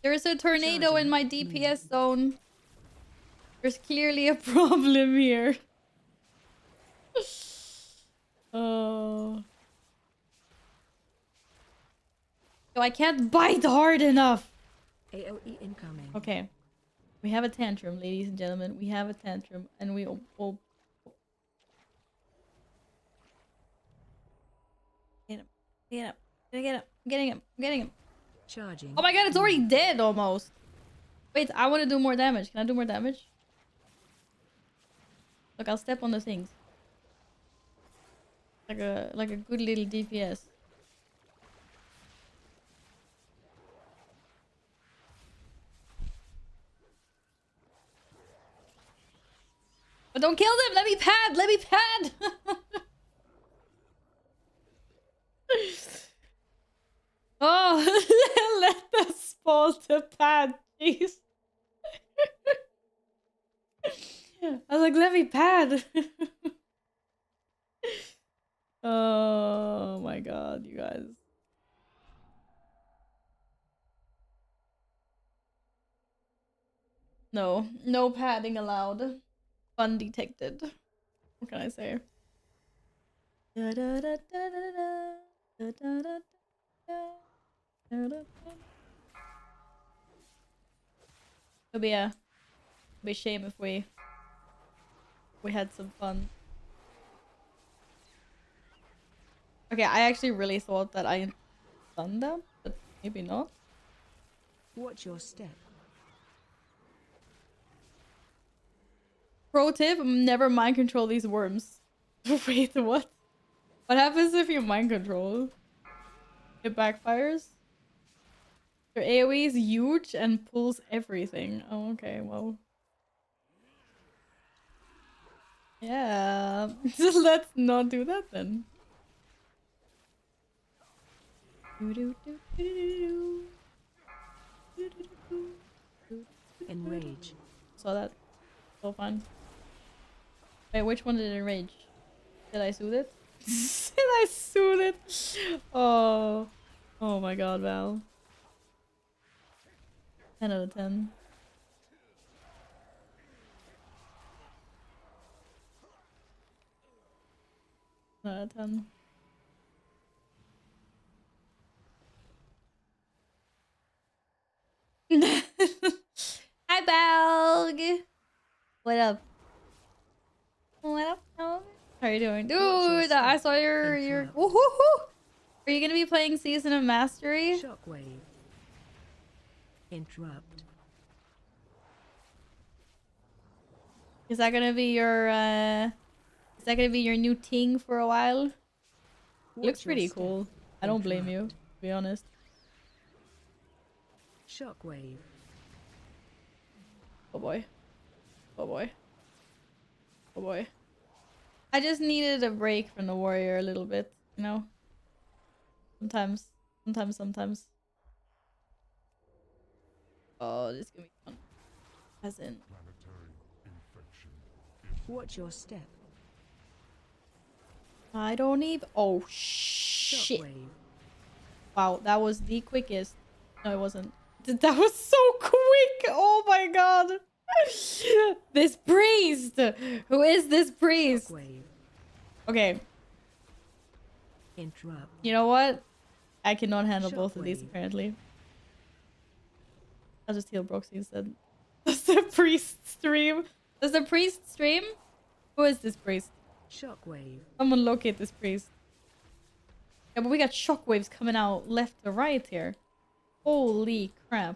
There's a tornado in Charging. my DPS zone. There's clearly a problem here. Oh. So I can't bite hard enough. AOE incoming. Okay. We have a tantrum, ladies and gentlemen. We have a tantrum. And we will... Get him. Get him. Get him. I'm getting him. I'm getting him. Charging. Oh my god, it's already dead almost. Wait, I want to do more damage. Can I do more damage? Look, I'll step on the things. Like a good little DPS. But don't kill them! Let me pad! Let me pad! Oh, let us spawn the pad, jeez. I was like, let me pad. Oh my god, you guys. No, no padding allowed. Fun detected. What can I say? It'd be a shame if we had some fun. Okay, I actually really thought that I done that, but maybe not. Watch your step. Pro tip, never mind control these worms. Wait, what? What happens if you mind control? It backfires? Your AoE is huge and pulls everything. Oh, okay, well. Yeah, let's not do that then. Enrage. Saw that. So fun. Wait, which one did it enrage? Did I soothe it? Did I soothe it? Oh. Oh my god, Val. 10 out of 10. Out of 10. Hi, Belg. What up? What up, Belg? How are you doing? Dude, I saw your woohoo! Are you gonna be playing Season of Mastery? Shockwave. Interrupt. Is that gonna be your new ting for a while? Watch Looks your pretty step. cool. I don't blame you, Interrupt. to be honest. Shockwave. Oh boy. Oh boy. Oh boy. I just needed a break from the warrior a little bit, you know? Sometimes. Sometimes. Oh, this is gonna be fun. As in. Watch your step. I don't even. Oh, shit. Shockwave. Wow, that was the quickest. No, it wasn't. That was so quick. Oh my god. This priest. Who is this priest? Shockwave. Okay. Interrupt. You know what? I cannot handle both of these Shockwave. apparently. I'll just heal Broxy instead. Does the priest stream? Does the priest stream? Who is this priest? Shockwave. Someone locate this priest. Yeah, but we got shockwaves coming out left to right here. Holy crap.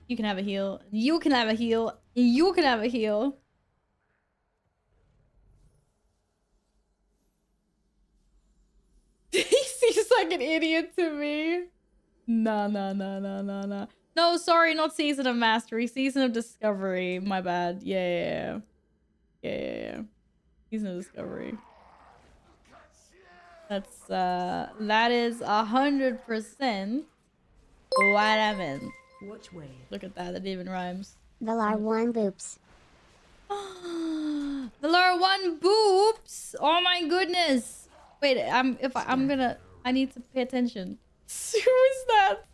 You can have a heal. You can have a heal. You can have a heal. He seems like an idiot to me. Nah. No, sorry, not Season of Mastery. Season of Discovery. My bad. Yeah. Season of Discovery. That's, that is 100%. what I meant. Watch wave. Look at that, it even rhymes. Valar one boops. The Laura one boops. Oh my goodness. Wait, I need to pay attention. Who is that?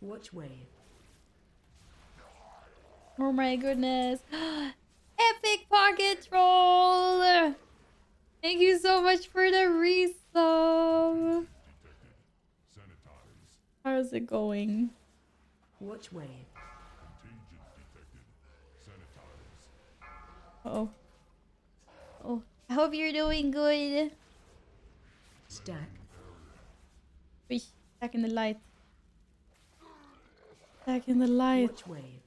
Watch wave. Oh my goodness. Epic pocket troll. Thank you so much for the resub. How's it going? Watch wave. Oh. Oh, I hope you're doing good. Stack. Whoosh, back in the light. Stack in the light. Watch wave.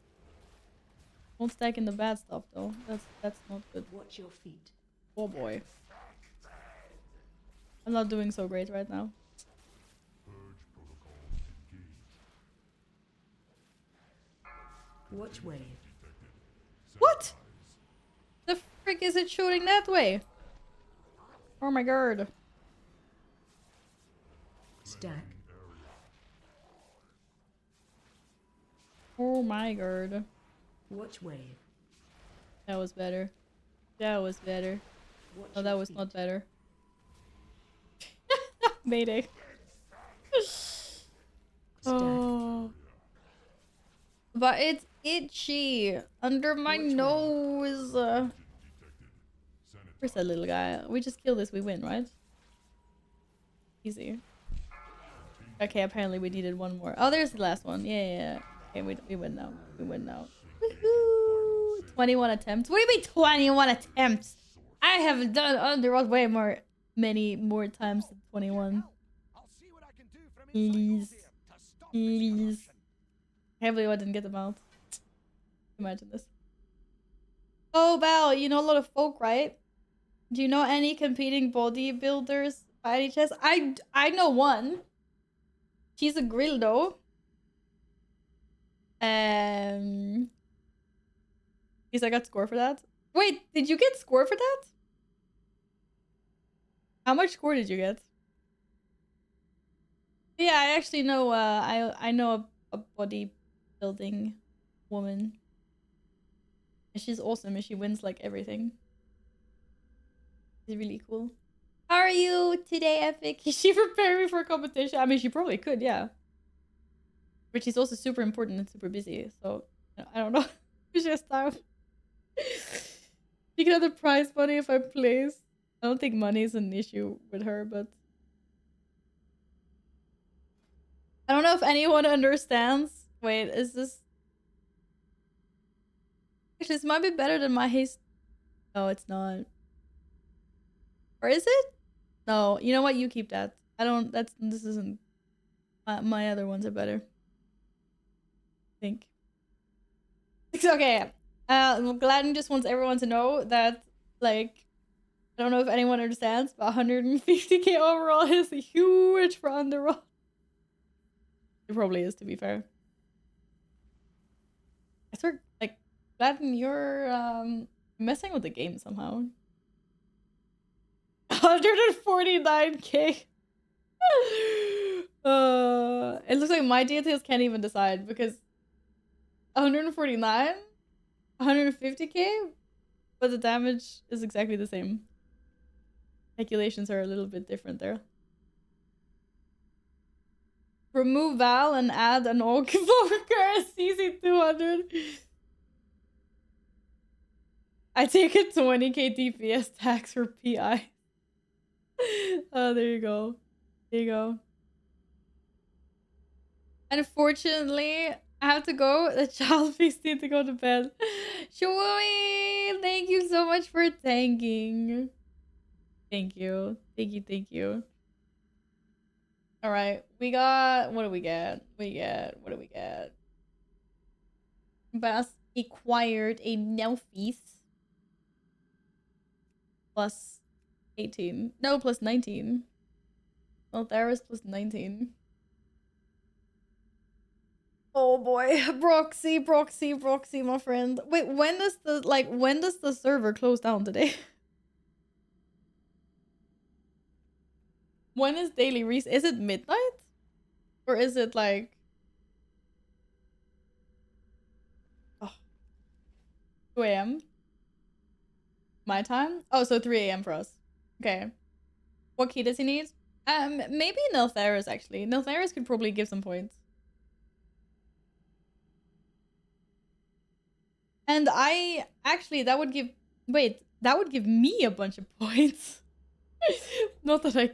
Don't stack in the bad stuff though. That's not good. Watch your feet. Oh boy. I'm not doing so great right now. Watch wave. What? The frick is it shooting that way? Oh my god. Stack. Oh my god. Watch wave. That was better. That was better. Watch No, that your was feet. not better. Mayday. Oh. But it's itchy under my Which way? nose. Where's that little guy? We just kill this, we win, right? Easy. Okay, apparently we needed one more. Oh, there's the last one. Yeah. Okay, we win now. We win now. Woohoo! 21 attempts. What do you mean 21 attempts? I have done Underworld many more times than 21. I'll see what I can do from Please. inside to stop this Please. corruption. I can't believe I didn't get them out. Imagine this. Oh, Val, you know a lot of folk, right? Do you know any competing bodybuilders by any chance? I know one. She's a grill though. Because I got score for that. Wait, did you get score for that? How much score did you get? Yeah, I actually know. I know a bodybuilding woman, and she's awesome. And she wins like everything. She's really cool. How are you today, Epic? Is she preparing me for a competition? I mean, she probably could, yeah. But she's also super important and super busy, so I don't know. She has time. You can have the prize money if I place. I don't think money is an issue with her, but I don't know if anyone understands. Wait, is this? Actually, this might be better than my haste. No, it's not. Or is it? No, you know what? You keep that. I don't. This isn't. My other ones are better. I think. It's okay. Gladden just wants everyone to know that, like, I don't know if anyone understands, but 150k overall is huge for Underworld. It probably is, to be fair. I swear, like, Gladden, you're messing with the game somehow. 149k. It looks like my details can't even decide because 149, 150k, but the damage is exactly the same. Calculations are a little bit different there. Remove Val and add an Orc Volker CC200. I take a 20k DPS tax for PI. Oh, there you go. There you go. Unfortunately, I have to go. The child please need to go to bed. Shui, thank you so much for tanking. Thank you. Thank you. Thank you. All right. We got, what do we get? What do we get? Bass acquired a Nelphys. Plus 18. No, plus 19. Well, there is plus 19. Oh boy, Broxy, my friend. Wait, when does the server close down today? When is daily reset? Is it midnight? Or is it like oh, 2 a.m. my time? Oh, so 3 a.m. for us. Okay. What key does he need? Maybe Nilthera's actually. Nilthera's could probably give some points. And I actually that would give me a bunch of points. Not that I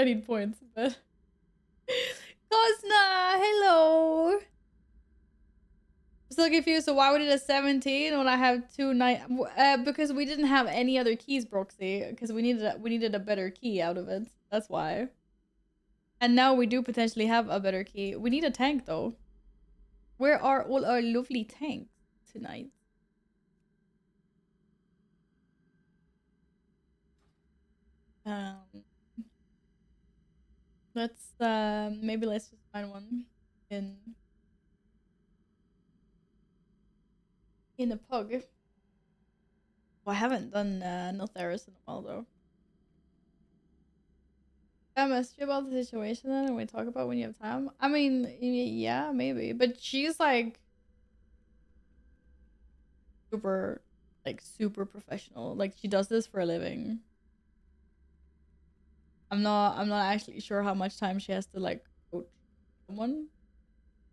need points, but Cosna, hello. Still confused. So why would it have 17 when I have 2 9? Because we didn't have any other keys, Broxy. Because we needed a better key out of it. That's why. And now we do potentially have a better key. We need a tank though. Where are all our lovely tanks tonight? Let's maybe let's just find one in a pug. Well, I haven't done Nilthera's in a while though. I messaged you about the situation then and we talk about when you have time. I mean, yeah, maybe. But she's like super professional. Like she does this for a living. I'm not actually sure how much time she has to like coach someone.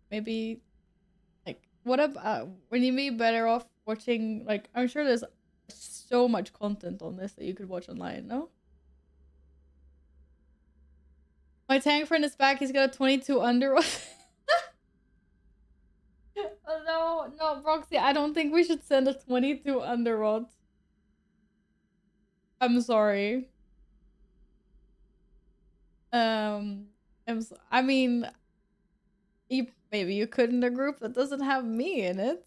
Maybe like what up when you be better off watching like I'm sure there's so much content on this that you could watch online, no? My tank friend is back. He's got a 22 under. Oh, no, Roxy, I don't think we should send a 22 under rod. I'm sorry. I mean, maybe you could in a group that doesn't have me in it.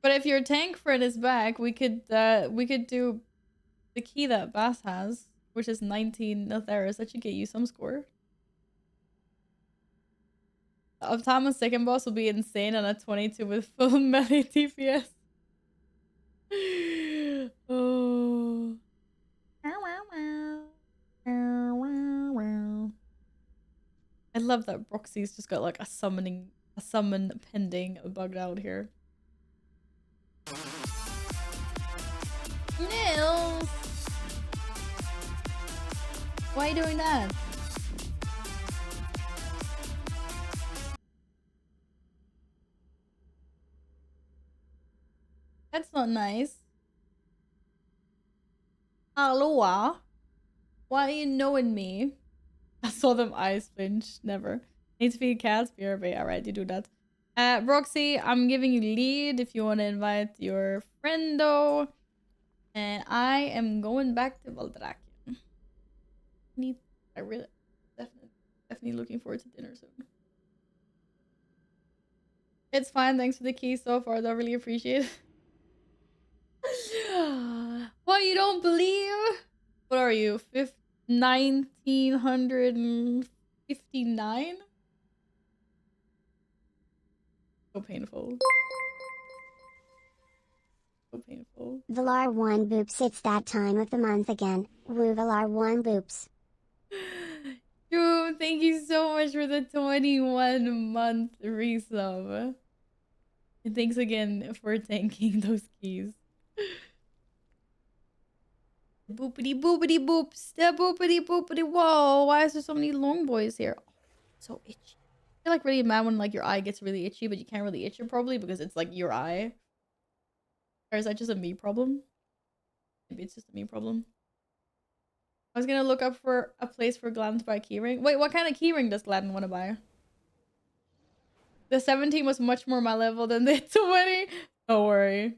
But if your tank friend is back, we could do the key that Bass has, which is 19 Notheris. That should get you some score. Uptime on second boss will be insane on a 22 with full melee DPS. Oh. I love that Broxy's just got like a summon pending bugged out here. Nils! Why are you doing that? That's not nice. Aloha? Why are you knowing me? I saw them eyes flinch. Never. Need to feed cats. BRB. Alright, you do that. Roxy, I'm giving you lead if you want to invite your friendo. And I am going back to Valdraken. I really definitely looking forward to dinner soon. It's fine. Thanks for the key so far, though. Really appreciate it. What, you don't believe? What are you? 1959? So painful. So painful. Valar 1 boops, it's that time of the month again. Woo Valar 1 boops. Drew, thank you so much for the 21-month resub. And thanks again for tanking those keys. Boopity boopity boops. The boopity boopity. Whoa, why is there so many long boys here? Oh, so itchy. I feel like really mad when like your eye gets really itchy, but you can't really itch it probably because it's like your eye. Or is that just a me problem? Maybe it's just a me problem. I was gonna look up for a place for Gladden to buy a keyring. Wait, what kind of keyring does Gladden want to buy? The 17 was much more my level than the 20. Don't worry.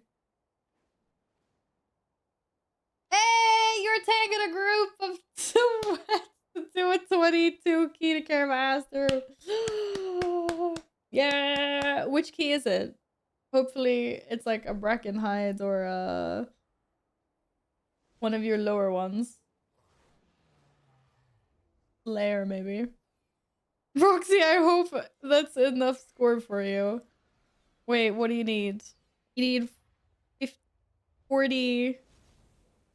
Hey, you're tagging a group of two to do a 22 key to Caramaster. Yeah. Which key is it? Hopefully it's like a Brackenhide or one of your lower ones. Lair, maybe. Roxy, I hope that's enough score for you. Wait, what do you need? You need 50, 40,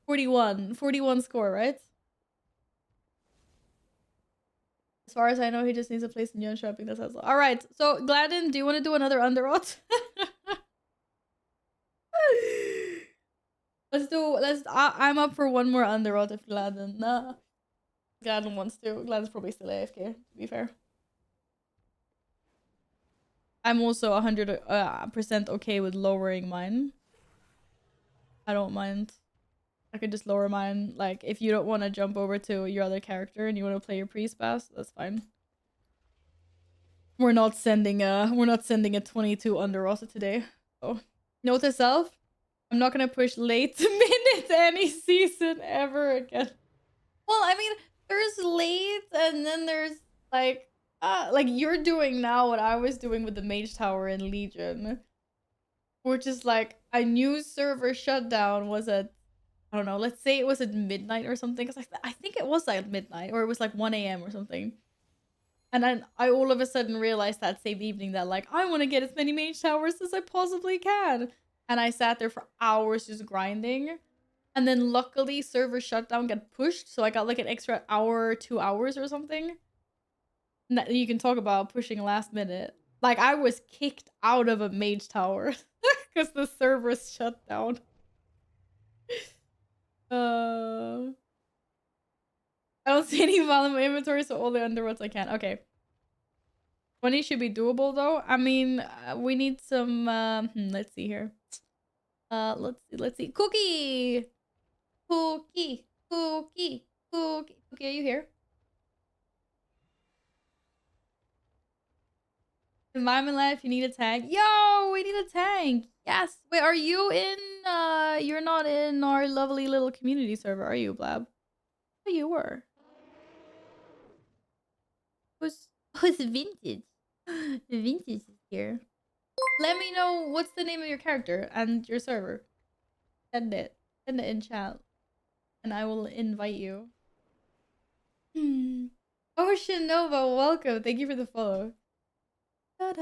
41 score, right? far as I know, he just needs a place in Jönköping. That's all. All right. So, Gladden, do you want to do another Underrot? I'm up for one more Underrot if Gladden. Gladden wants to. Gladden's probably still AFK, to be fair. I'm also 100% okay with lowering mine. I don't mind. I could just lower mine. Like, if you don't want to jump over to your other character and you want to play your priest pass, that's fine. We're not sending a 22 under also today. So, note to self, I'm not gonna push late minute any season ever again. Well, I mean, there's late and then there's like you're doing now what I was doing with the Mage Tower in Legion. Which is like a new server shutdown was at, I don't know, let's say it was at midnight or something. Cause I think it was at midnight or it was like 1 a.m. or something. And then I all of a sudden realized that same evening that like, I want to get as many Mage Towers as I possibly can. And I sat there for hours just grinding. And then luckily server shutdown got pushed. So I got like an extra hour, 2 hours or something. And that, you can talk about pushing last minute. Like I was kicked out of a Mage Tower. Because the server's shut down. I don't see any volume in my inventory, so all the underroads I can. Okay. 20 should be doable though. I mean, we need some let's see here. Let's see. Cookie! Cookie! Cookie! Cookie! Cookie, are you here? Environment life, you need a tank. Yo, we need a tank. Yes. Wait, are you in you're not in our lovely little community server, are you, Blab? Oh, you were. Who's vintage? Vintage is here. Let me know what's the name of your character and your server. Send it. Send it in chat. And I will invite you. Ocean Nova, welcome. Thank you for the follow. Did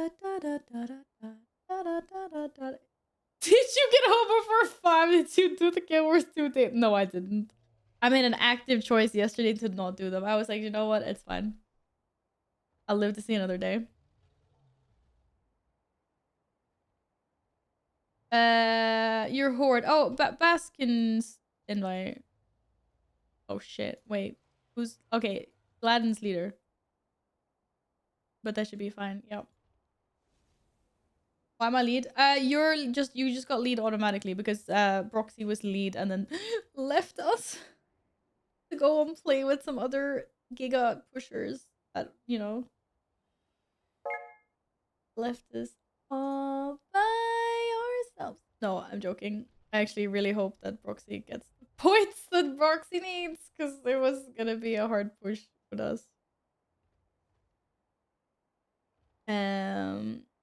you get home before 5? Did you do the Guild Wars 2 tape? No, I didn't. I made an active choice yesterday to not do them. I was like, you know what? It's fine. I'll live to see another day. Your horde. Oh, Baskin's invite. Oh shit. Wait. Who's okay? Gladden's leader. But that should be fine. Yep. Why am I lead? You just got lead automatically because Broxy was lead and then left us to go and play with some other Giga pushers that, you know, left us all by ourselves. No, I'm joking. I actually really hope that Broxy gets the points that Broxy needs because it was gonna be a hard push with us.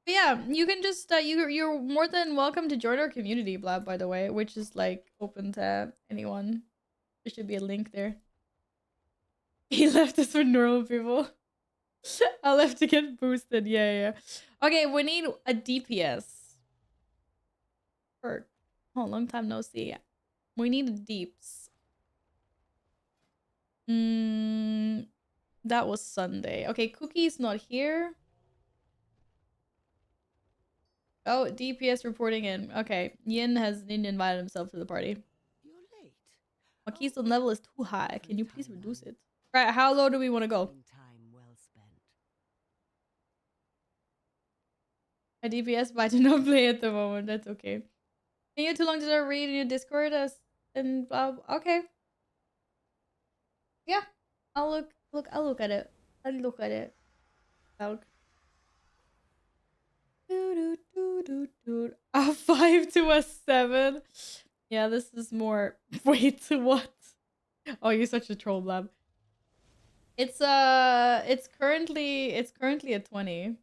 But yeah, you can just you're more than welcome to join our community, Blab, by the way, which is like open to anyone. There should be a link there. He left us for normal people. I left to get boosted. Yeah. Okay, we need a DPS. For oh, long time no see. We need a deeps. That was Sunday. Okay, Cookie's not here. Oh, DPS reporting in. Okay, Yin has invited himself to the party. You're late. My keystone level is too high. Can you please reduce it? Right, how low do we want to go? Time well spent. My DPS, but I do not play at the moment. That's okay. Can you too long to read in your Discord and blah? Okay. Yeah, I'll look at it. I'll look at it. A 5 to a 7. Yeah, this is more. Wait, what? Oh, you're such a troll, Blab. It's currently a 20.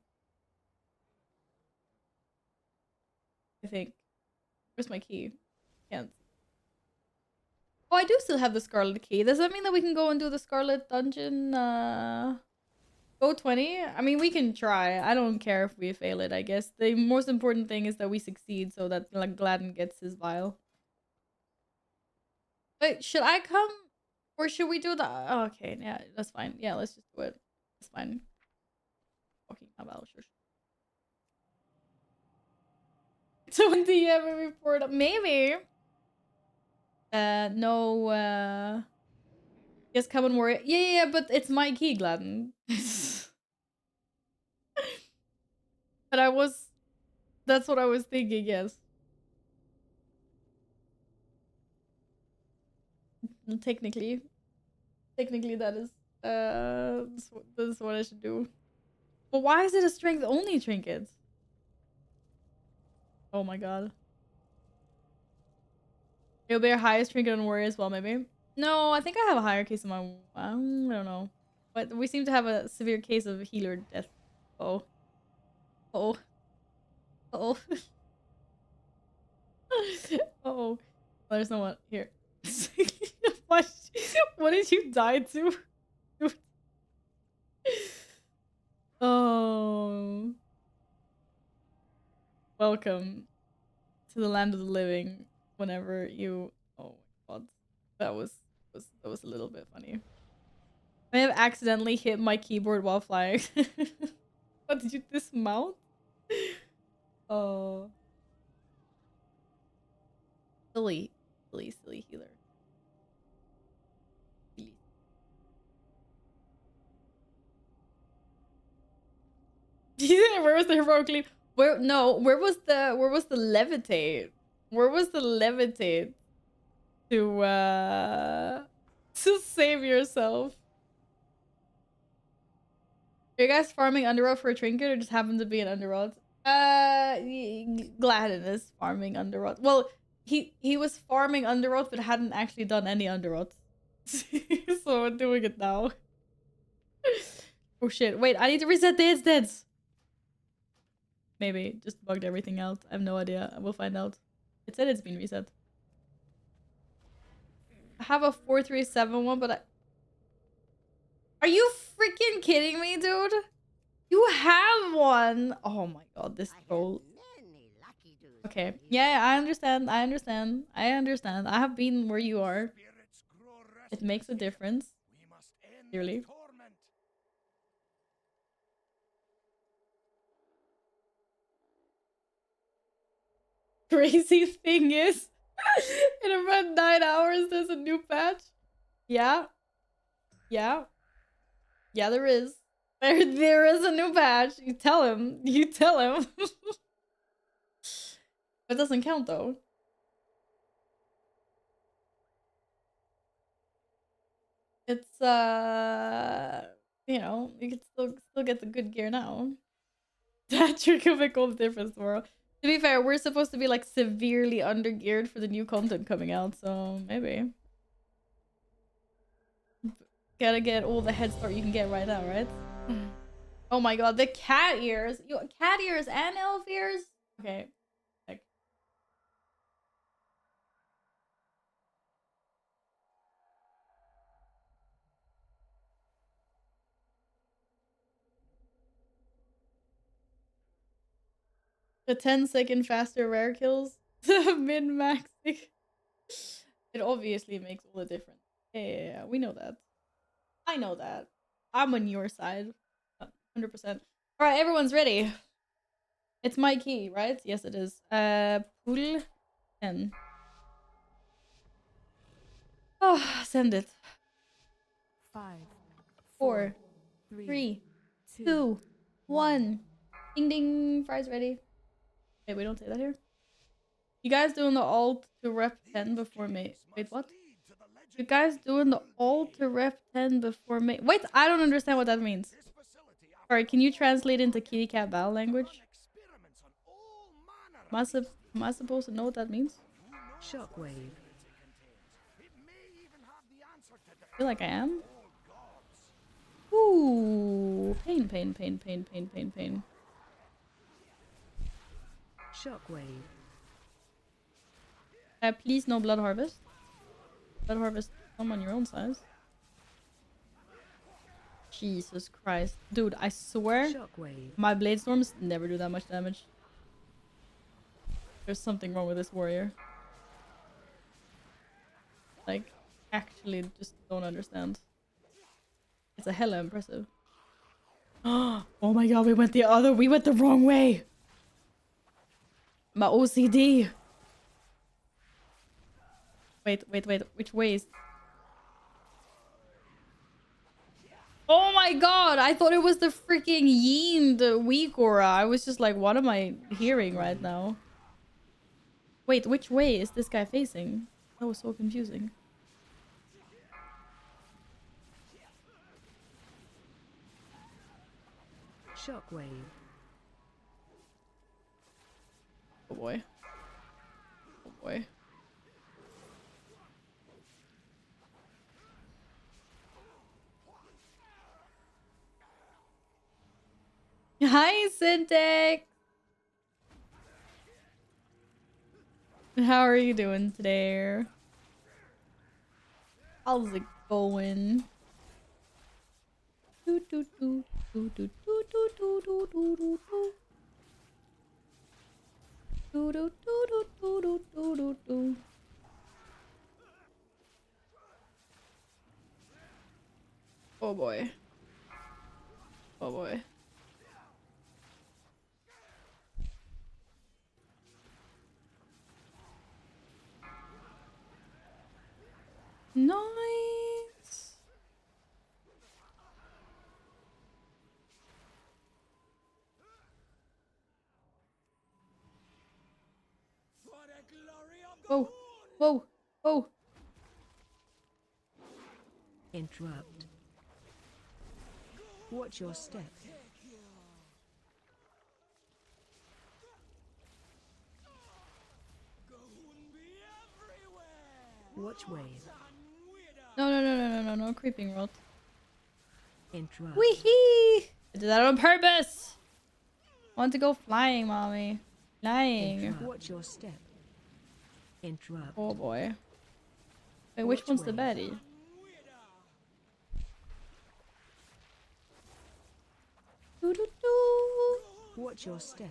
I think. Where's my key? Can't. Oh, I do still have the Scarlet key. Does that mean that we can go and do the Scarlet dungeon? Go 20? I mean, we can try. I don't care if we fail it, I guess. The most important thing is that we succeed so that like Gladden gets his vial. Wait, should I come? Or should we do the... Oh, okay, yeah, that's fine. Yeah, let's just do it. It's fine. Talking about sure. So when do you ever report? Maybe. No. Yes, come on, warrior. Yeah, but it's my key, Gladden. But I was. That's what I was thinking. Yes. Technically, that is. This is what I should do. But why is it a strength only trinket? Oh my god. It'll be a highest trinket on warrior as well, maybe. No, I think I have a higher case of my. I don't know. But we seem to have a severe case of healer death. Oh. Oh. Oh. Oh. There's no one here. what? What did you die to? Oh. Welcome to the land of the living. Whenever you. Oh my god. That was a little bit funny. I have accidentally hit my keyboard while flying. What did you dismount? Oh. Silly healer. Where was the heroic leap? Where was the levitate? Where was the levitate to save yourself? Are you guys farming Underworld for a trinket or just happen to be an Underworld? Gladden is farming Underworld. Well, he was farming Underworld but hadn't actually done any Underworld. So I'm doing it now. Oh shit, wait, I need to reset the instance! Maybe just bugged everything out. I have no idea. We'll find out. It said it's been reset. I have a 4371, but Are you freaking kidding me, dude? You have one! Oh my god, this troll. Okay. Yeah, I understand. I have been where you are. It makes a difference. Clearly. Crazy thing is, in about 9 hours, there's a new patch. Yeah. Yeah. Yeah, there is. There is a new patch. You tell him. It doesn't count, though. It's, you know, you can still get the good gear now. That trick will make all the difference tomorrow. To be fair, we're supposed to be like severely undergeared for the new content coming out, so maybe. Gotta get all the head start you can get right now, right? Oh my god, the cat ears! Cat ears and elf ears? Okay. Heck. The 10-second faster rare kills. Min-maxing. It obviously makes all the difference. Yeah, we know that. I know that. I'm on your side. 100%. Alright, everyone's ready. It's my key, right? Yes, it is. Pull 10. Oh, send it. 5, 4, 3, 3, 2, 2, 1. Ding ding. Fries ready. Wait, we don't say that here. You guys doing the alt to rep 10 before me? Wait, what? You guys doing the alt to rep 10 before me? Wait, I don't understand what that means. Sorry, can you translate into kitty cat battle language? Am I supposed to know what that means? Shockwave. I feel like I am. Ooh, pain. Shockwave. Please no blood harvest. Blood harvest, come on your own size. Jesus Christ. Dude, I swear Shockwave. my blade storms never do that much damage. There's something wrong with this warrior. Like, actually just don't understand. It's a hella impressive. Oh my god, we went the wrong way. My OCD. Wait, which way is... Oh my god, I thought it was the freaking Yiend weak aura. I was just like, what am I hearing right now? Wait, which way is this guy facing? That was so confusing. Shockwave. Oh boy. Oh boy. Hi, Syntax! How are you doing today? How's it going? Do, do, do, do, do, do, do, do, do, do, do, do. Do, do, do, do, do, do, do, do, do. Oh boy. Oh boy. Nice. For the glory of the Whoa. moon! Whoa. Whoa. Interrupt. Watch your step. Watch wave. No, creeping world. Interrupt. Wee-hee! I did that on purpose! I want to go flying, mommy. Flying. Interrupt. Watch your step. Interrupt. Oh boy. Wait, which Which one's the way? baddie? Doo-doo-doo. Watch your step.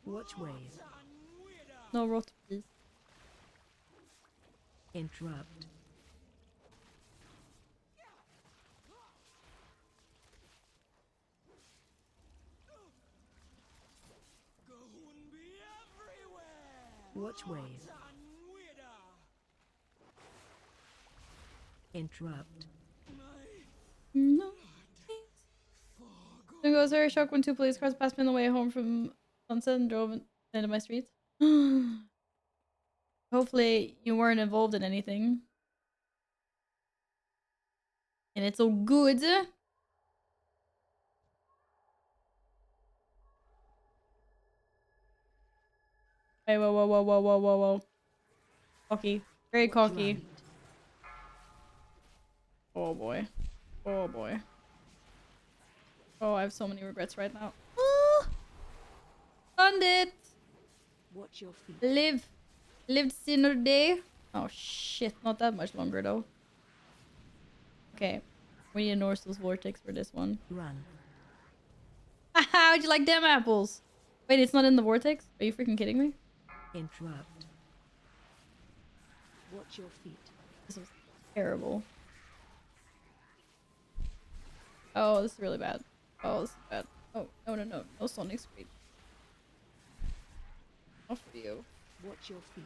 Watch wave. No rot, please. Interrupt. Watch wave. Interrupt. No. I was very shocked when two police cars passed me on the way home from Sunset and drove into my streets. Hopefully you weren't involved in anything. And it's all good. Hey, whoa. Cocky. Very Watch cocky. right. Oh boy. Oh boy. Oh, I have so many regrets right now. Done it! Watch your feet. Lived sinner day. Oh shit, not that much longer though. Okay. We need a Norsel's Vortex for this one. Run. How'd you like them apples? Wait, it's not in the Vortex? Are you freaking kidding me? Interrupt. Watch your feet. This was terrible. Oh, this is really bad. Oh, this is bad. Oh, no. No Sonic Scream. Not for you. Watch your feet.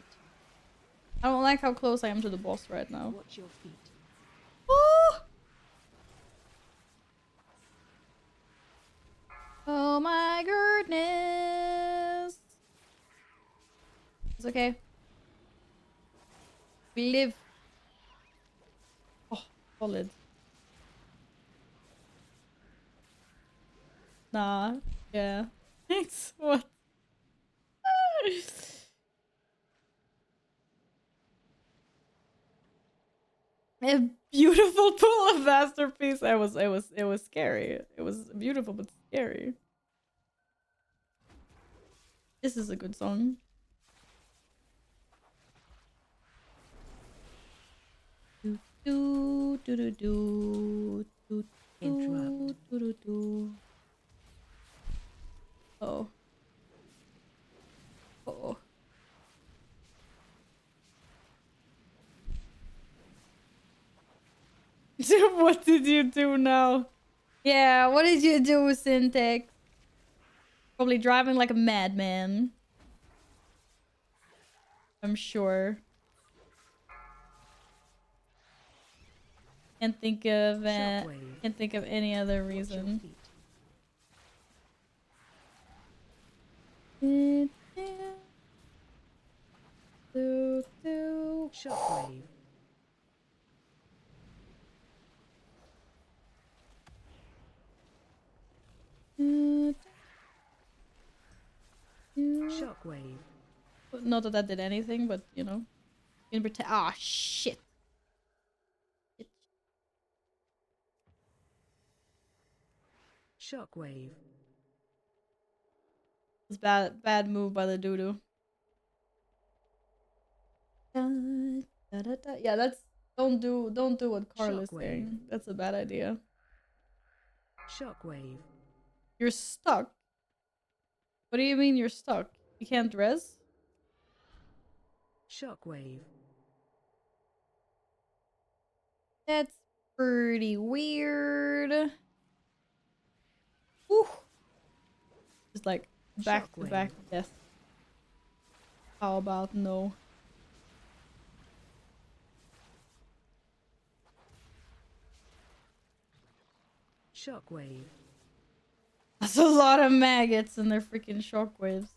I don't like how close I am to the boss right now. Watch your feet. Oh! Oh my goodness. It's okay. We live. Oh, solid. Nah. Yeah. Thanks. What? A beautiful pool of masterpiece. It was scary. It was beautiful but scary. This is a good song. Do do do do do do Interrupt. do do do. Oh. Oh. What did you do now? Yeah, what did you do, Syntax? Probably driving like a madman. I'm sure. Can't think of Shockwave. can't think of any other Watch your reason. feet. Do, do. Shockwave. Do, do. Shockwave. Not that that did anything, but you know. You can pretend. Ah, shit. Shit. Shockwave. It's bad move by the doodoo. Yeah, that's don't do what Carl is Shockwave. saying. That's a bad idea. Shockwave. You're stuck. What do you mean you're stuck? You can't res? Shockwave. That's pretty weird. Whew. Just like back to back death. How about no? Shockwave. That's a lot of maggots and their freaking shockwaves.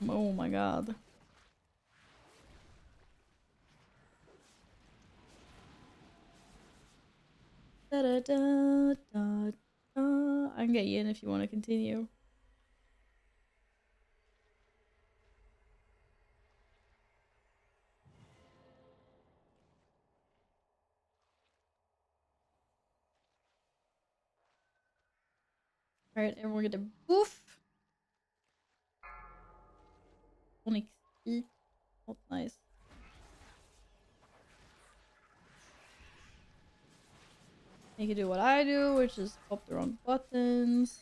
Oh my god. Da da da da da. I can get you in if you want to continue. Alright, everyone get a boof. Onyx eat. Oh, nice. You can do what I do, which is pop the wrong buttons.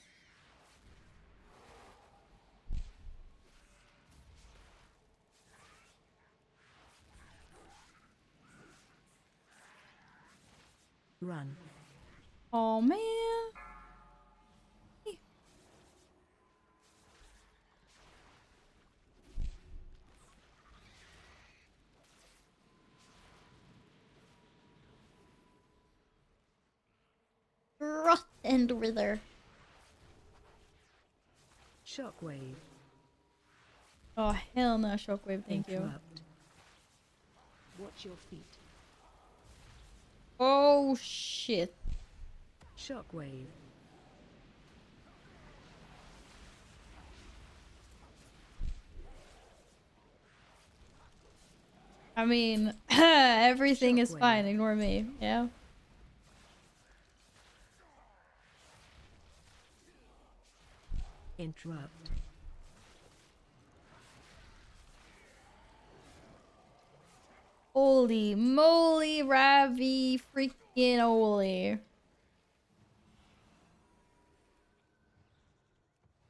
Run. Oh man. Rot and wither. Shockwave. Oh hell no, shockwave, thank you. Interrupt. Watch your feet. Oh shit. Shockwave. I mean, everything is Shockwave. fine, ignore me, yeah? Interrupt. Holy moly, Ravi, freaking holy.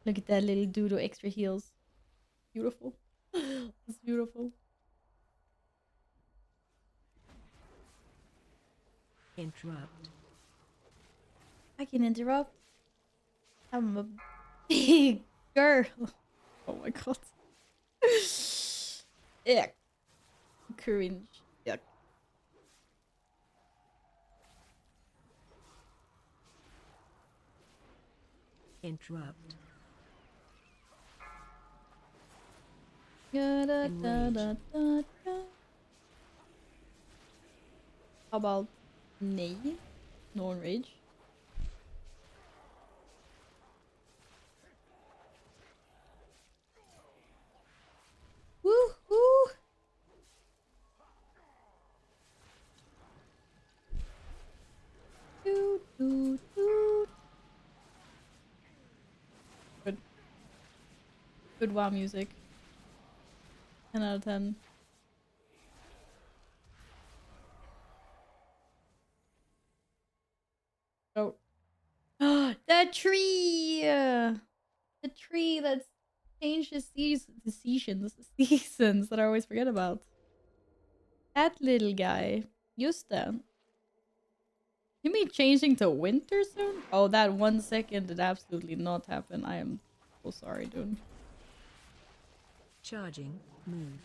Look at that little doodle extra heals. Beautiful. It's beautiful. Interrupt. I can interrupt. I'm a big girl. Oh my god. Yuck. Cringe. Yuck. Interrupt. Da, da, da, Enrage. da, da, da. How about nay? No enrage. Woohoo! Doo, doo, doo. Good. Good WoW music. 10 out of 10. Oh. The tree! The tree that's changed the seasons that I always forget about. That little guy. Just that. You mean changing to winter soon? Oh, that 1 second did absolutely not happen. I am so sorry, dude. Charging. Move.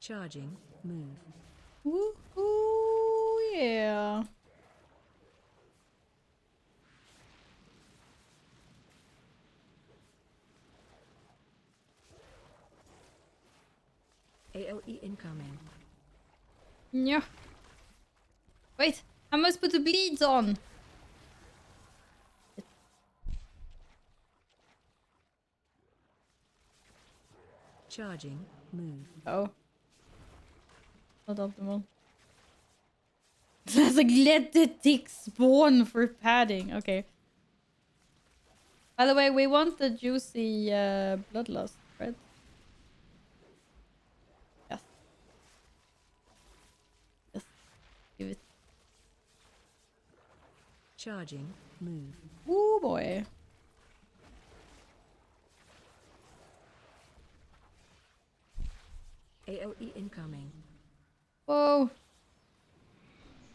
Charging. Move. Woohoo! Yeah. AOE incoming. Yeah. Wait, I must put the bleeds on. Charging. Move. Oh. Not optimal. That's like, let the tick spawn for padding. Okay. By the way, we want the juicy bloodlust, right? Yes. Yes. Give it. Charging. Move. Ooh, boy. AOE incoming. Whoa.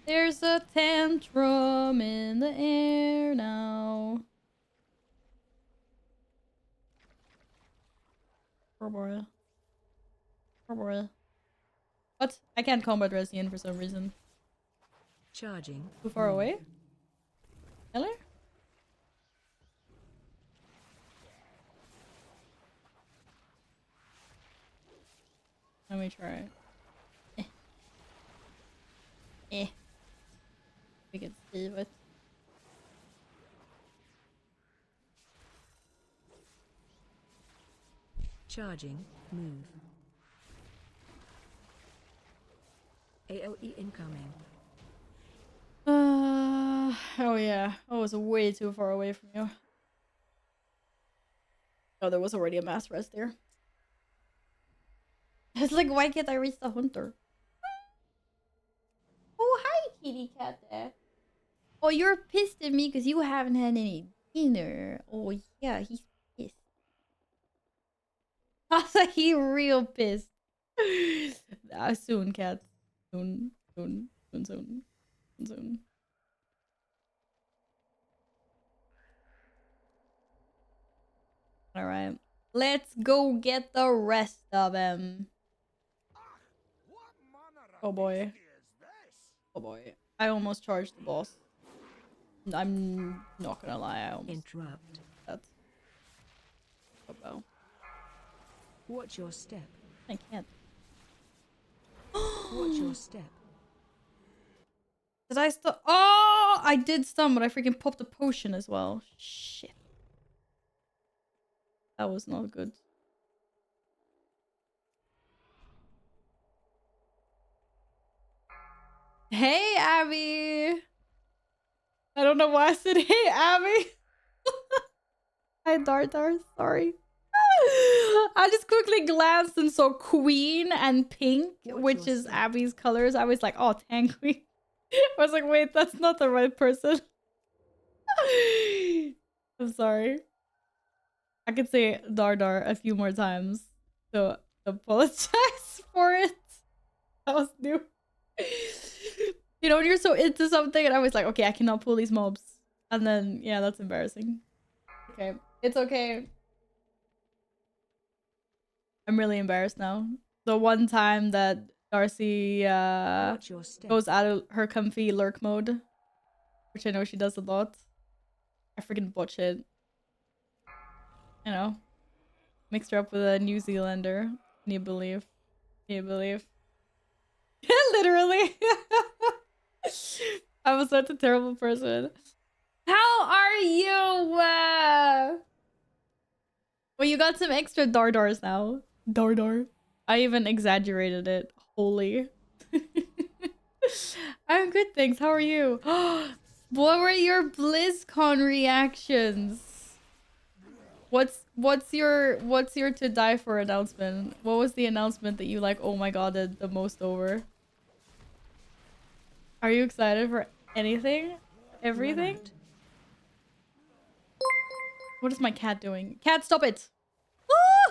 There's a tantrum in the air now. Oh boy. Oh boy. What? I can't combat Resident for some reason. Charging. Too far Move. away? Hello? Let me try. Eh. Eh. We can see what. Charging. Move. AOE incoming. Oh yeah. I was way too far away from you. Oh, there was already a mass rest there. It's like, why can't I reach the hunter? Oh, hi, kitty cat there. Oh, you're pissed at me because you haven't had any dinner. Oh, yeah, he's pissed. He real pissed. Soon, cat. Soon, soon, soon, soon, soon. All right, let's go get the rest of them. What manner of Oh boy. beastie is this? Oh boy. I almost charged the boss. I'm not gonna lie, I almost Interrupt. did that. Oh well. Watch your step. I can't. Watch your step. Did I stun? Oh, I did stun, but I freaking popped a potion as well. Shit. That was not good. Hey, Abby. I don't know why I said hey, Abby. Hi, Dartar. Sorry. I just quickly glanced and saw Queen and Pink, which is Abby's colors. I was like, oh, Tanqueen. I was like, wait, that's not the right person. I'm sorry. I could say Dardar a few more times. So apologize for it. That was new. You know, when you're so into something and I was like, okay, I cannot pull these mobs. And then, yeah, that's embarrassing. Okay. It's okay. I'm really embarrassed now. The one time that Darcy Watch your step. goes out of her comfy lurk mode, which I know she does a lot. I freaking botch it. You know, mixed her up with a New Zealander. Can you believe? Can you believe? Literally. I was such a terrible person. How are you? Well, you got some extra Dardars now. Dardar. I even exaggerated it. Holy. I'm good, thanks. How are you? What were your BlizzCon reactions? What's what's your to die for announcement? What was the announcement that you like, oh my god, the most over? Are you excited for anything? Everything? Run out. What is my cat doing? Cat, stop it!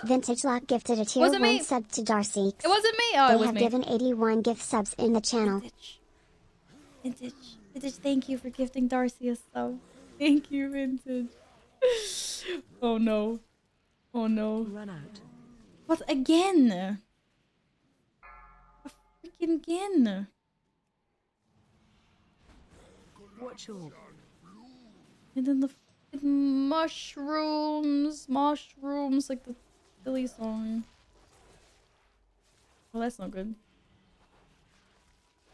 Vintage Lock gifted a tier Wasn't 1 me. sub to Darcy. It wasn't me. Oh, They it was have me. given 81 gift subs in the channel. Vintage. Vintage. Vintage, thank you for gifting Darcy a sub. Thank you, Vintage. Oh no. Oh no. Run out. What again? Freaking again. Watch all. And then the mushrooms. Mushrooms, like the silly song. Well, that's not good.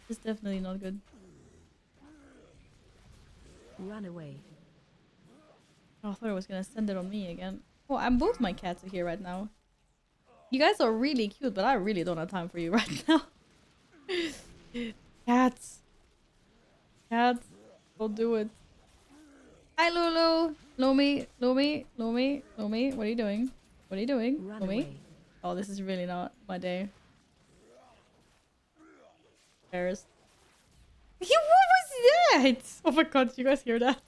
It's definitely not good. Run away. Oh, I thought I was gonna send it on me again. Oh, and both my cats are here right now. You guys are really cute, but I really don't have time for you right now. Cats. Cats. Don't do it. Hi, Lulu. Lumi. Lumi. Lumi. Lumi. What are you doing? What are you doing? Run Lumi. away. Oh, this is really not my day. Embarrassed. What was that? Oh my god, you guys hear that?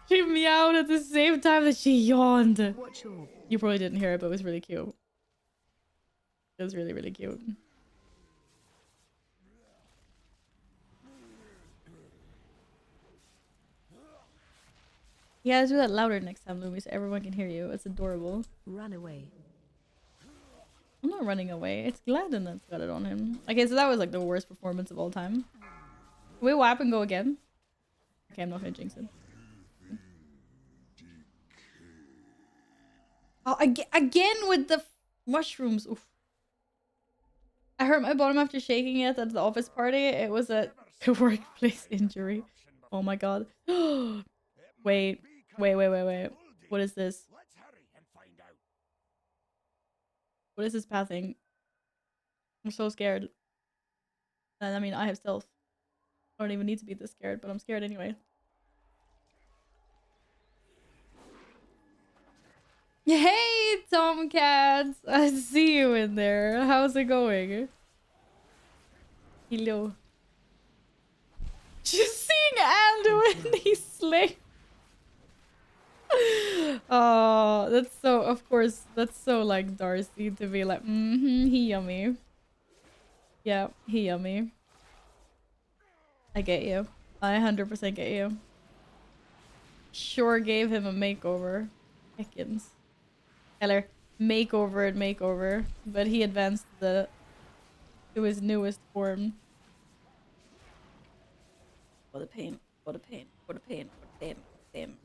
She meowed at the same time that she yawned. Watch all. You probably didn't hear it, but it was really cute. It was really, really cute. You gotta do that louder next time, Lumi, so everyone can hear you. It's adorable. Run away. I'm not running away. It's Gladden that's got it on him. Okay, so that was like the worst performance of all time. Can we whap and go again? Okay, I'm not gonna jinx it. Oh, again with the mushrooms. Oof. I hurt my bottom after shaking it at the office party. It was a workplace injury. Oh my god. Wait. What is this? Let's hurry and find out. What is this pathing? I'm so scared. And I mean, I have stealth. I don't even need to be this scared, but I'm scared anyway. Hey, Tomcats! I see you in there. How's it going? Hello. Just seeing Anduin, he's slain. Oh, that's so, of course, that's so like Darcy to be like, he yummy. Yeah, he yummy. I get you. I 100% get you. Sure gave him a makeover. Heckins. Eller, makeover. But he advanced to his newest form. What a pain. What a pain. What a pain. What a pain. What a pain.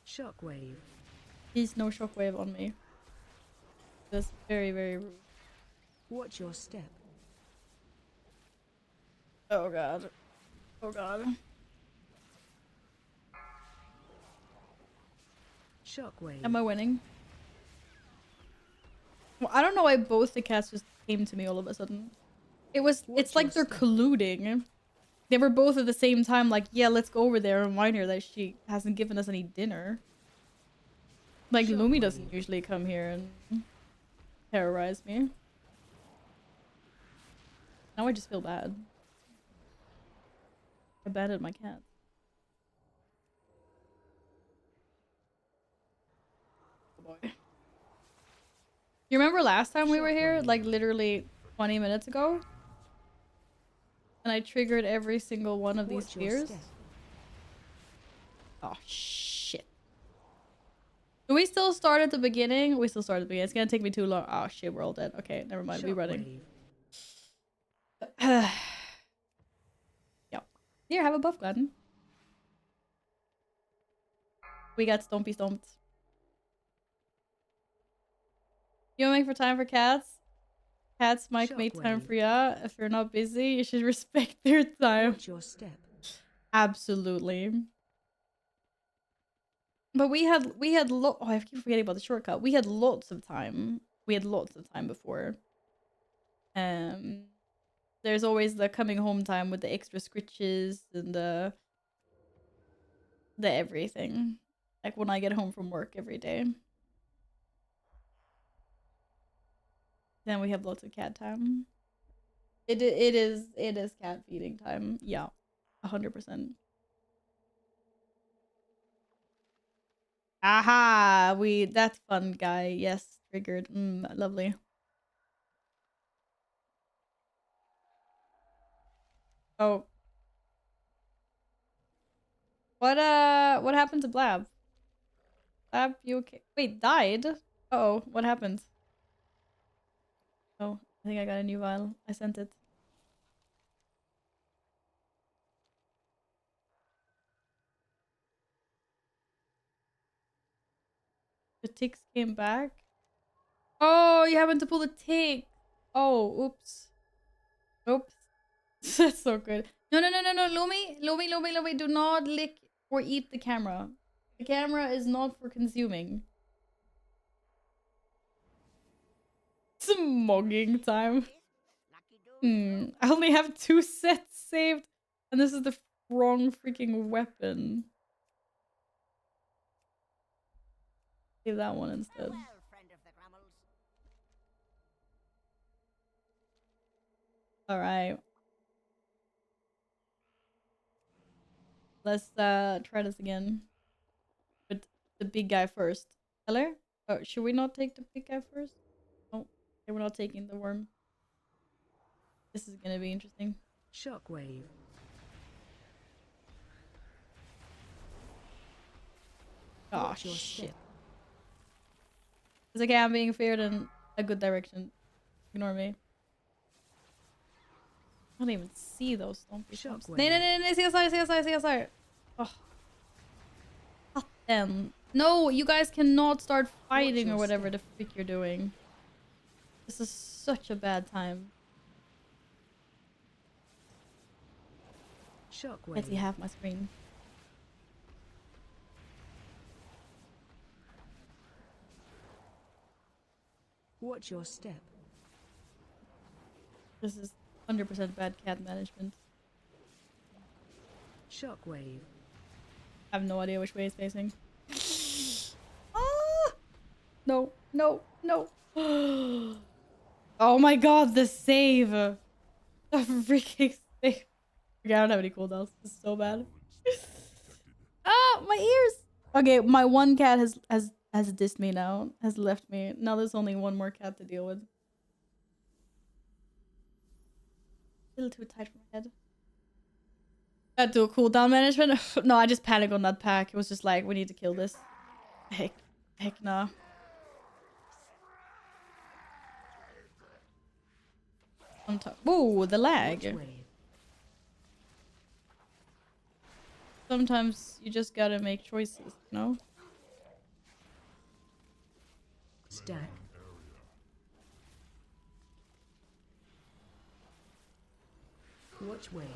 Shockwave. He's no shockwave on me. That's very, very rude. Watch your step. Oh god. Oh god. Shockwave. Am I winning? Well, I don't know why both the cats just came to me all of a sudden. It's like they're colluding. They were both at the same time like, yeah, let's go over there and remind her that she hasn't given us any dinner. Like, Lumi doesn't usually come here and terrorize me. Now I just feel bad. I abandoned my cat. Oh boy. You remember last time we were here? Like literally 20 minutes ago? And I triggered every single one of these Watch your fears? step. Oh shit. Do we still start at the beginning? We still start at the beginning. It's gonna take me too long. Oh shit, we're all dead. Okay, never mind. We're running. Shockwave. Yep. Here, have a buff, Gladden. We got Stompy Stomped. You wanna make for time for cats? Cats might make time Shockwave. for ya. If you're not busy, you should respect their time. Watch your step. Absolutely. But we had oh, I keep forgetting about the shortcut. We had lots of time. We had lots of time before. There's always the coming home time with the extra scritches and the the everything. Like when I get home from work every day. Then we have lots of cat time. It is cat feeding time. Yeah. 100%. Aha! That's fun guy. Yes, triggered. Lovely. Oh. What happened to Blab? Blab, you okay? Wait, died? Uh-oh, what happened? Oh, I think I got a new vial. I sent it. The ticks came back? Oh, you having to pull the tick. Oh, oops. Oops. That's so good. No, no, no, no, no. Lumi, Lumi, Lumi, Lumi. Do not lick or eat the camera. The camera is not for consuming. Smogging time. I only have 2 sets saved. And this is the wrong freaking weapon. Save that one instead. Alright. Let's try this again. But the big guy first. Hello? Oh, should we not take the big guy first? Oh, okay, we're not taking the worm. This is gonna be interesting. Shockwave. Oh Watch your shit. step. It's okay, I'm being feared in a good direction. Ignore me. I don't even see those zombie stomps. Shockwave. Nej, nej, nej, nej, CSR, CSR, CSR. Oh. Then. No, you guys cannot start fighting or whatever the frick you're doing. This is such a bad time. Shockwave. Can't see half my screen. Watch your step. This is 100% bad cat management. Shockwave. I have no idea which way it's facing. Ah! No, no, no. Oh my god, the save. The freaking save. Okay, I don't have any cooldowns. This is so bad. Ah, my ears. Okay, my one cat has dissed me now. Has left me. Now there's only one more cat to deal with. A little too tight for my head. Gotta do a cooldown management. No, I just panicked on that pack. It was just like, we need to kill this. Heck nah. Whoa, the lag. Watchwave. Sometimes you just gotta make choices, you know? Stack. Watchwave.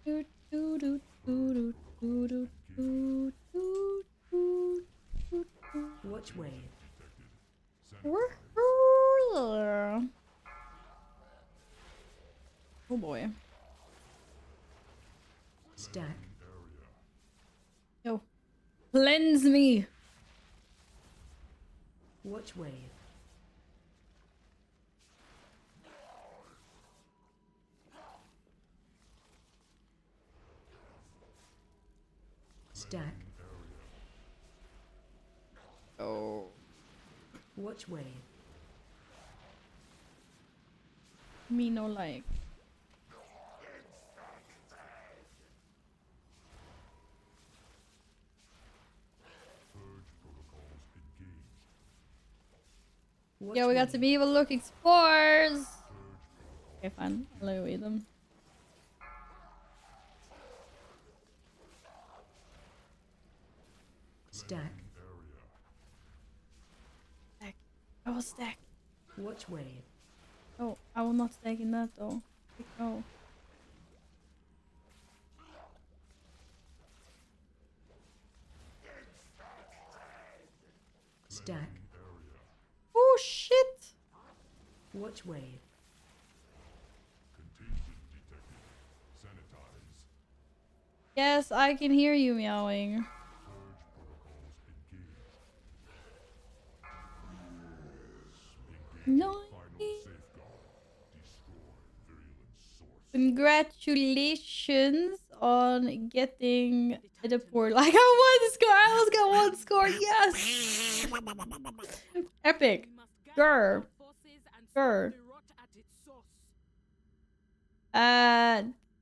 Do, do, do, do, do, do, do, do, do, do, do. Watchwave. Oh boy. Stack. Yo. Cleanse me. Watchwave. Stack. Oh. Watchwave. Me no like. Yeah, we got some evil looking spores. Okay, fine. I'll let you eat them. Stack. Stack. I will stack. Watchwave. Oh, I will not stack in that though. No. Stack. Oh shit! Watch wave. Contagion detected. Sanitize. Yes, I can hear you meowing. Purge protocols engaged. No. Final safeguard. Destroy virulent source. Congratulations on getting the portal. I got one score. I almost got one score. Yes. Epic. Grr. Grr.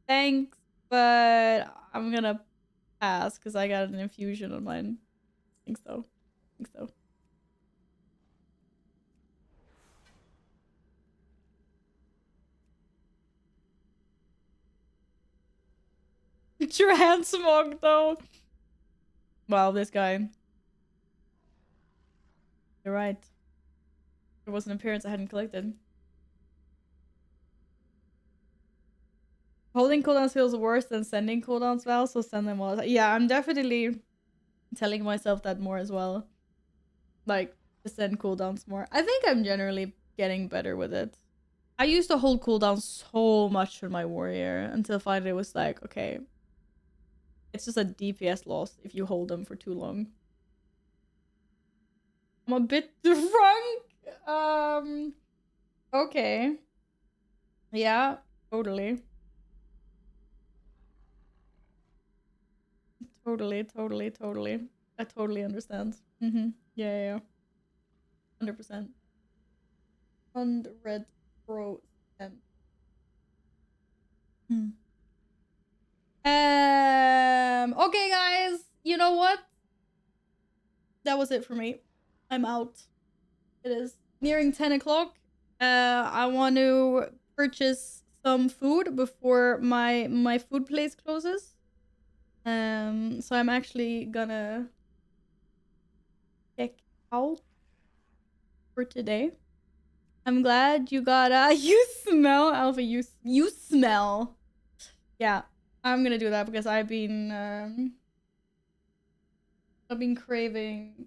Thanks, but I'm gonna pass because I got an infusion on mine. I think so. Transmog though. Wow, this guy. You're right. There was an appearance I hadn't collected. Holding cooldowns feels worse than sending cooldowns, Val, so send them all. Yeah, I'm definitely telling myself that more as well. Like, to send cooldowns more. I think I'm generally getting better with it. I used to hold cooldowns so much with my warrior until finally it was like, okay. It's just a DPS loss if you hold them for too long. I'm a bit drunk. Okay. Yeah, totally. Totally. I totally understand. Yeah. 100%. 100%. Okay, guys. You know what? That was it for me. I'm out. It is nearing 10 o'clock. I want to purchase some food before my food place closes. So I'm actually gonna check out for today. I'm glad you got you smell, Alpha, you smell. Yeah, I'm gonna do that because I've been craving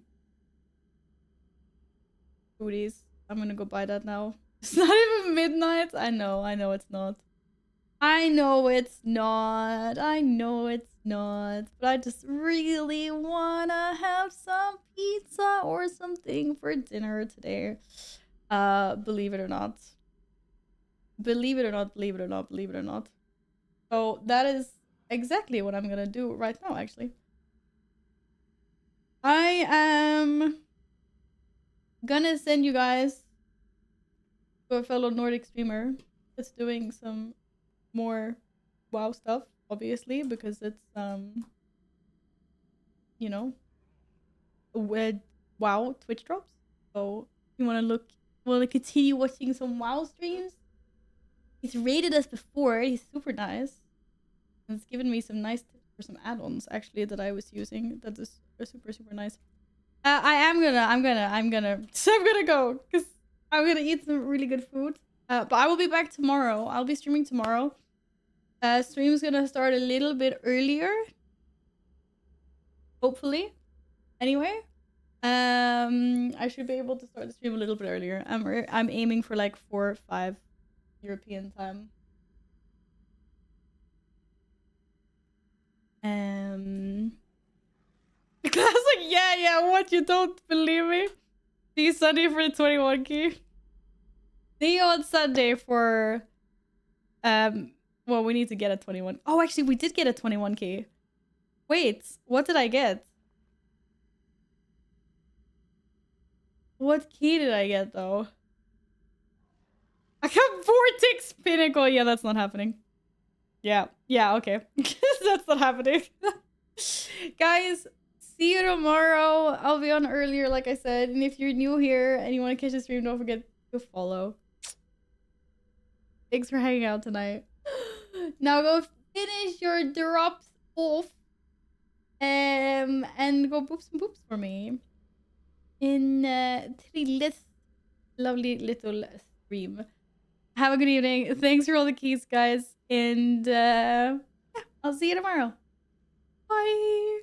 foodies. I'm gonna go buy that now. It's not even midnight. I know it's not. I know it's not. But I just really wanna have some pizza or something for dinner today. Believe it or not. So that is exactly what I'm gonna do right now, actually. I am gonna send you guys to a fellow Nordic streamer that's doing some more WoW stuff, obviously, because it's you know, with WoW Twitch drops. So if you wanna continue watching some WoW streams, he's rated us before. He's super nice. And it's given me some nice tips for some add-ons actually that I was using. That is super nice. I'm gonna go because I'm gonna eat some really good food. But I will be back tomorrow. I'll be streaming tomorrow. Stream's gonna start a little bit earlier. Hopefully. Anyway. I should be able to start the stream a little bit earlier. I'm aiming for like 4 or 5 European time. Classic, yeah, what, you don't believe me? See you Sunday for the 21 key. See you on Sunday for well, we need to get a 21. Oh, actually we did get a 21 key. Wait, what did I get? What key did I get though? I got Vortex Pinnacle. Yeah, that's not happening. Yeah, okay. That's not happening. Guys, see you tomorrow. I'll be on earlier, like I said. And if you're new here and you want to catch the stream, don't forget to follow. Thanks for hanging out tonight. Now go finish your drops off. And go boop some boops for me. In Trilles lovely little stream. Have a good evening. Thanks for all the keys, guys. And yeah, I'll see you tomorrow. Bye.